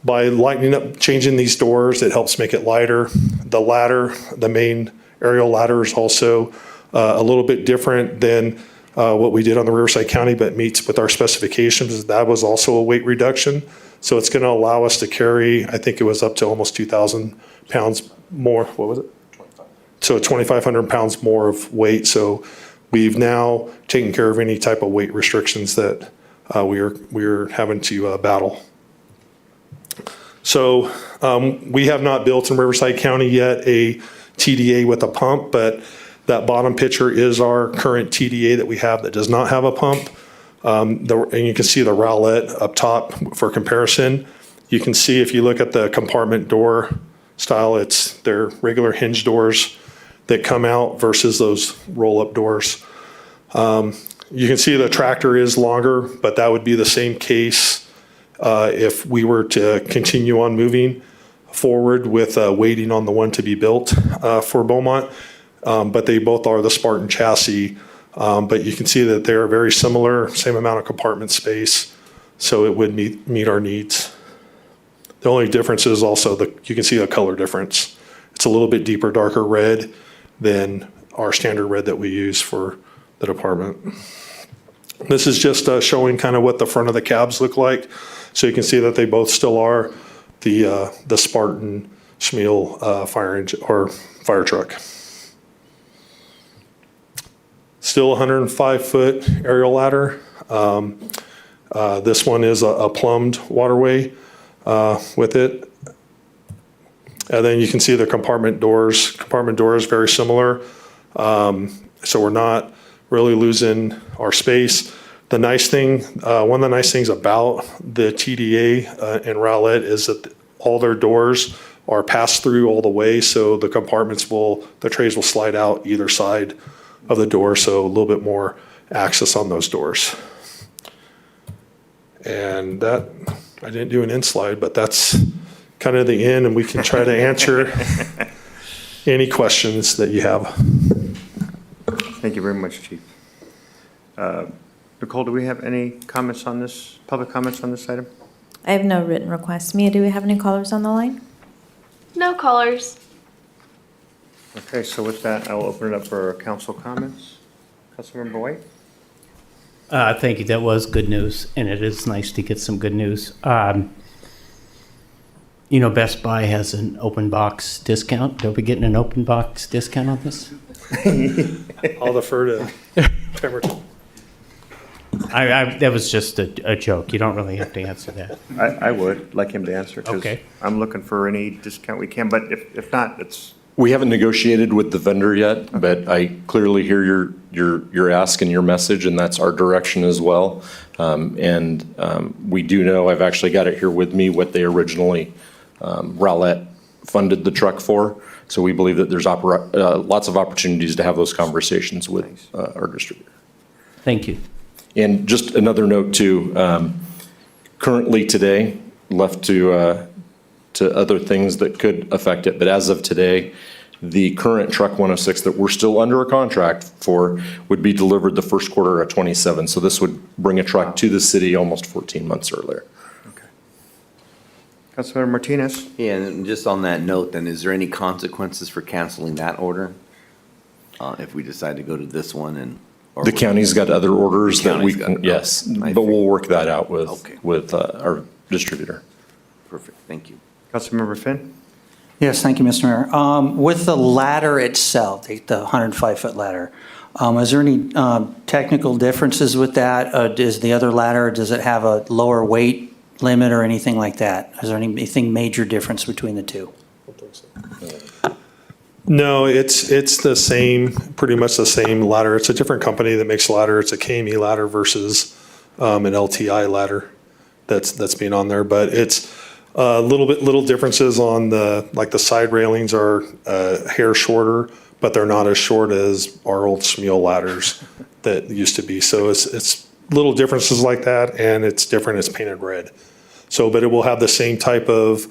S22: By lightening up, changing these doors, it helps make it lighter. The ladder, the main aerial ladder, is also a little bit different than what we did on the Riverside County, but meets with our specifications. That was also a weight reduction. So it's going to allow us to carry, I think it was up to almost 2,000 pounds more. What was it? 25. So 2,500 pounds more of weight. So we've now taken care of any type of weight restrictions that we're having to battle. So we have not built in Riverside County yet a TDA with a pump, but that bottom picture is our current TDA that we have that does not have a pump. And you can see the rowlette up top for comparison. You can see if you look at the compartment door style, they're regular hinge doors that come out versus those roll-up doors. You can see the tractor is longer, but that would be the same case if we were to continue on moving forward with waiting on the one to be built for Beaumont. But they both are the Spartan chassis. But you can see that they're very similar, same amount of compartment space, so it would meet our needs. The only difference is also you can see a color difference. It's a little bit deeper, darker red than our standard red that we use for the department. This is just showing kind of what the front of the cabs look like. So you can see that they both still are the Spartan Schmiel fire engine or fire truck. Still 105-foot aerial ladder. This one is a plumbed waterway with it. And then you can see the compartment doors. Compartment doors very similar. So we're not really losing our space. The nice thing, one of the nice things about the TDA and rowlette is that all their doors are passed through all the way. So the the trays will slide out either side of the door, so a little bit more access on those doors. And that, I didn't do an in slide, but that's kind of the end, and we can try to answer any questions that you have.
S1: Thank you very much, Chief. Nicole, do we have any comments on this, public comments on this item?
S2: I have no written requests. Mia, do we have any callers on the line?
S19: No callers.
S1: Okay, so with that, I will open it up for council comments. Councilmember White?
S16: Thank you. That was good news, and it is nice to get some good news. Best Buy has an open box discount. They'll be getting an open box discount on this?
S22: I'll defer to Pemberton.
S16: That was just a joke. You don't really have to answer that.
S1: I would like him to answer, because
S16: Okay.
S1: I'm looking for any discount we can, but if not, it's.
S13: We haven't negotiated with the vendor yet, but I clearly hear your ask and your message, and that's our direction as well. We do know, I've actually got it here with me, what they originally, Rowlett funded the truck for. So we believe that there's lots of opportunities to have those conversations with our distributor.
S16: Thank you.
S13: And just another note too, currently today, left to other things that could affect it, but as of today, the current truck 106 that we're still under a contract for would be delivered the first quarter of 27. So this would bring a truck to the city almost 14 months earlier.
S1: Okay. Councilmember Martinez?
S10: Yeah, and just on that note, then, is there any consequences for canceling that order? If we decide to go to this one
S13: The county's got other orders that we
S10: can,
S13: yes, but we'll work that out with our distributor.
S10: Perfect, thank you.
S1: Councilmember Finn?
S6: Yes, thank you, Mr. Mayor. With the ladder itself, the 105-foot ladder, is there any technical differences with that? Does the other ladder, does it have a lower weight limit or anything like that? Is there anything major difference between the two?
S22: No, it's the same, pretty much the same ladder. It's a different company that makes ladder. It's a KME ladder versus an LTI ladder. that's being on there, but it's little differences on the side railings are a hair shorter, but they're not as short as our old Smeel ladders that used to be. So it's little differences like that, and it's different. It's painted red. So, but it will have the same type of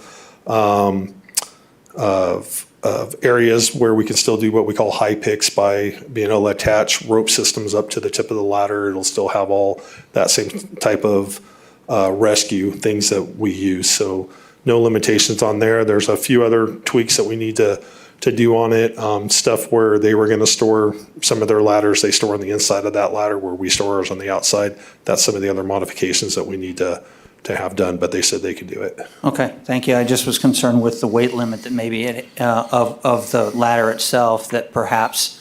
S22: areas where we can still do what we call high picks by being able to attach rope systems up to the tip of the ladder. It'll still have all that same type of rescue things that we use. So no limitations on there. There's a few other tweaks that we need to do on it. Stuff where they were going to store some of their ladders, they store on the inside of that ladder, where we store ours on the outside. That's some of the other modifications that we need to have done, but they said they could do it.
S6: Okay, thank you. I just was concerned with the weight limit that maybe of the ladder itself, that perhaps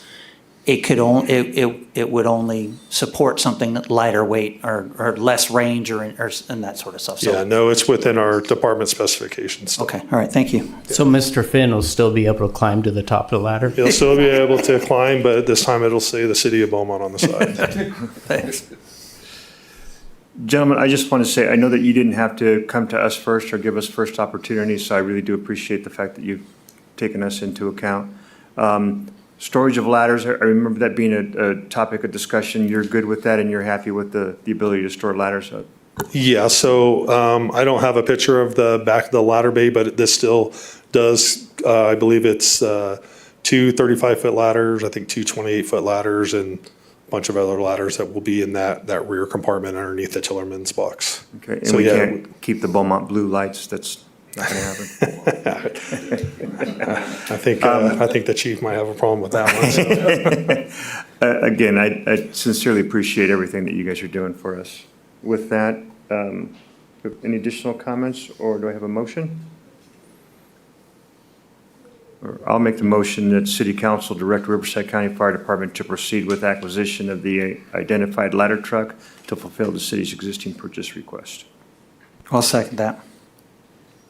S6: it would only support something lighter weight or less range and that sort of stuff. So,
S22: Yeah, no, it's within our department specifications.
S6: okay, all right, thank you.
S16: So Mr. Finn will still be able to climb to the top of the ladder?
S22: You'll still be able to climb, but this time it'll say the city of Beaumont on the side.
S6: Thanks.
S1: Gentlemen, I just want to say, I know that you didn't have to come to us first or give us first opportunity, so I really do appreciate the fact that you've taken us into account. Storage of ladders, I remember that being a topic of discussion. You're good with that, and you're happy with the ability to store ladders?
S22: Yeah, so I don't have a picture of the back of the ladder bay, but this still does, I believe it's two 35-foot ladders, I think two 28-foot ladders, and a bunch of other ladders that will be in that rear compartment underneath the Tillerman's box.
S1: Okay, and
S22: So,
S1: we
S22: yeah,
S1: can't keep the Beaumont blue lights? That's not going to happen?
S22: I think the chief might have a problem with that one.
S1: Again, I sincerely appreciate everything that you guys are doing for us. With that, any additional comments, or do I have a motion? Or I'll make the motion that City Council direct Riverside County Fire Department to proceed with acquisition of the identified ladder truck to fulfill the city's existing purchase request.
S6: I'll second that.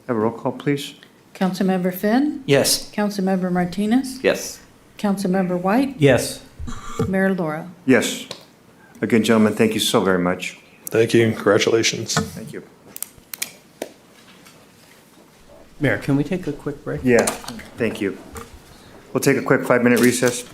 S1: Have a roll call, please.
S3: Councilmember Finn,
S6: Yes.
S3: Councilmember Martinez,
S10: Yes.
S3: Councilmember White,
S16: Yes.
S3: Mayor Laura.
S1: Yes. Again, gentlemen, thank you so very much.
S22: Thank you, congratulations.
S1: Thank you.
S16: Mayor, can we take a quick break?
S1: Yeah, thank you. We'll take a quick 5-minute recess.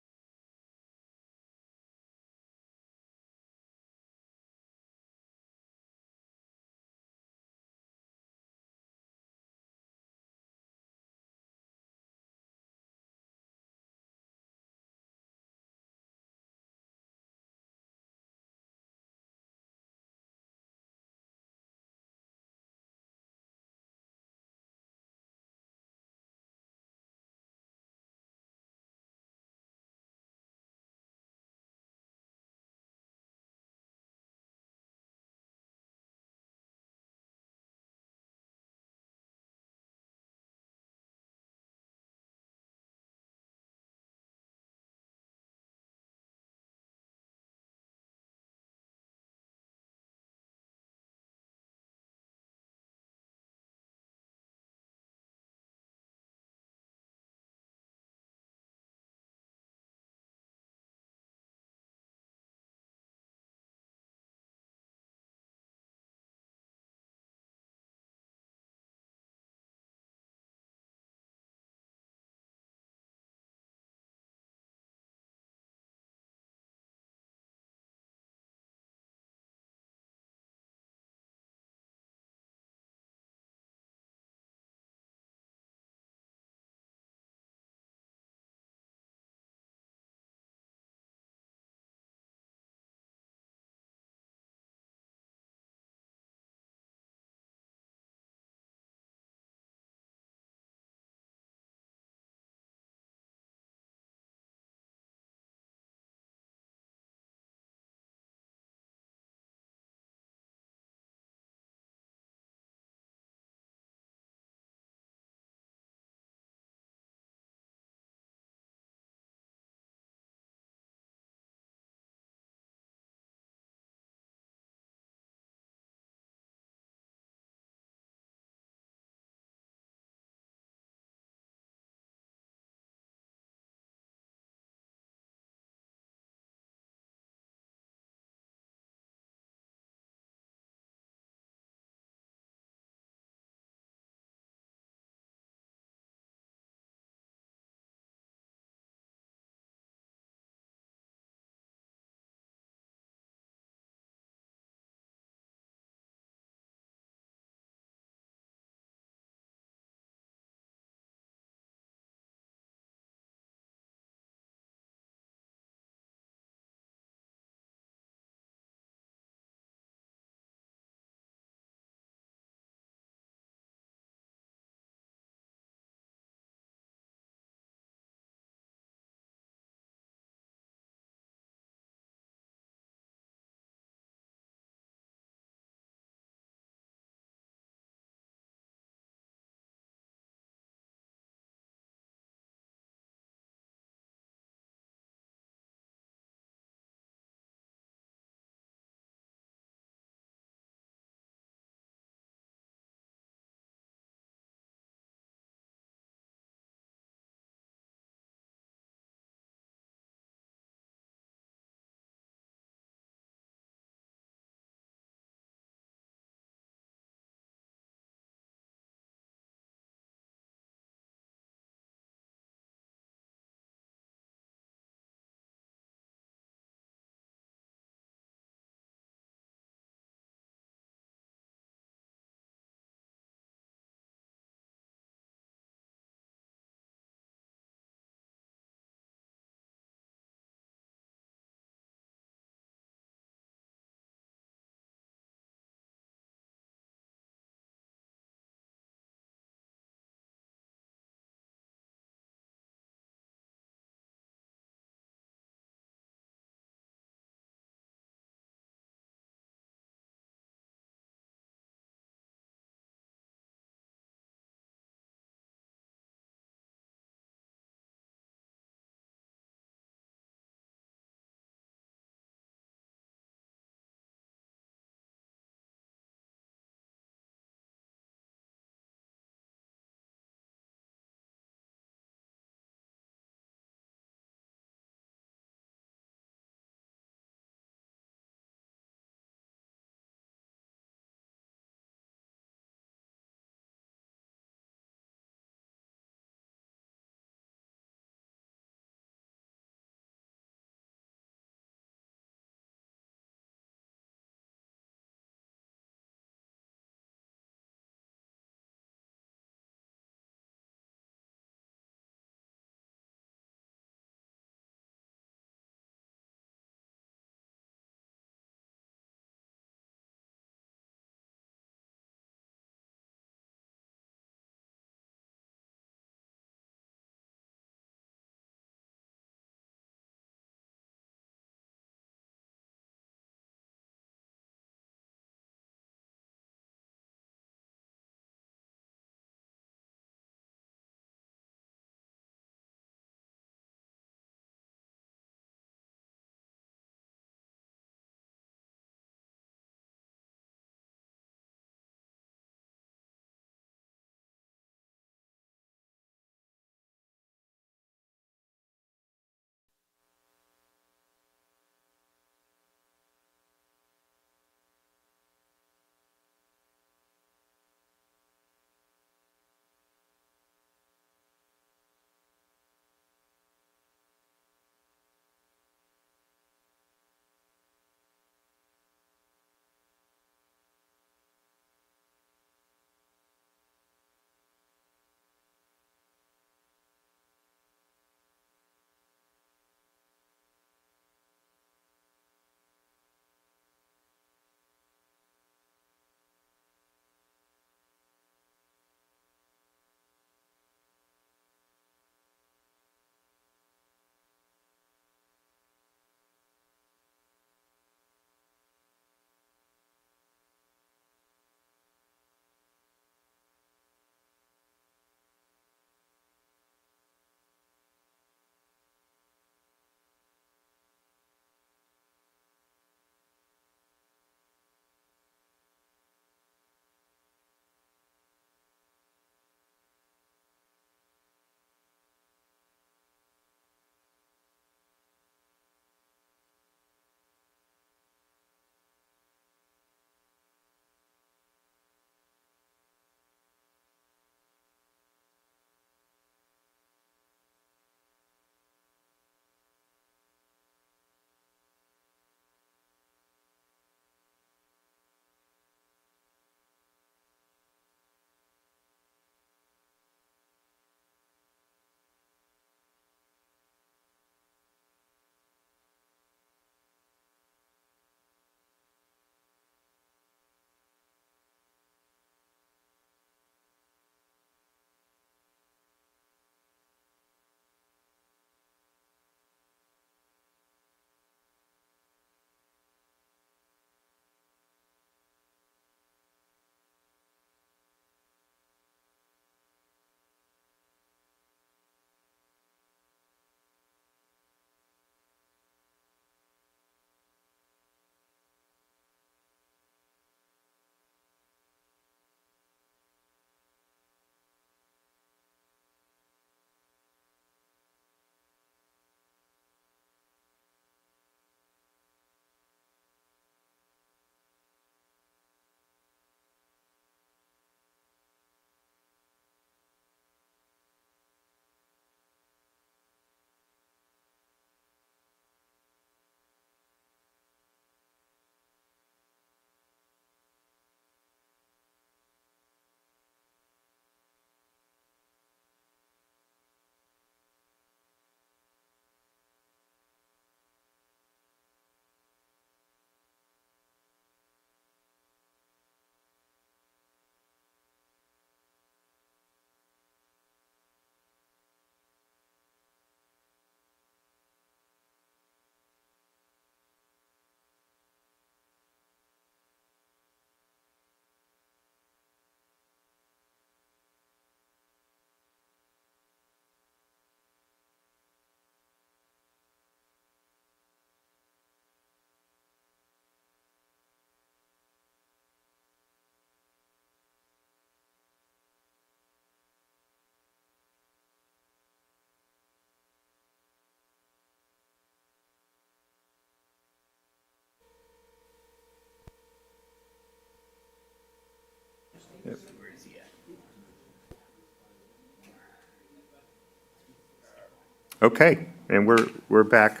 S1: Okay, and we're back.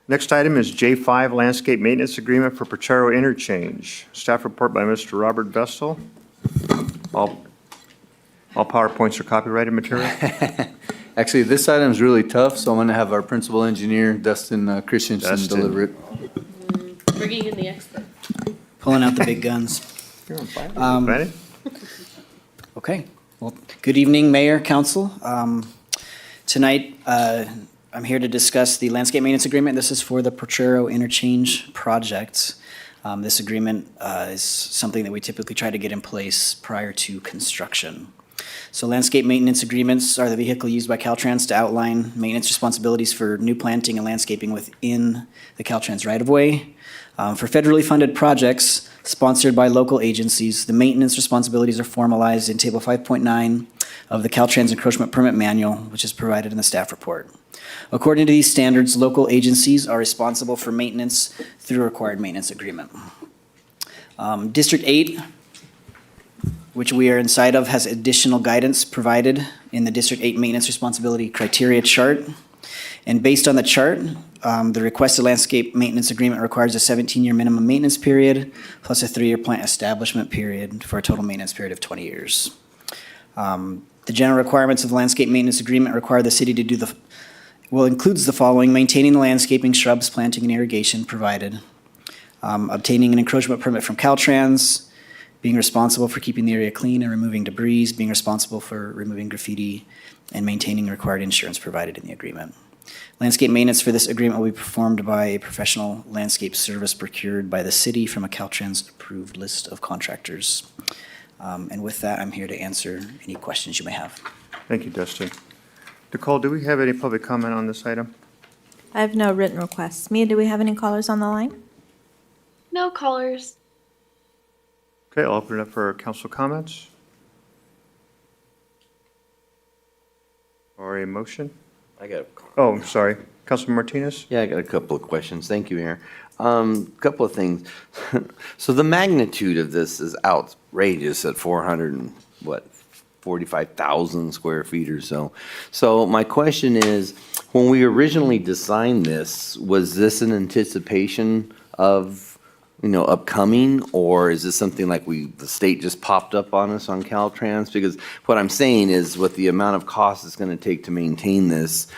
S1: Next item is J5 Landscape Maintenance Agreement for Potrero Interchange. Staff report by Mr. Robert Vestal. All PowerPoints are copyrighted material.
S9: Actually, this item is really tough, so I'm going to have our principal engineer, Dustin Christensen,
S1: Dustin.
S9: deliver it.
S4: Bringing in the expert.
S14: Pulling out the big guns.
S1: Ready?
S14: Okay. Well, good evening, Mayor, Council. Tonight, I'm here to discuss the landscape maintenance agreement. This is for the Potrero Interchange project. This agreement is something that we typically try to get in place prior to construction. So landscape maintenance agreements are the vehicle used by Caltrans to outline maintenance responsibilities for new planting and landscaping within the Caltrans right-of-way. For federally funded projects sponsored by local agencies, the maintenance responsibilities are formalized in Table 5.9 of the Caltrans Encroachment Permit Manual, which is provided in the staff report. According to these standards, local agencies are responsible for maintenance through a required maintenance agreement. District 8, which we are inside of, has additional guidance provided in the District 8 Maintenance Responsibility Criteria Chart. And based on the chart, the requested landscape maintenance agreement requires a 17-year minimum maintenance period plus a 3-year plant establishment period for a total maintenance period of 20 years. The general requirements of the landscape maintenance agreement require the city to do includes the following: maintaining the landscaping, shrubs, planting, and irrigation provided, obtaining an encroachment permit from Caltrans, being responsible for keeping the area clean and removing debris, being responsible for removing graffiti, and maintaining required insurance provided in the agreement. Landscape maintenance for this agreement will be performed by a professional landscape service procured by the city from a Caltrans-approved list of contractors. And with that, I'm here to answer any questions you may have.
S1: Thank you, Dustin. Nicole, do we have any public comment on this item?
S2: I have no written requests. Mia, do we have any callers on the line?
S19: No callers.
S1: Okay, I'll open it up for council comments. Or a motion?
S10: I got
S1: Oh, I'm sorry. Councilman Martinez?
S10: Yeah, I got a couple of questions. Thank you, Mayor. Couple of things. So the magnitude of this is outrageous at 45,000 square feet or so. So my question is, when we originally designed this, was this an anticipation of, upcoming, or is this something like the state just popped up on us on Caltrans? Because what I'm saying is, with the amount of cost it's going to take to maintain this,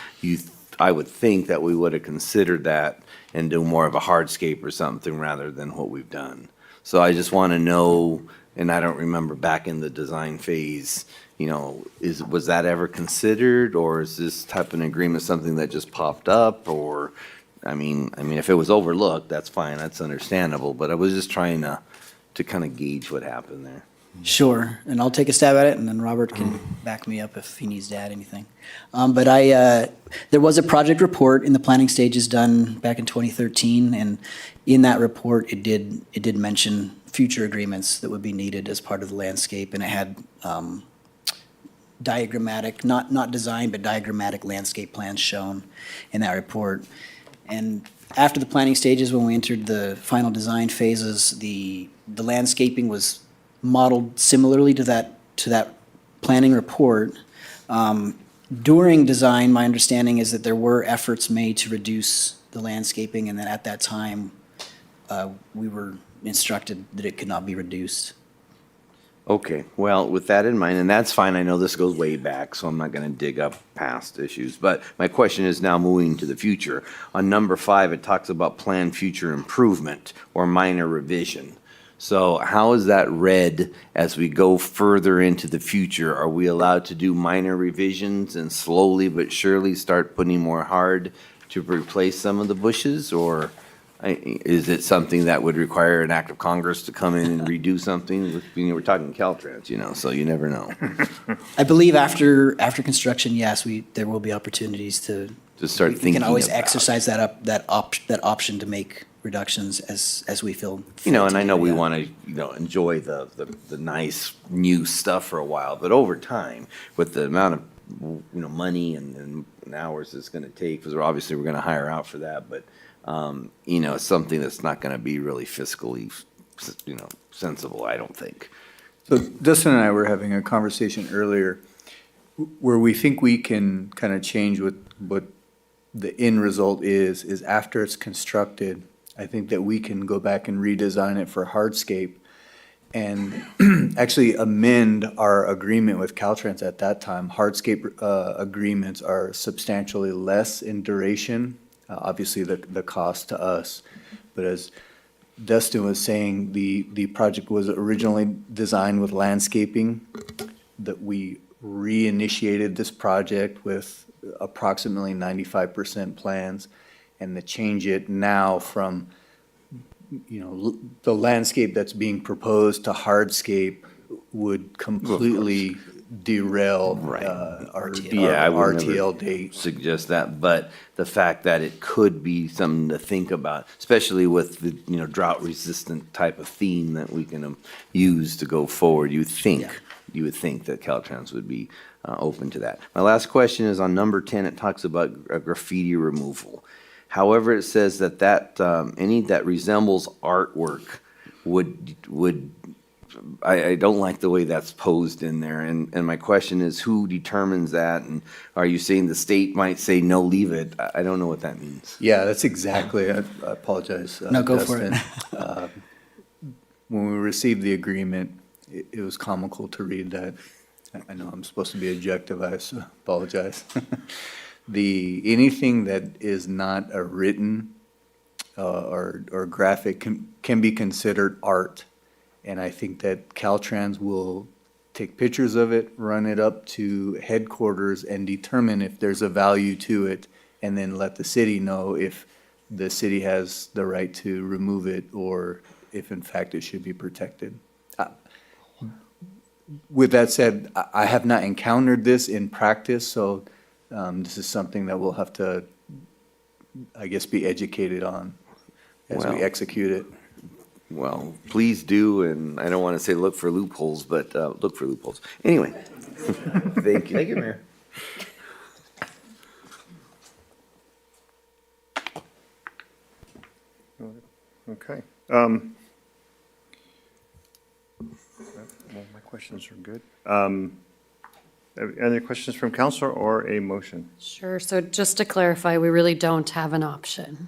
S10: I would think that we would have considered that and do more of a hardscape or something rather than what we've done. So I just want to know, and I don't remember back in the design phase, was that ever considered, or is this type of an agreement something that just popped up? Or, I mean, if it was overlooked, that's fine, that's understandable, but I was just trying to kind of gauge what happened there.
S14: Sure, and I'll take a stab at it, and then Robert can back me up if he needs to add anything. But there was a project report in the planning stages done back in 2013, and in that report, it did mention future agreements that would be needed as part of the landscape, and it had diagrammatic, not design, but diagrammatic landscape plans shown in that report. And after the planning stages, when we entered the final design phases, the landscaping was modeled similarly to that planning report. During design, my understanding is that there were efforts made to reduce the landscaping, and then at that time, we were instructed that it could not be reduced.
S10: Okay, well, with that in mind, and that's fine, I know this goes way back, so I'm not going to dig up past issues, but my question is now moving to the future. On number 5, it talks about planned future improvement or minor revision. So how is that read as we go further into the future? Are we allowed to do minor revisions and slowly but surely start putting more hard to replace some of the bushes? Or is it something that would require an act of Congress to come in and redo something? We're talking Caltrans, so you never know.
S14: I believe after construction, yes, there will be opportunities to
S10: start
S14: we
S10: thinking
S14: can always
S10: about
S14: exercise that option to make reductions as we feel.
S10: And I know we want to, enjoy the nice new stuff for a while, but over time, with the amount of, money and hours it's going to take, because obviously we're going to hire out for that, but, it's something that's not going to be really fiscally, sensible, I don't think.
S9: So Dustin and I were having a conversation earlier. Where we think we can kind of change what the end result is after it's constructed, I think that we can go back and redesign it for hardscape and actually amend our agreement with Caltrans at that time. Hardscape agreements are substantially less in duration, obviously the cost to us. But as Dustin was saying, the project was originally designed with landscaping, that we reinitiated this project with approximately 95% plans, and to change it now from, the landscape that's being proposed to hardscape would completely derail our
S10: Yeah, I would
S9: RTL
S10: never
S9: date.
S10: suggest that, but the fact that it could be something to think about, especially with the, drought-resistant type of theme that we can use to go forward, you would think that Caltrans would be open to that. My last question is on number 10, it talks about graffiti removal. However, it says that any that resembles artwork would I don't like the way that's posed in there, and my question is, who determines that, and are you saying the state might say, no, leave it? I don't know what that means.
S9: Yeah, that's exactly, I apologize.
S14: No, go for it.
S9: Dustin. When we received the agreement, it was comical to read that. I know I'm supposed to be objective, I apologize. Anything that is not a written or graphic can be considered art. And I think that Caltrans will take pictures of it, run it up to headquarters and determine if there's a value to it, and then let the city know if the city has the right to remove it or if in fact it should be protected. With that said, I have not encountered this in practice, so this is something that we'll have to, I guess, be educated on as we execute it.
S10: Well, please do, and I don't want to say look for loopholes, but look for loopholes. Anyway, thank you.
S1: Thank you, Mayor. Okay. Well, my questions are good. Any questions from council or a motion?
S4: Sure, so just to clarify, we really don't have an option.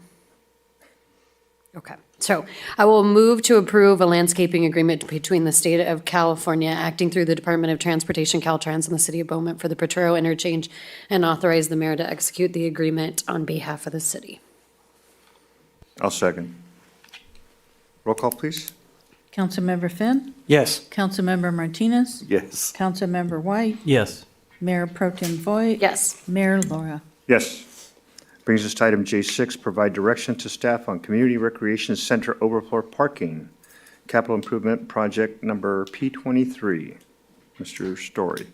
S4: Okay, so I will move to approve a landscaping agreement between the state of California, acting through the Department of Transportation, Caltrans, and the city of Beaumont for the Potrero interchange, and authorize the mayor to execute the agreement on behalf of the city.
S1: I'll second. Roll call, please.
S3: Councilmember Finn,
S6: Yes.
S3: Councilmember Martinez,
S10: Yes.
S3: Councilmember White,
S16: Yes.
S3: Mayor Pro Tem Voigt.
S4: Yes.
S3: Mayor Laura.
S1: Yes. Brings us to item J6, provide direction to staff on Community Recreation Center overflow parking, capital improvement project number P23. Mr. Story.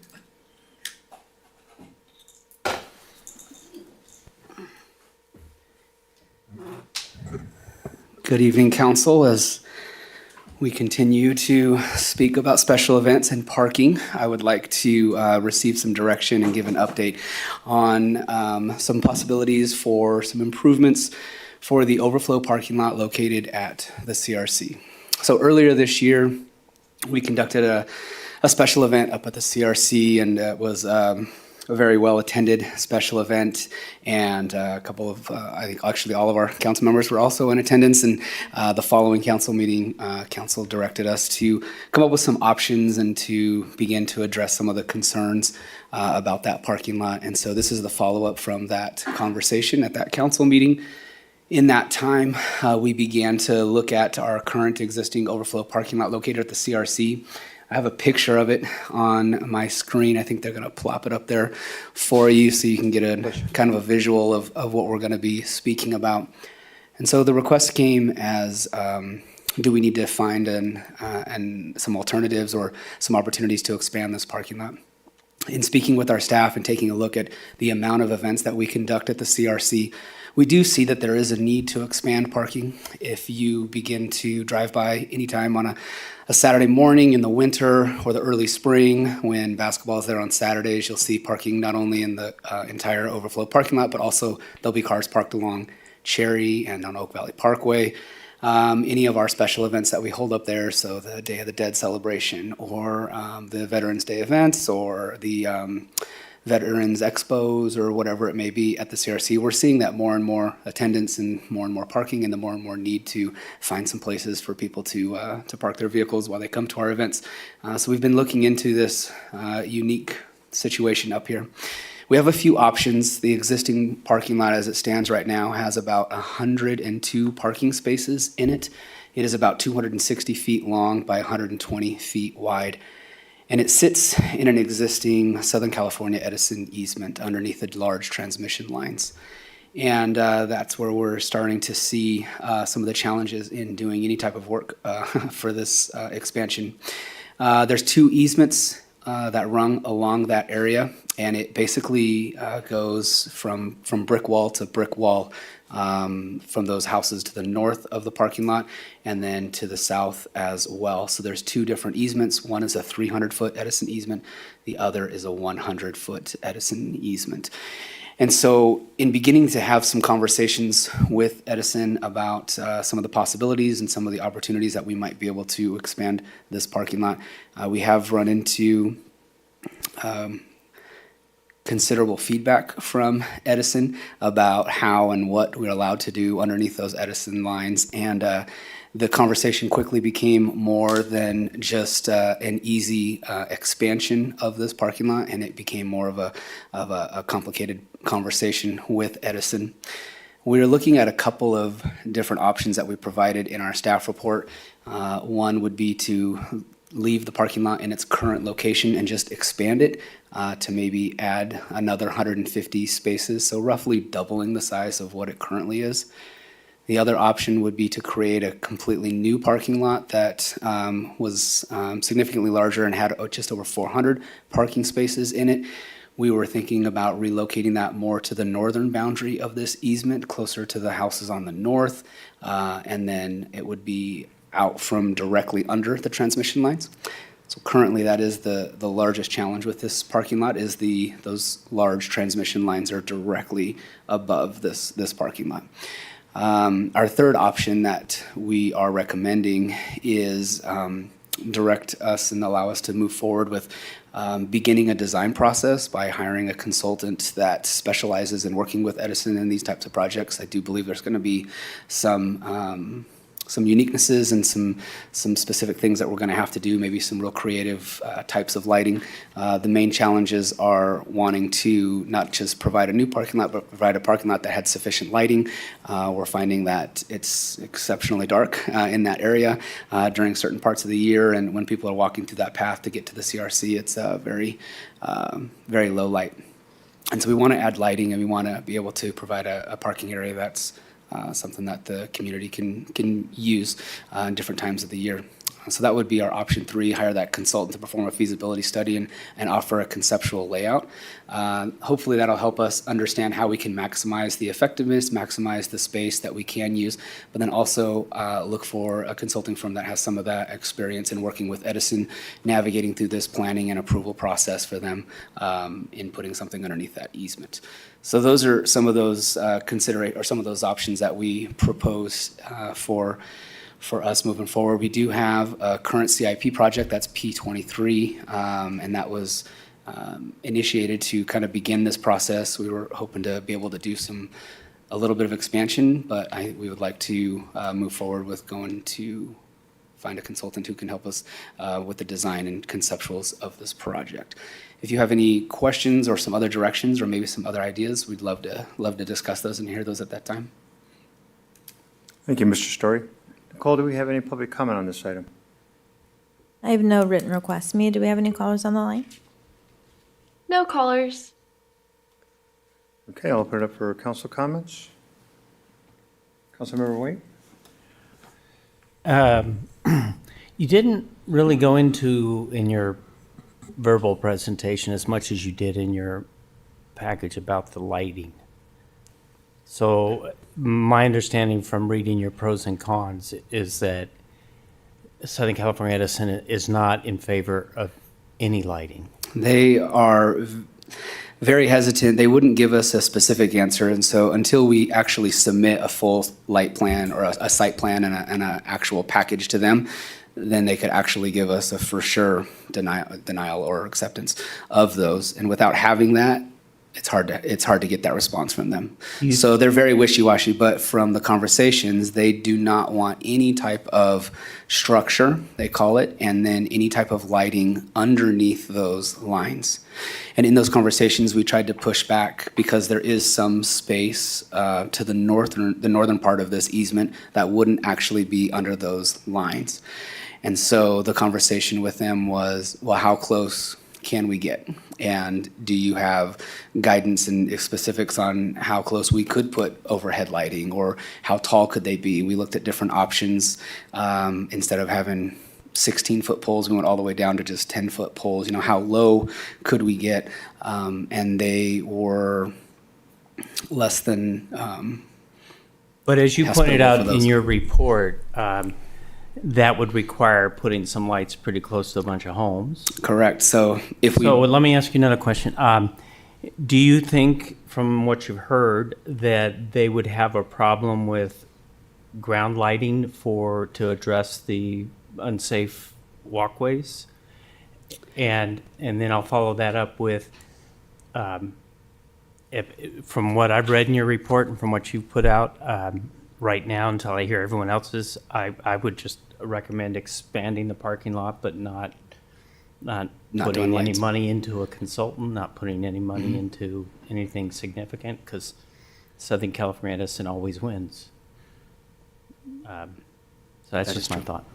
S7: Good evening, council. As we continue to speak about special events and parking, I would like to receive some direction and give an update on some possibilities for some improvements for the overflow parking lot located at the CRC. So earlier this year, we conducted a special event up at the CRC, and it was a very well-attended special event, and a couple of, I think actually all of our council members were also in attendance, and the following council meeting, council directed us to come up with some options and to begin to address some of the concerns about that parking lot. And so this is the follow-up from that conversation at that council meeting. In that time, we began to look at our current existing overflow parking lot located at the CRC. I have a picture of it on my screen. I think they're going to plop it up there for you so you can get a kind of a visual of what we're going to be speaking about. And so the request came as, do we need to find some alternatives or some opportunities to expand this parking lot? In speaking with our staff and taking a look at the amount of events that we conduct at the CRC, we do see that there is a need to expand parking. If you begin to drive by anytime on a Saturday morning in the winter or the early spring when basketball is there on Saturdays, you'll see parking not only in the entire overflow parking lot, but also there'll be cars parked along Cherry and on Oak Valley Parkway. any of our special events that we hold up there, so the Day of the Dead celebration, or the Veterans Day events, or the Veterans Expos, or whatever it may be at the CRC. We're seeing that more and more attendance and more parking, and the more and more need to find some places for people to park their vehicles while they come to our events. So we've been looking into this unique situation up here. We have a few options. The existing parking lot as it stands right now has about 102 parking spaces in it. It is about 260 feet long by 120 feet wide. And it sits in an existing Southern California Edison easement underneath the large transmission lines. And that's where we're starting to see some of the challenges in doing any type of work for this expansion. There's 2 easements that run along that area, and it basically goes from brick wall to brick wall, from those houses to the north of the parking lot and then to the south as well. So there's 2 different easements. One is a 300-foot Edison easement. The other is a 100-foot Edison easement. And so in beginning to have some conversations with Edison about some of the possibilities and some of the opportunities that we might be able to expand this parking lot, we have run into considerable feedback from Edison about how and what we're allowed to do underneath those Edison lines. And the conversation quickly became more than just an easy expansion of this parking lot, and it became more of a complicated conversation with Edison. We're looking at a couple of different options that we provided in our staff report. One would be to leave the parking lot in its current location and just expand it to maybe add another 150 spaces, so roughly doubling the size of what it currently is. The other option would be to create a completely new parking lot that was significantly larger and had just over 400 parking spaces in it. We were thinking about relocating that more to the northern boundary of this easement, closer to the houses on the north, and then it would be out from directly under the transmission lines. So currently that is the largest challenge with this parking lot, is those large transmission lines are directly above this parking lot. Our third option that we are recommending is direct us and allow us to move forward with beginning a design process by hiring a consultant that specializes in working with Edison in these types of projects. I do believe there's going to be some uniquenesses and some specific things that we're going to have to do, maybe some real creative types of lighting. The main challenges are wanting to not just provide a new parking lot, but provide a parking lot that had sufficient lighting. We're finding that it's exceptionally dark in that area during certain parts of the year, and when people are walking through that path to get to the CRC, it's very low light. And so we want to add lighting, and we want to be able to provide a parking area that's something that the community can use in different times of the year. So that would be our option 3, hire that consultant to perform a feasibility study and offer a conceptual layout. Hopefully that'll help us understand how we can maximize the effectiveness, maximize the space that we can use, but then also look for a consulting firm that has some of that experience in working with Edison, navigating through this planning and approval process for them in putting something underneath that easement. So those are some of those some of those options that we propose for us moving forward. We do have a current CIP project, that's P23, and that was initiated to kind of begin this process. We were hoping to be able to do a little bit of expansion, but we would like to move forward with going to find a consultant who can help us with the design and conceptuals of this project. If you have any questions or some other directions or maybe some other ideas, we'd love to discuss those and hear those at that time.
S1: Thank you, Mr. Story. Nicole, do we have any public comment on this item?
S2: I have no written requests. Mia, do we have any callers on the line?
S19: No callers.
S1: Okay, I'll open it up for council comments. Councilmember White?
S16: You didn't really go into, in your verbal presentation, as much as you did in your package about the lighting. So my understanding from reading your pros and cons is that Southern California Edison is not in favor of any lighting.
S7: They are very hesitant. They wouldn't give us a specific answer. And so until we actually submit a full light plan or a site plan and an actual package to them, then they could actually give us a for sure denial or acceptance of those. And without having that, it's hard to get that response from them. So they're very wishy-washy, but from the conversations, they do not want any type of structure, they call it, and then any type of lighting underneath those lines. And in those conversations, we tried to push back because there is some space to the northern part of this easement that wouldn't actually be under those lines. And so the conversation with them was, well, how close can we get? And do you have guidance and specifics on how close we could put overhead lighting, or how tall could they be? We looked at different options. Instead of having 16-foot poles, we went all the way down to just 10-foot poles. You know, how low could we get? And they were less than.
S16: But as you pointed
S7: hospitable
S16: out
S7: for
S16: in
S7: those.
S16: your report, that would require putting some lights pretty close to a bunch of homes.
S7: Correct. So if we.
S16: So let me ask you another question. Do you think, from what you've heard, that they would have a problem with ground lighting to address the unsafe walkways? And then I'll follow that up with, from what I've read in your report and from what you've put out, right now, until I hear everyone else's, I would just recommend expanding the parking lot, but not putting
S7: doing
S16: any
S7: lights.
S16: money into a consultant, not putting any money into anything significant, because Southern California Edison always wins. So that's
S7: That
S16: just
S7: is
S16: my
S7: true.
S16: thought.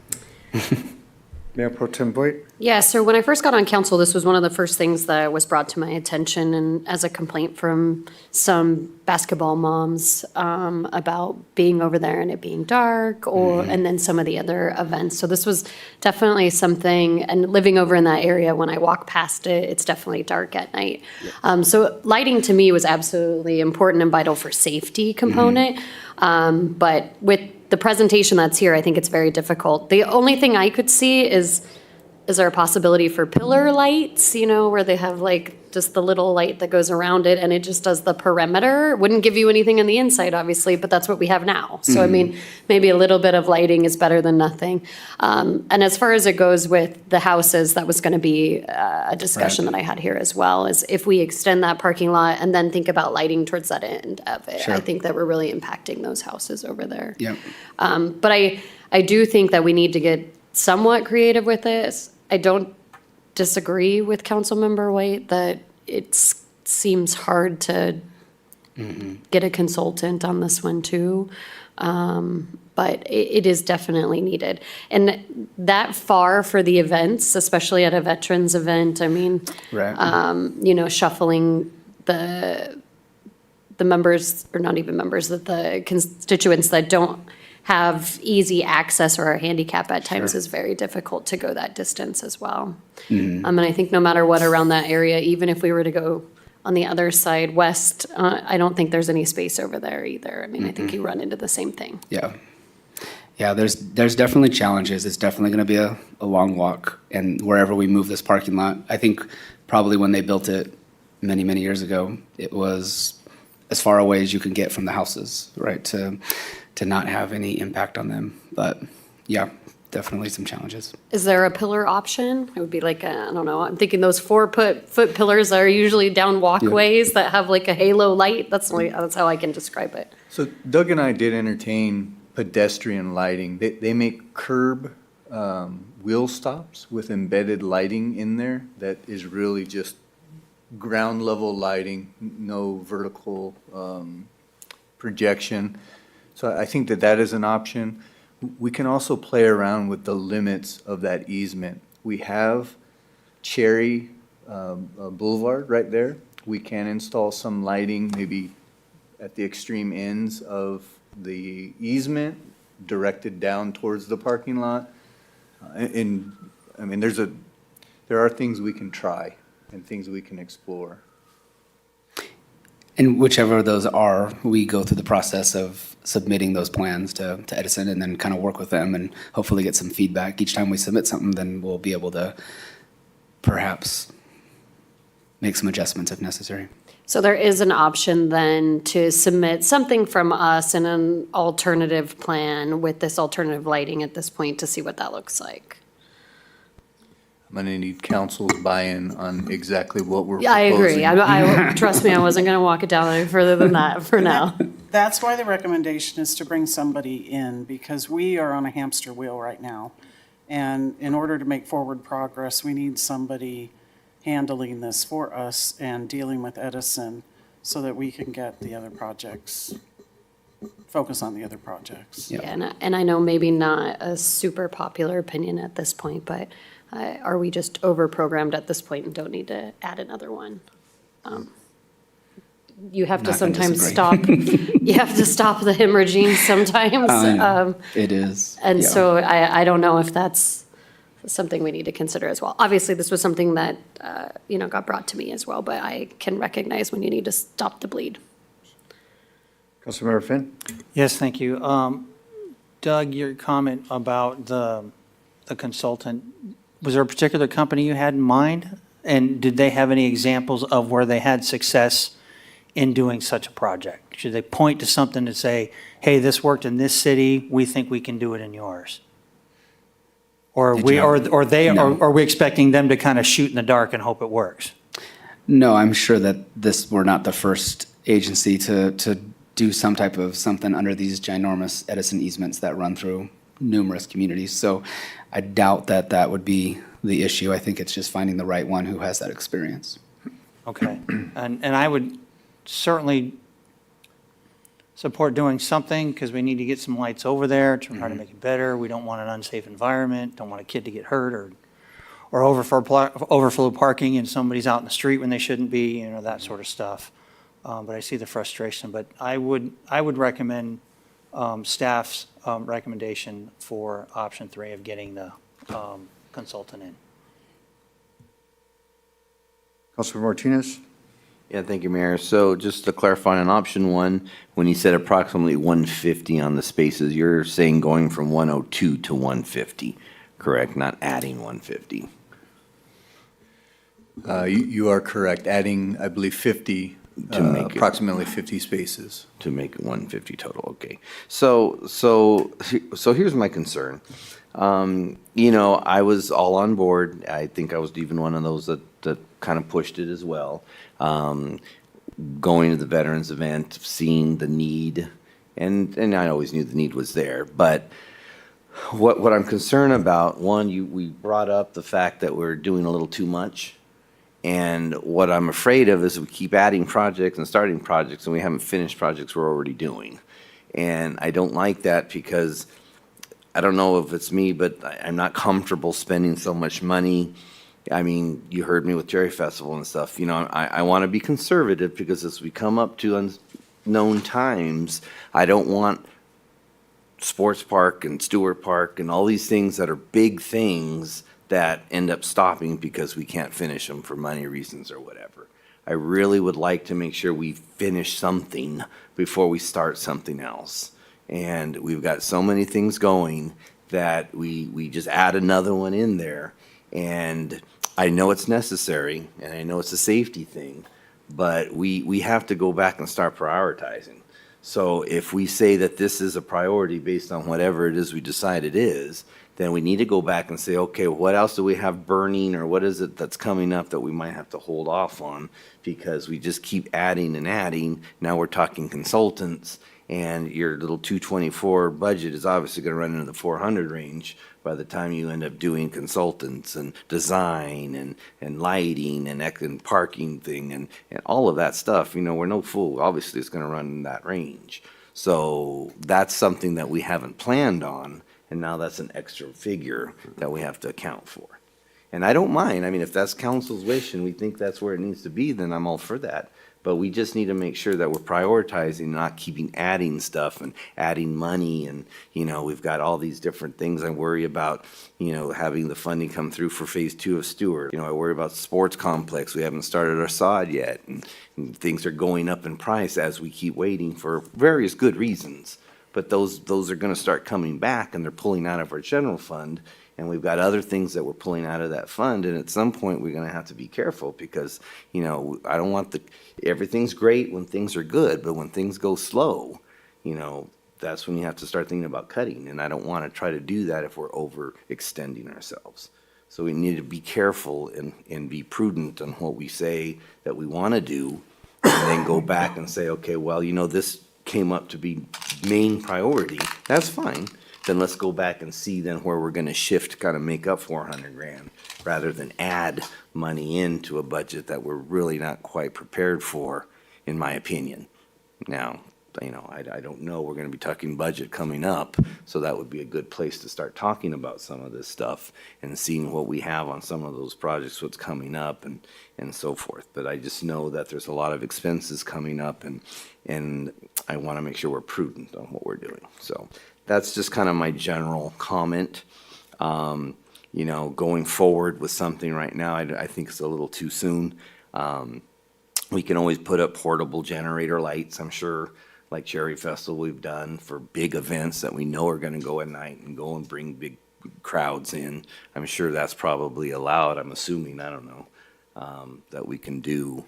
S1: Mayor Pro Tem Voigt?
S4: Yeah, so when I first got on council, this was one of the first things that was brought to my attention and as a complaint from some basketball moms about being over there and it being dark and then some of the other events. So this was definitely something, and living over in that area, when I walk past it, it's definitely dark at night. So lighting to me was absolutely important and vital for safety component. But with the presentation that's here, I think it's very difficult. The only thing I could see is there a possibility for pillar lights, where they have like just the little light that goes around it and it just does the perimeter? Wouldn't give you anything on the inside, obviously, but that's what we have now. So, I mean, maybe a little bit of lighting is better than nothing. And as far as it goes with the houses, that was going to be a discussion that I had here as well, is if we extend that parking lot and then think about lighting towards that end of it, I think that we're really impacting those houses over there.
S7: Yeah.
S4: But I do think that we need to get somewhat creative with this. I don't disagree with Councilmember White that it seems hard to get a consultant on this one too. But it is definitely needed. And that far for the events, especially at a veterans event, I mean, shuffling the members, or not even members, that the constituents that don't have easy access or are handicapped at times is very difficult to go that distance as well. And I think no matter what around that area, even if we were to go on the other side west, I don't think there's any space over there either. I mean, I think you run into the same thing.
S7: Yeah. Yeah, there's definitely challenges. It's definitely going to be a long walk. And wherever we move this parking lot, I think probably when they built it many, many years ago, it was as far away as you can get from the houses, right, to not have any impact on them. But yeah, definitely some challenges.
S4: Is there a pillar option? It would be like, I don't know, I'm thinking those 4-foot pillars are usually down walkways that have like a halo light. That's how I can describe it.
S9: So Doug and I did entertain pedestrian lighting. They make curb wheel stops with embedded lighting in there that is really just ground level lighting, no vertical projection. So I think that is an option. We can also play around with the limits of that easement. We have Cherry Boulevard right there. We can install some lighting maybe at the extreme ends of the easement directed down towards the parking lot. And I mean, there are things we can try and things we can explore.
S7: And whichever those are, we go through the process of submitting those plans to Edison and then kind of work with them and hopefully get some feedback. Each time we submit something, then we'll be able to perhaps make some adjustments if necessary.
S4: So there is an option then to submit something from us in an alternative plan with this alternative lighting at this point to see what that looks like.
S9: I'm gonna need council's buy-in on exactly what we're
S4: Yeah, I agree.
S9: proposing.
S4: Trust me, I wasn't going to walk it down any further than that for now.
S18: That's why the recommendation is to bring somebody in, because we are on a hamster wheel right now. And in order to make forward progress, we need somebody handling this for us and dealing with Edison so that we can get the other projects, focus on the other projects.
S4: Yeah, and I know maybe not a super popular opinion at this point, but are we just over-programmed at this point and don't need to add another one? You have to
S7: Not gonna
S4: sometimes
S7: disagree.
S4: you have to stop the hemorrhaging sometimes.
S7: It is.
S4: And
S7: yeah.
S4: so I don't know if that's something we need to consider as well. Obviously, this was something that, got brought to me as well, but I can recognize when you need to stop the bleed.
S1: Councilmember Finn?
S6: Yes, thank you. Doug, your comment about the consultant, was there a particular company you had in mind? And did they have any examples of where they had success in doing such a project? Should they point to something to say, hey, this worked in this city, we think we can do it in yours? Or are we expecting them to kind of shoot in the dark and hope it works?
S7: No, I'm sure that we're not the first agency to do some type of something under these ginormous Edison easements that run through numerous communities. So I doubt that would be the issue. I think it's just finding the right one who has that experience.
S6: Okay. And I would certainly support doing something because we need to get some lights over there to try to make it better. We don't want an unsafe environment, don't want a kid to get hurt or overflow parking and somebody's out in the street when they shouldn't be, that sort of stuff. But I see the frustration. But I would recommend staff's recommendation for option 3 of getting the consultant in.
S1: Councilmember Martinez?
S10: Yeah, thank you, Mayor. So just to clarify on option 1, when you said approximately 150 on the spaces, you're saying going from 102 to 150, correct? Not adding 150.
S9: You are correct, adding, I believe, 50,
S10: To make it-
S9: approximately 50 spaces.
S10: To make it 150 total, okay. So here's my concern. I was all on board. I think I was even one of those that kind of pushed it as well. Going to the veterans event, seeing the need, and I always knew the need was there. But what I'm concerned about, one, we brought up the fact that we're doing a little too much. And what I'm afraid of is we keep adding projects and starting projects and we haven't finished projects we're already doing. And I don't like that because I don't know if it's me, but I'm not comfortable spending so much money. I mean, you heard me with Cherry Festival and stuff. I want to be conservative because as we come up to unknown times, I don't want Sports Park and Stewart Park and all these things that are big things that end up stopping because we can't finish them for money reasons or whatever. I really would like to make sure we finish something before we start something else. And we've got so many things going that we just add another one in there. And I know it's necessary, and I know it's a safety thing, but we have to go back and start prioritizing. So if we say that this is a priority based on whatever it is we decide it is, then we need to go back and say, okay, what else do we have burning, or what is it that's coming up that we might have to hold off on because we just keep adding and adding. Now we're talking consultants, and your little 224 budget is obviously going to run into the 400 range by the time you end up doing consultants and design and lighting and parking thing and all of that stuff. We're no fool. Obviously, it's going to run in that range. So that's something that we haven't planned on. And now that's an extra figure that we have to account for. And I don't mind. I mean, if that's council's wish and we think that's where it needs to be, then I'm all for that. But we just need to make sure that we're prioritizing, not keeping adding stuff and adding money. And, we've got all these different things. I worry about, having the funding come through for phase 2 of Stewart. I worry about sports complex. We haven't started our sod yet. And things are going up in price as we keep waiting for various good reasons. But those are going to start coming back, and they're pulling out of our general fund. And we've got other things that we're pulling out of that fund, and at some point, we're gonna have to be careful, because, you know, I don't want everything's great when things are good, but when things go slow, you know, that's when you have to start thinking about cutting, and I don't wanna try to do that if we're overextending ourselves. So we need to be careful and be prudent on what we say that we wanna do, and then go back and say, okay, well, you know, this came up to be main priority, that's fine. Then let's go back and see then where we're gonna shift, kind of make up 400 grand, rather than add money into a budget that we're really not quite prepared for, in my opinion. Now, you know, I don't know, we're gonna be talking budget coming up, so that would be a good place to start talking about some of this stuff and seeing what we have on some of those projects, what's coming up and so forth. But I just know that there's a lot of expenses coming up, and I wanna make sure we're prudent on what we're doing, so. That's just kind of my general comment. You know, going forward with something right now, I think it's a little too soon. We can always put up portable generator lights, I'm sure, like Cherry Festival we've done for big events that we know are gonna go at night and go and bring big crowds in. I'm sure that's probably allowed, I'm assuming, I don't know, that we can do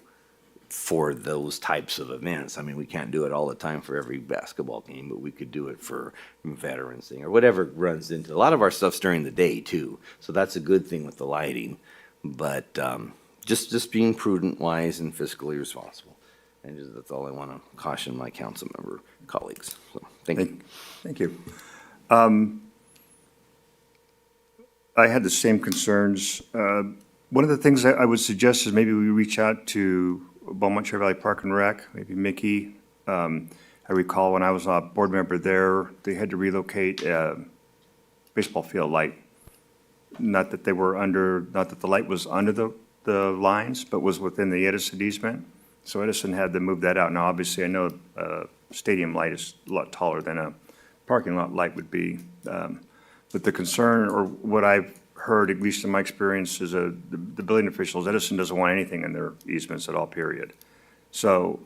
S10: for those types of events. I mean, we can't do it all the time for every basketball game, but we could do it for Veterans Thing or whatever runs into. A lot of our stuff's during the day too, so that's a good thing with the lighting. But just being prudent, wise, and fiscally responsible. And that's all I want to caution my council member colleagues. So, thank you.
S1: Thank you. I had the same concerns. One of the things that I would suggest is maybe we reach out to Beaumont Cherry Valley Park and Rec, maybe Mickey. I recall when I was a board member there, they had to relocate a baseball field light. Not that the light was under the lines, but was within the Edison easement. So Edison had to move that out. Now, obviously, I know a stadium light is a lot taller than a parking lot light would be. But the concern, or what I've heard, at least in my experience, is the building officials, Edison doesn't want anything in their easements at all, period. So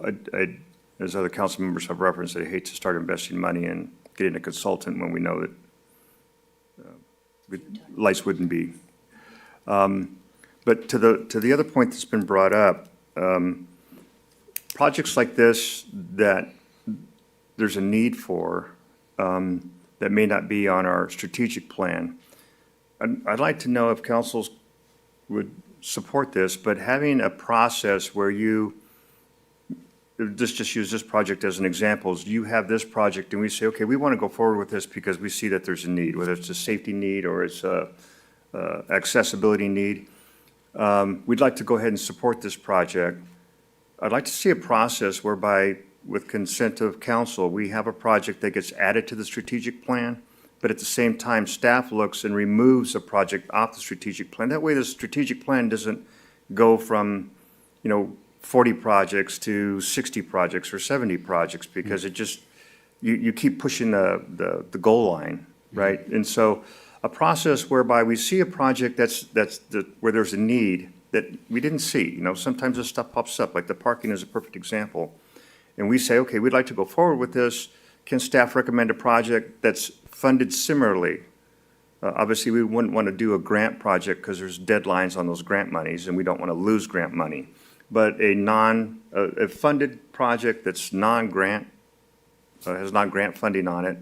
S1: as other council members have referenced, I hate to start investing money in getting a consultant when we know that lights wouldn't be. But to the other point that's been brought up, projects like this that there's a need for, that may not be on our strategic plan. I'd like to know if councils would support this, but having a process where just use this project as an example, is you have this project and we say, okay, we want to go forward with this because we see that there's a need, whether it's a safety need or it's a accessibility need. We'd like to go ahead and support this project. I'd like to see a process whereby, with consent of council, we have a project that gets added to the strategic plan, but at the same time, staff looks and removes a project off the strategic plan. That way, the strategic plan doesn't go from, 40 projects to 60 projects or 70 projects, because it just, you keep pushing the goal line, right? And so a process whereby we see a project where there's a need that we didn't see. Sometimes this stuff pops up, like the parking is a perfect example. And we say, okay, we'd like to go forward with this. Can staff recommend a project that's funded similarly? Obviously, we wouldn't want to do a grant project because there's deadlines on those grant monies, and we don't want to lose grant money. But a funded project that's non-grant, has non-grant funding on it,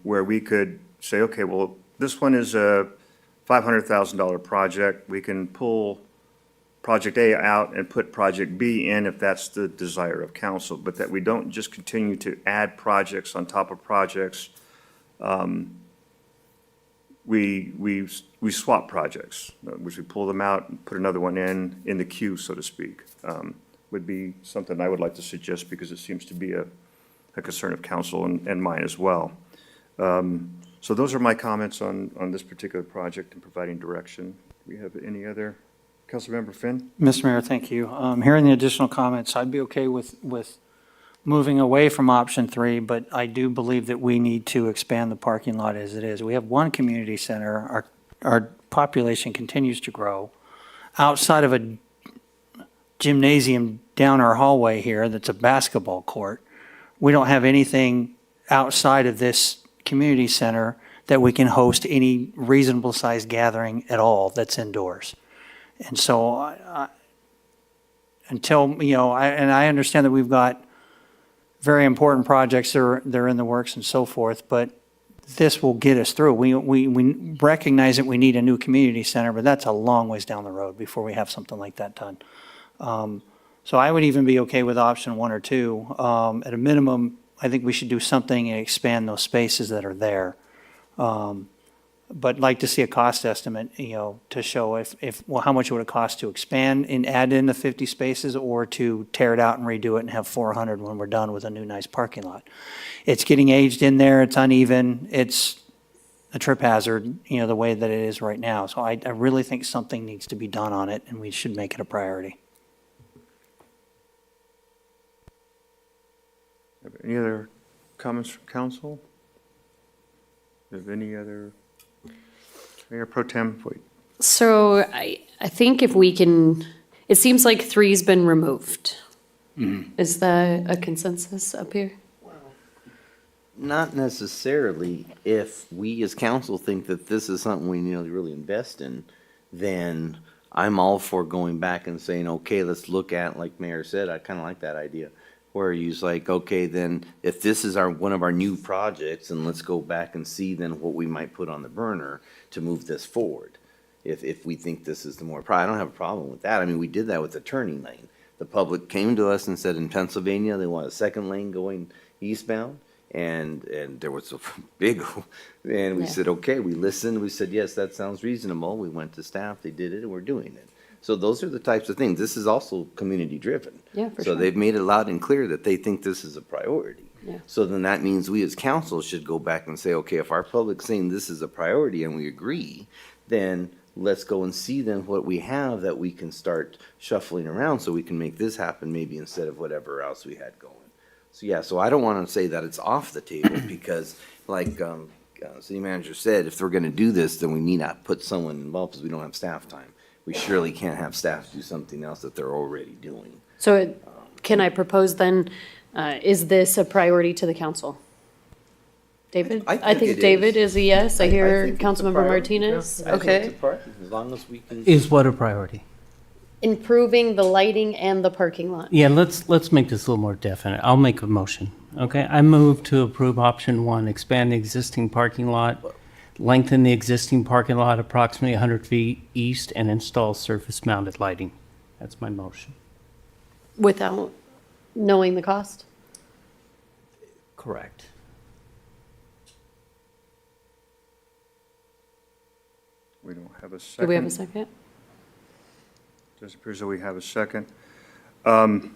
S1: where we could say, okay, well, this one is a $500,000 project. We can pull Project A out and put Project B in if that's the desire of council, but that we don't just continue to add projects on top of projects. We swap projects, which we pull them out and put another one in the queue, so to speak, would be something I would like to suggest, because it seems to be a concern of council and mine as well. So those are my comments on this particular project and providing direction. Do we have any other? Councilmember Finn?
S6: Mr. Mayor, thank you. Hearing the additional comments, I'd be okay with moving away from option 3, but I do believe that we need to expand the parking lot as it is. We have one community center. Our population continues to grow. Outside of a gymnasium down our hallway here that's a basketball court, we don't have anything outside of this community center that we can host any reasonable sized gathering at all that's indoors. And so until, I understand that we've got very important projects that are in the works and so forth, but this will get us through. We recognize that we need a new community center, but that's a long ways down the road before we have something like that done. So I would even be okay with option 1 or 2. At a minimum, I think we should do something and expand those spaces that are there. But like to see a cost estimate, to show how much would it cost to expand and add in the 50 spaces or to tear it out and redo it and have 400 when we're done with a new nice parking lot. It's getting aged in there, it's uneven, it's a trip hazard, the way that it is right now. So I really think something needs to be done on it and we should make it a priority.
S1: Any other comments from council? Is any other? Mayor Pro Tem Voigt.
S4: So I think if we can, it seems like 3's been removed. Is that a consensus up here?
S10: Not necessarily. If we as council think that this is something we need to really invest in, then I'm all for going back and saying, okay, let's look at, like Mayor said, I kind of like that idea, where he's like, okay, then if this is one of our new projects, and let's go back and see then what we might put on the burner to move this forward. If we think this is the more, I don't have a problem with that. I mean, we did that with the turning lane. The public came to us and said in Pennsylvania, they want a second lane going eastbound. And there was a big, and we said, okay, we listened. We said, yes, that sounds reasonable. We went to staff, they did it, and we're doing it. So those are the types of things. This is also community driven.
S4: Yeah, for
S10: So
S4: sure.
S10: they've made it loud and clear that they think this is a priority.
S4: Yeah.
S10: So then that means we as council should go back and say, okay, if our public's saying this is a priority and we agree, then let's go and see then what we have that we can start shuffling around so we can make this happen maybe instead of whatever else we had going. So yeah, so I don't want to say that it's off the table because like city manager said, if we're going to do this, then we need not put someone involved because we don't have staff time. We surely can't have staff do something else that they're already doing.
S4: So can I propose then, is this a priority to the council? David? I think
S10: it
S4: David is a yes. I hear
S10: think it's a
S4: Councilmember
S10: priority.
S4: Martinez.
S10: Yeah, I think
S4: Okay.
S10: it's a priority, as long as we can.
S16: Is what a priority?
S4: Improving the lighting and the parking lot.
S16: Yeah, let's make this a little more definite. I'll make a motion. Okay, I move to approve option 1, expand the existing parking lot, lengthen the existing parking lot approximately 100 feet east, and install surface-mounted lighting. That's my motion.
S4: Without knowing the cost?
S16: Correct.
S1: We don't have a second.
S4: Do we have a second?
S1: Does appear that we have a second.
S10: Well,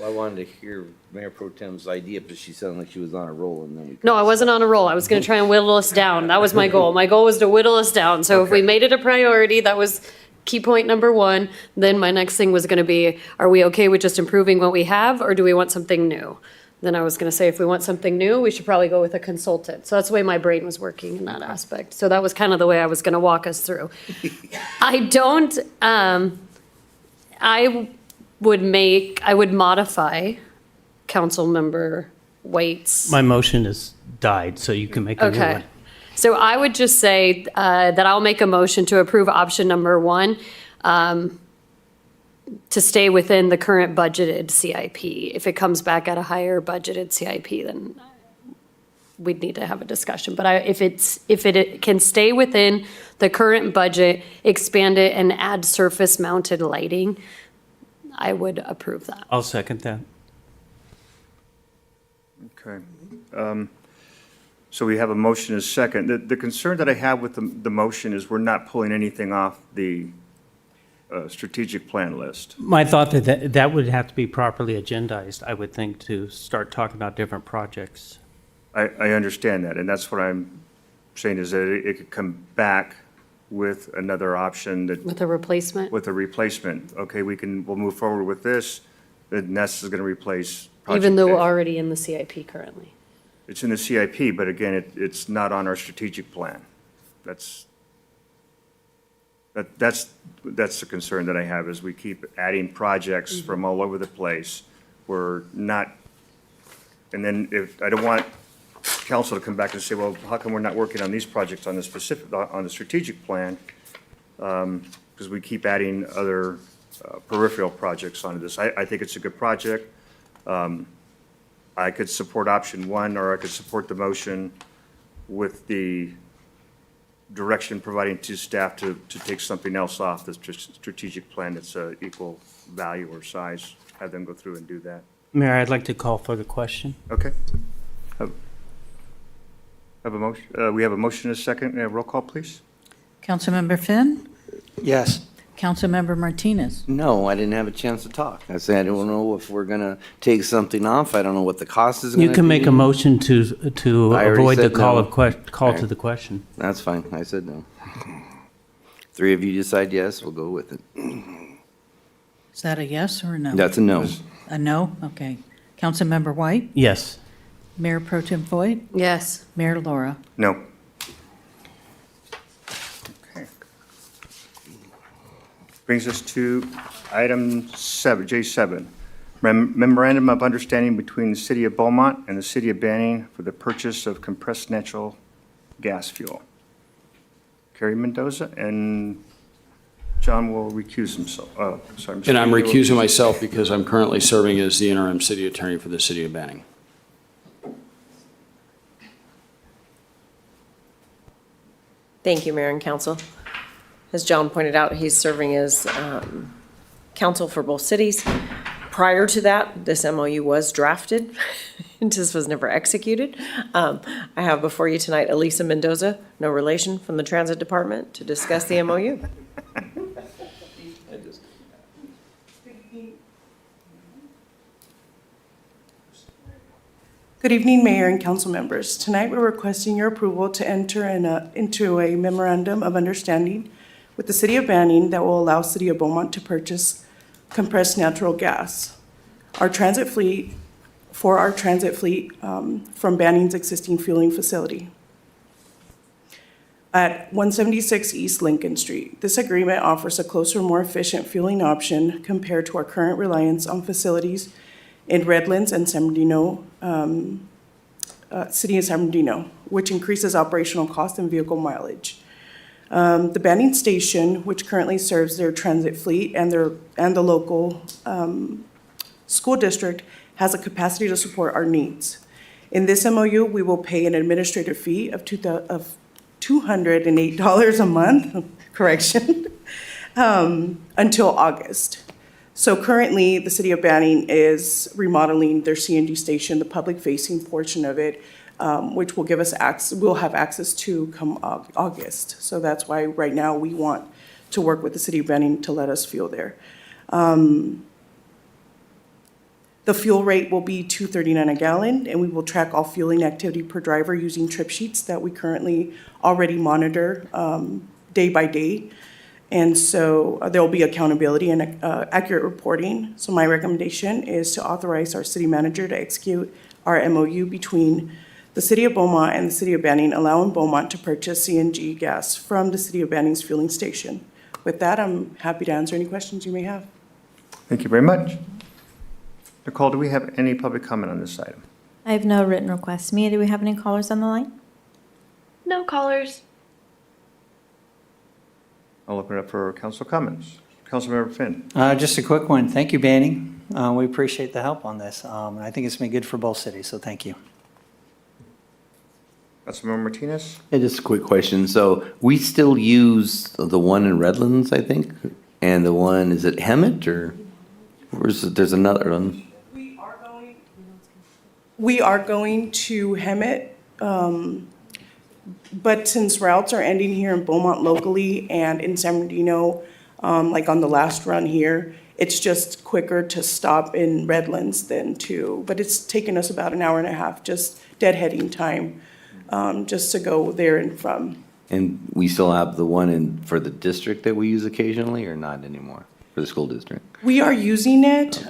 S10: I wanted to hear Mayor Pro Tem's idea, but she sounded like she was on a roll and then we.
S4: No, I wasn't on a roll. I was going to try and whittle us down. That was my goal. My goal was to whittle us down. So if we made it a priority, that was key point number 1. Then my next thing was going to be, are we okay with just improving what we have or do we want something new? Then I was going to say, if we want something new, we should probably go with a consultant. So that's the way my brain was working in that aspect. So that was kind of the way I was going to walk us through. I would modify Councilmember Waite's.
S16: My motion is died, so you can make a new
S4: Okay.
S16: one.
S4: So I would just say that I'll make a motion to approve option number 1, to stay within the current budgeted CIP. If it comes back at a higher budgeted CIP, then we'd need to have a discussion. But if it can stay within the current budget, expand it and add surface mounted lighting, I would approve that.
S16: I'll second that.
S1: Okay. So we have a motion and a second. The concern that I have with the motion is we're not pulling anything off the strategic plan list.
S16: My thought that would have to be properly agendized, I would think, to start talking about different projects.
S1: I understand that, and that's what I'm saying is that it could come back with another option that.
S4: With a replacement?
S1: With a replacement. Okay, we'll move forward with this, and that's going to replace. Project
S4: Even though
S1: A.
S4: we're already in the CIP currently.
S1: It's in the CIP, but again, it's not on our strategic plan. That's the concern that I have, is we keep adding projects from all over the place. We're not, and then I don't want council to come back and say, well, how come we're not working on these projects on the specific, on the strategic plan? Because we keep adding other peripheral projects onto this. I think it's a good project. I could support option one, or I could support the motion with the direction providing to staff to take something else off the strategic plan that's equal value or size, have them go through and do that.
S16: Mayor, I'd like to call for the question.
S1: Okay. Have a motion, we have a motion and a second. Roll call, please.
S3: Councilmember Finn?
S6: Yes.
S3: Councilmember Martinez?
S10: No, I didn't have a chance to talk. I said, I don't know if we're gonna take something off. I don't know what the cost is gonna be.
S16: You can make a motion to
S10: I already
S16: avoid the
S10: said
S16: call
S10: no.
S16: of call to
S10: Okay.
S16: the question.
S10: That's fine. I said no. Three of you decide yes, we'll go with it.
S3: Is that a yes or a no?
S10: That's a no.
S3: A no? Okay. Councilmember White?
S16: Yes.
S3: Mayor Pro Tem Voigt?
S17: Yes.
S3: Mayor Laura?
S1: No. Okay. Brings us to item 7, J7, memorandum of understanding between the City of Beaumont and the City of Banning for the purchase of compressed natural gas fuel. Carrie Mendoza and John will recuse himself. Oh, sorry. Mr.
S5: And I'm
S1: Mendoza will
S5: recusing myself because I'm currently serving as the interim city attorney for the City of Banning.
S17: Thank you, Mayor and Council. As John pointed out, he's serving as counsel for both cities. Prior to that, this MOU was drafted. It just was never executed. I have before you tonight Elisa Mendoza, no relation, from the Transit Department, to discuss the MOU.
S18: Good evening, Mayor and council members. Tonight, we're requesting your approval to enter into a memorandum of understanding with the City of Banning that will allow City of Beaumont to purchase compressed natural gas. Our transit fleet, from Banning's existing fueling facility at 176 East Lincoln Street. This agreement offers a closer, more efficient fueling option compared to our current reliance on facilities in Redlands and San Bernardino, City of San Bernardino, which increases operational cost and vehicle mileage. The Banning Station, which currently serves their transit fleet and the local school district, has a capacity to support our needs. In this MOU, we will pay an administrative fee of $208 a month, correction, until August. So currently, the City of Banning is remodeling their CNG station, the public-facing portion of it, which will give us we'll have access to come August. So that's why right now we want to work with the City of Banning to let us fuel there. The fuel rate will be $2.39 a gallon, and we will track all fueling activity per driver using trip sheets that we currently already monitor day by day. And so there will be accountability and accurate reporting. So my recommendation is to authorize our city manager to execute our MOU between the City of Beaumont and the City of Banning, allowing Beaumont to purchase CNG gas from the City of Banning's fueling station. With that, I'm happy to answer any questions you may have.
S1: Thank you very much. Nicole, do we have any public comment on this item?
S2: I have no written requests. Mia, do we have any callers on the line?
S19: No callers.
S1: I'll open it up for council comments. Councilmember Finn.
S6: Just a quick one. Thank you, Banning. We appreciate the help on this. I think it's been good for both cities, so thank you.
S1: Councilmember Martinez.
S10: Hey, just a quick question. So we still use the one in Redlands, I think, and the one, is it Hemet or there's another one?
S18: We are going to Hemet, but since routes are ending here in Beaumont locally and in San Bernardino, like on the last run here, it's just quicker to stop in Redlands than but it's taken us about an hour and a half, just deadheading time, just to go there and from.
S10: And we still have the one for the district that we use occasionally or not anymore for the school district?
S18: We are using it,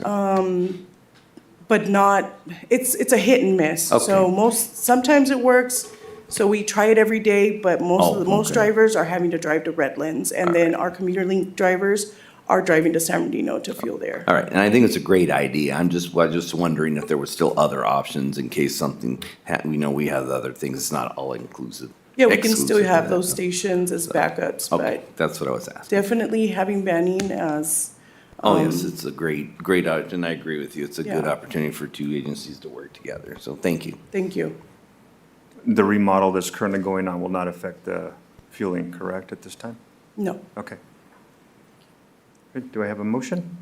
S18: but not, it's a hit and miss.
S10: Okay.
S18: So sometimes it works, so we try it every day, but most drivers are having to drive to Redlands. And then our commuter link drivers
S20: are driving to San Bernardino to fuel there.
S10: All right, and I think it's a great idea. I was just wondering if there were still other options in case something, we know we have other things. It's not all inclusive.
S20: Yeah, we can still
S10: exclusive to
S20: have
S10: that,
S20: those
S10: so.
S20: stations as backups,
S10: Okay,
S20: but
S10: that's what I was asking.
S20: definitely having Banning as.
S10: Oh, yes, it's a great, and I agree with you. It's a good
S20: Yeah.
S10: opportunity for two agencies to work together. So thank you.
S20: Thank you.
S1: The remodel that's currently going on will not affect the fueling, correct, at this time?
S20: No.
S1: Okay. Good. Do I have a motion?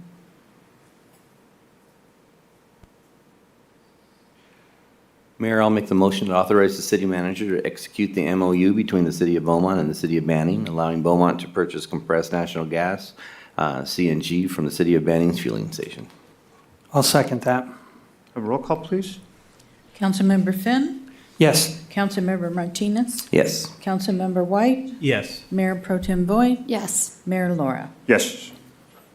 S10: Mayor, I'll make the motion to authorize the city manager to execute the MOU between the city of Beaumont and the city of Banning, allowing Beaumont to purchase compressed natural gas, CNG, from the city of Banning's fueling station.
S6: I'll second that.
S1: A roll call, please?
S3: Councilmember Finn?
S6: Yes.
S3: Councilmember Martinez?
S10: Yes.
S3: Councilmember White?
S16: Yes.
S3: Mayor Pro Tem Voigt?
S4: Yes.
S3: Mayor Laura?
S1: Yes.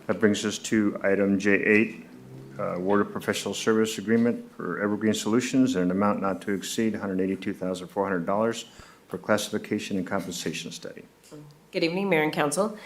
S1: That brings us to item J8, award of professional service agreement for Evergreen Solutions in an amount not to exceed $182,400 for classification and compensation study.
S17: Good evening, Mayor and Council.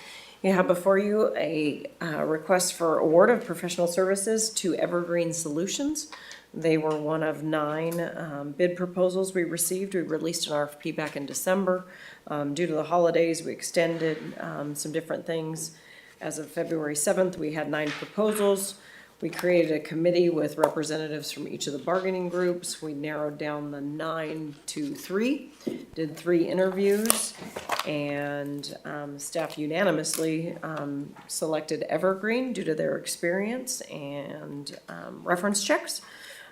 S17: You have before you a request for award of professional services to Evergreen Solutions. They were one of 9 bid proposals we received. We released an RFP back in December. Due to the holidays, we extended some different things. As of February 7th, we had 9 proposals. We created a committee with representatives from each of the bargaining groups. We narrowed down the 9 to 3, did 3 interviews, and staff unanimously selected Evergreen due to their experience and reference checks.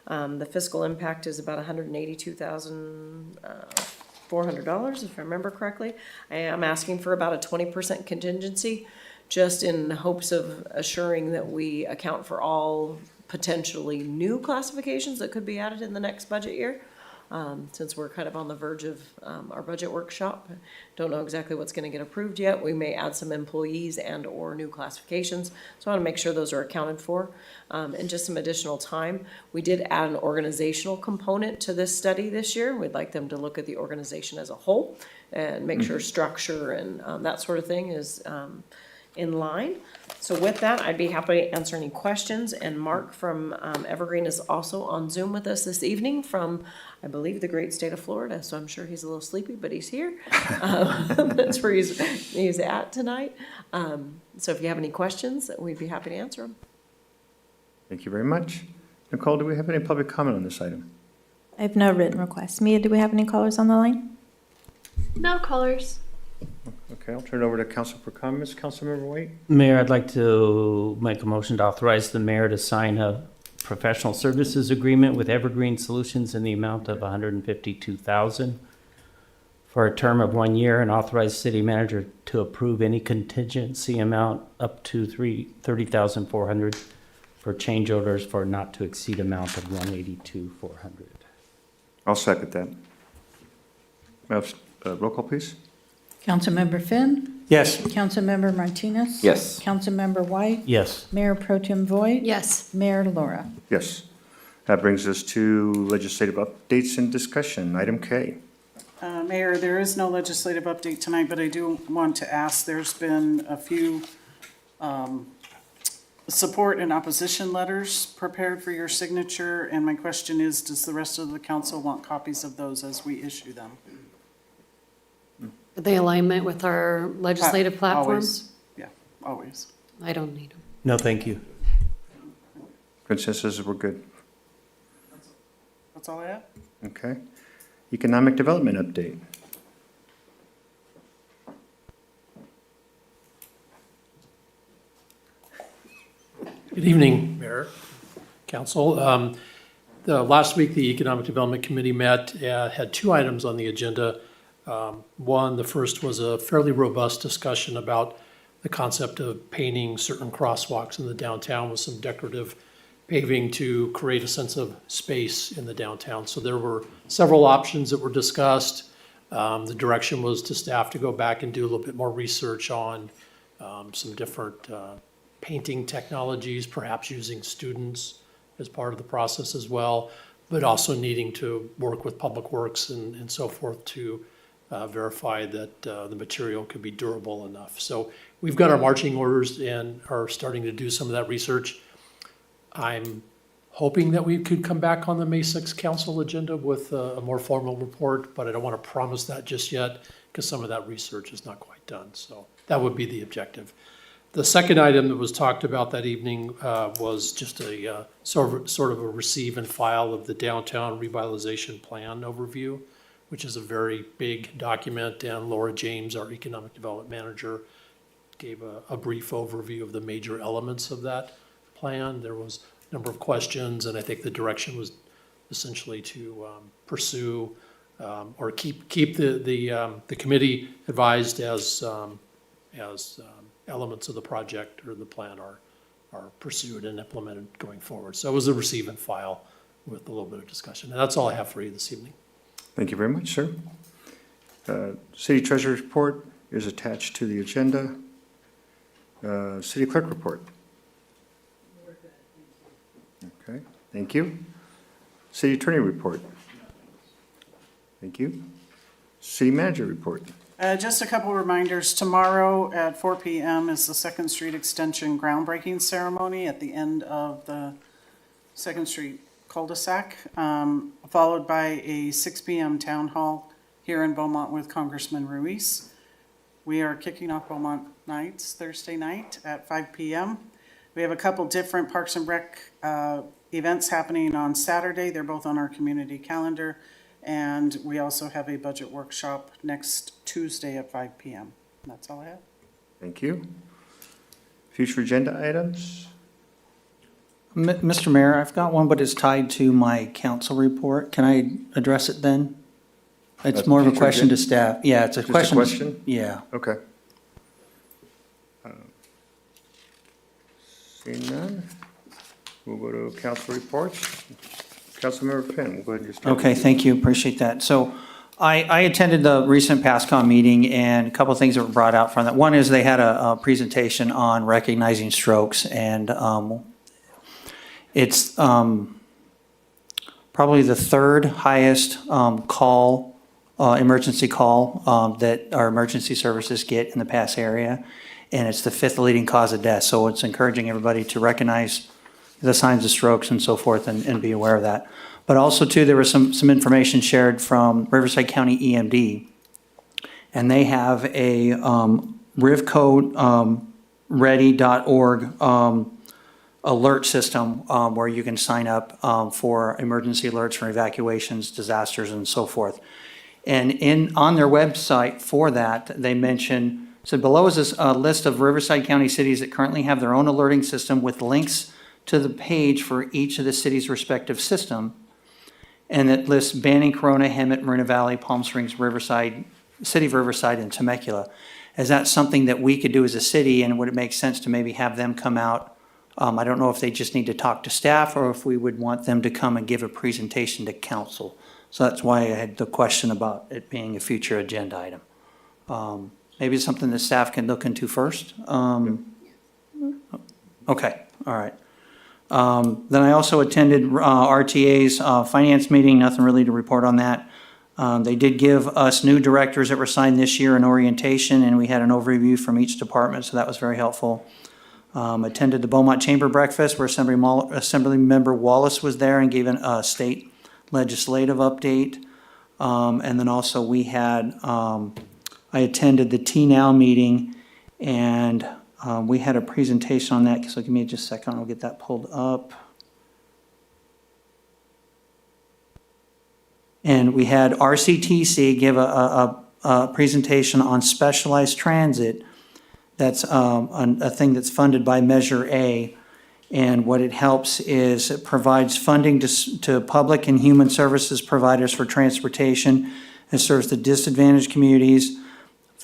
S17: The fiscal impact is about $182,400, if I remember correctly. I am asking for about a 20% contingency, just in hopes of assuring that we account for all potentially new classifications that could be added in the next budget year. Since we're kind of on the verge of our budget workshop, don't know exactly what's going to get approved yet. We may add some employees and or new classifications. So I want to make sure those are accounted for. And just some additional time. We did add an organizational component to this study this year. We'd like them to look at the organization as a whole and make sure structure and that sort of thing is in line. So with that, I'd be happy to answer any questions. And Mark from Evergreen is also on Zoom with us this evening from, I believe, the great state of Florida. So I'm sure he's a little sleepy, but he's here. That's where he's at tonight. So if you have any questions, we'd be happy to answer them.
S1: Thank you very much. Nicole, do we have any public comment on this item?
S2: I have no written requests. Mia, do we have any callers on the line?
S19: No callers.
S1: Okay, I'll turn it over to council for comments. Councilmember White?
S16: Mayor, I'd like to make a motion to authorize the mayor to sign a professional services agreement with Evergreen Solutions in the amount of $152,000 for a term of 1 year, and authorize city manager to approve any contingency amount up to $30,400 for change orders for not to exceed amount of $182,400.
S1: I'll second that. May I have, roll call, please?
S3: Councilmember Finn?
S6: Yes.
S3: Councilmember Martinez?
S10: Yes.
S3: Councilmember White?
S16: Yes.
S3: Mayor Pro Tem Voigt?
S4: Yes.
S3: Mayor Laura?
S1: Yes. That brings us to legislative updates and discussion. Item K.
S18: Mayor, there is no legislative update tonight, but I do want to ask, there's been a few support and opposition letters prepared for your signature, and my question is, does the rest of the council want copies of those as we issue them?
S4: Are they alignment with our legislative platform?
S18: Always. Yeah, always.
S4: I don't need them.
S16: No, thank you.
S1: Consensus, we're good.
S18: That's all I have?
S1: Okay. Economic development update.
S21: Good evening, Mayor, Council. Last week, the Economic Development Committee met, had 2 items on the agenda. One, the first was a fairly robust discussion about the concept of painting certain crosswalks in the downtown with some decorative paving to create a sense of space in the downtown. So there were several options that were discussed. The direction was to staff to go back and do a little bit more research on some different painting technologies, perhaps using students as part of the process as well, but also needing to work with Public Works and so forth to verify that the material could be durable enough. So we've got our marching orders and are starting to do some of that research. I'm hoping that we could come back on the May 6th council agenda with a more formal report, but I don't want to promise that just yet because some of that research is not quite done. So that would be the objective. The second item that was talked about that evening was just a sort of a receive and file of the downtown revitalization plan overview, which is a very big document, and Laura James, our economic development manager, gave a brief overview of the major elements of that plan. There was a number of questions, and I think the direction was essentially to pursue or keep the committee advised as elements of the project or the plan are pursued and implemented going forward. So it was a receive and file with a little bit of discussion. And that's all I have for you this evening.
S1: Thank you very much, sir. City Treasurer's report is attached to the agenda. City Clerk report. Okay, thank you. City Attorney report. Thank you. City Manager report.
S18: Just a couple reminders. Tomorrow at 4 p.m. is the 2nd Street Extension groundbreaking ceremony at the end of the 2nd Street cul-de-sac, followed by a 6 p.m. town hall here in Beaumont with Congressman Ruiz. We are kicking off Beaumont Nights Thursday night at 5 p.m. We have a couple different Parks and Rec events happening on Saturday. They're both on our community calendar. And we also have a budget workshop next Tuesday at 5 p.m. That's all I have.
S1: Thank you. Future agenda items?
S6: Mr. Mayor, I've got one, but it's tied to my council report. Can I address it then? It's more of a
S1: Future
S6: question to
S1: agenda?
S6: staff. Yeah, it's a
S1: Just a
S6: question.
S1: question?
S6: Yeah.
S1: Okay. Seeing none, we'll go to council reports. Councilmember Finn, we'll go ahead and get started.
S6: Okay, thank you, appreciate that. So I attended the recent PASCOM meeting, and a couple of things that were brought out from that. One is they had a presentation on recognizing strokes, and it's probably the third highest emergency call that our emergency services get in the Pass area, and it's the 5th leading cause of death. So it's encouraging everybody to recognize the signs of strokes and so forth, and be aware of that. But also too, there was some information shared from Riverside County EMD, and they have a rivcodeready.org alert system where you can sign up for emergency alerts for evacuations, disasters, and so forth. And on their website for that, they mention, so below is a list of Riverside County cities that currently have their own alerting system with links to the page for each of the city's respective system. And it lists Banning, Corona, Hemet, Marina Valley, Palm Springs, Riverside, City of Riverside, and Temecula. Is that something that we could do as a city, and would it make sense to maybe have them come out? I don't know if they just need to talk to staff or if we would want them to come and give a presentation to council. So that's why I had the question about it being a future agenda item. Maybe it's something that staff can look into first. Okay, all right. Then I also attended RTA's finance meeting, nothing really to report on that. They did give us new directors that were signed this year in orientation, and we had an overview from each department, so that was very helpful. Attended the Beaumont Chamber Breakfast where Assemblymember Wallace was there and gave a state legislative update. And then also we had, I attended the T-Now meeting, and we had a presentation on that, so give me just a second, I'll get that pulled up. And we had RCTC give a presentation on specialized transit. That's a thing that's funded by Measure A. And what it helps is it provides funding to public and human services providers for transportation. It serves the disadvantaged communities,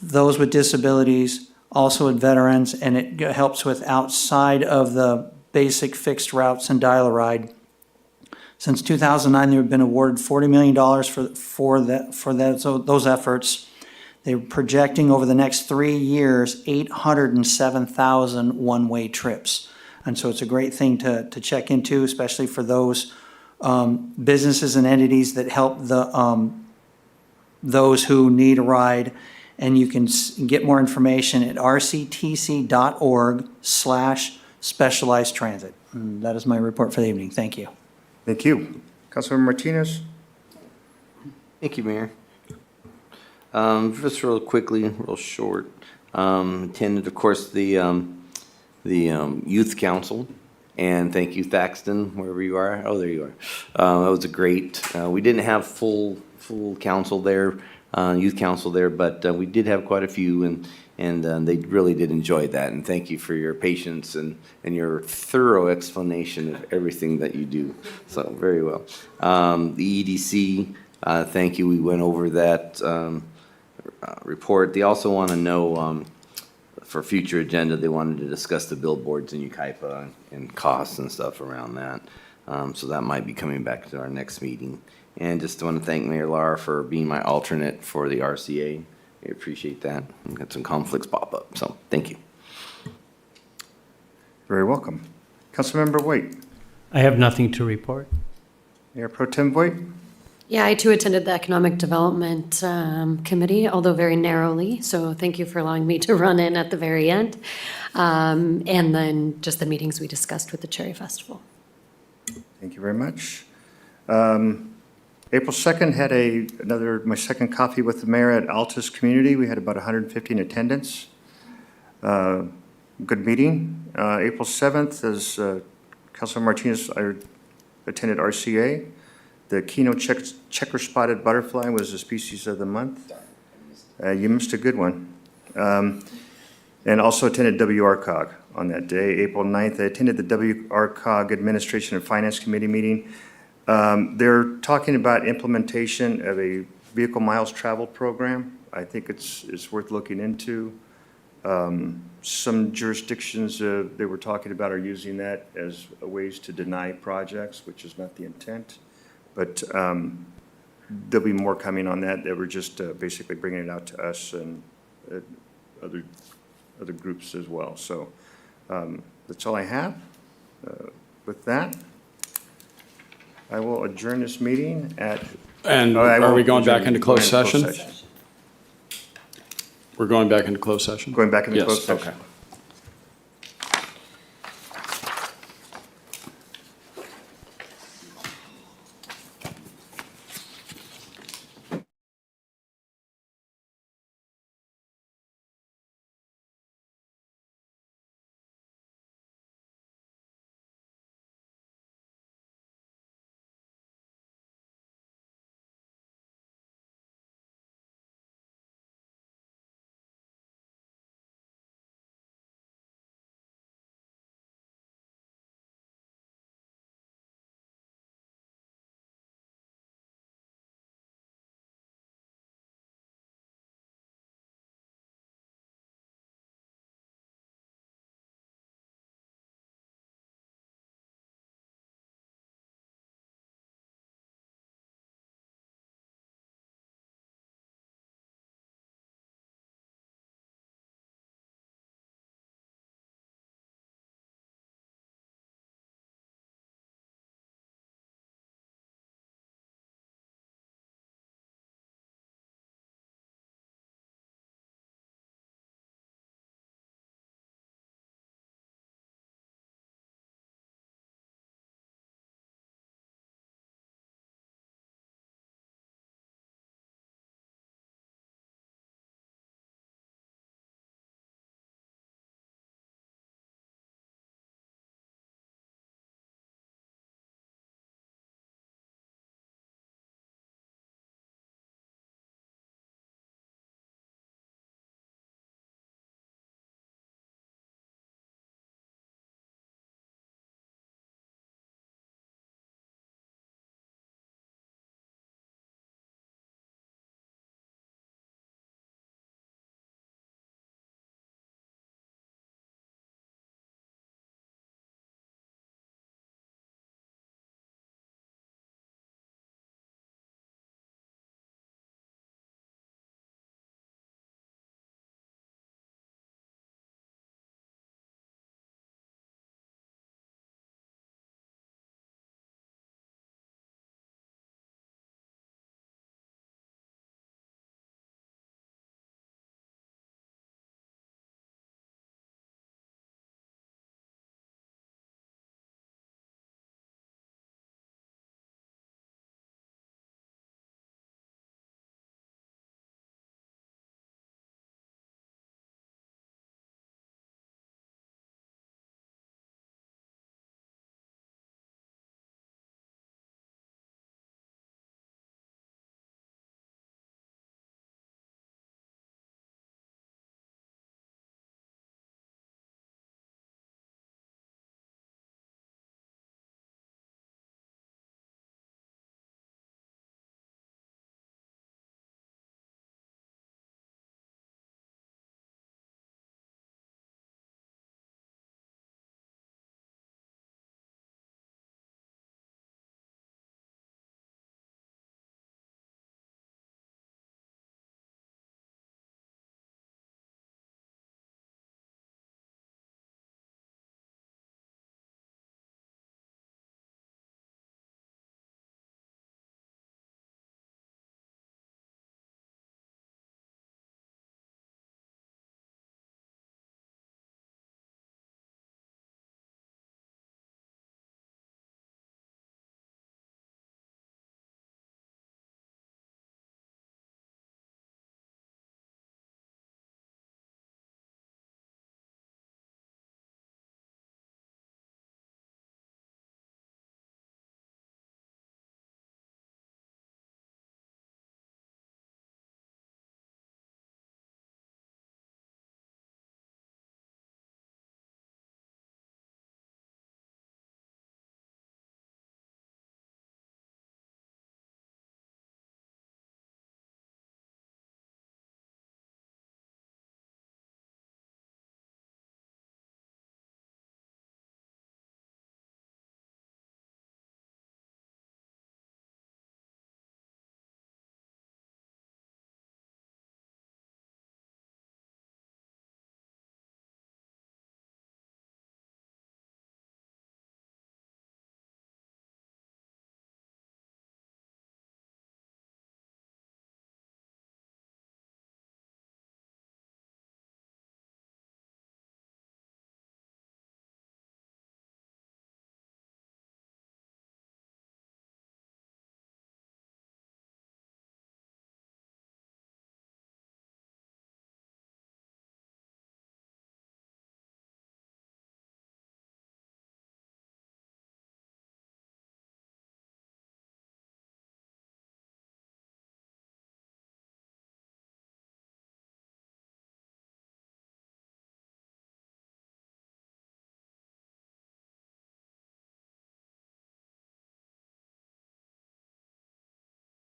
S6: those with disabilities, also with veterans, and it helps with outside of the basic fixed routes and dial-a-ride. Since 2009, they've been awarded $40 million for those efforts. They're projecting over the next 3 years 807,000 one-way trips. And so it's a great thing to check into, especially for those businesses and entities that help the those who need a ride. And you can get more information at rctc.org/specialized transit. And that is my report for the evening. Thank you.
S1: Thank you. Councilmember Martinez?
S10: Thank you, Mayor. Just real quickly, real short, attended, of course, the Youth Council, and thank you, Thaxton, wherever you are. Oh, there you are. That was a great, we didn't have full council there, youth council there, but we did have quite a few, and they really did enjoy that, and thank you for your patience and your thorough explanation of everything that you do, so very well. The EDC, thank you, we went over that report. They also want to know, for future agenda, they wanted to discuss the billboards in Ukaipa and costs and stuff around that. So that might be coming back to our next meeting. And just want to thank Mayor Lara for being my alternate for the RCA. I appreciate that. We've got some conflicts pop up, so thank you.
S1: Very welcome. Councilmember White?
S16: I have nothing to report.
S1: Mayor Pro Tem White?
S4: Yeah, I too attended the Economic Development Committee, although very narrowly, so thank you for allowing me to run in at the very end. And then just the meetings we discussed with the Cherry Festival.
S1: Thank you very much. April 2nd had my second coffee with the mayor at Altus Community. We had about 150 in attendance. Good meeting. April 7th, as Councilor Martinez, I attended RCA. The keynote checker spotted butterfly was the species of the month. You missed a good one. And also attended WRCOG on that day, April 9th. I attended the WRCOG Administration and Finance Committee meeting. They're talking about implementation of a vehicle miles traveled program. I think it's worth looking into. Some jurisdictions they were talking about are using that as ways to deny projects, which is not the intent. But there'll be more coming on that. They were just basically bringing it out to us and other groups as well. So that's all I have. With that, I will adjourn this meeting at.
S5: And are we going back into closed session? We're going back into closed session?
S1: Going back into
S5: Yes,
S1: closed session.
S5: okay.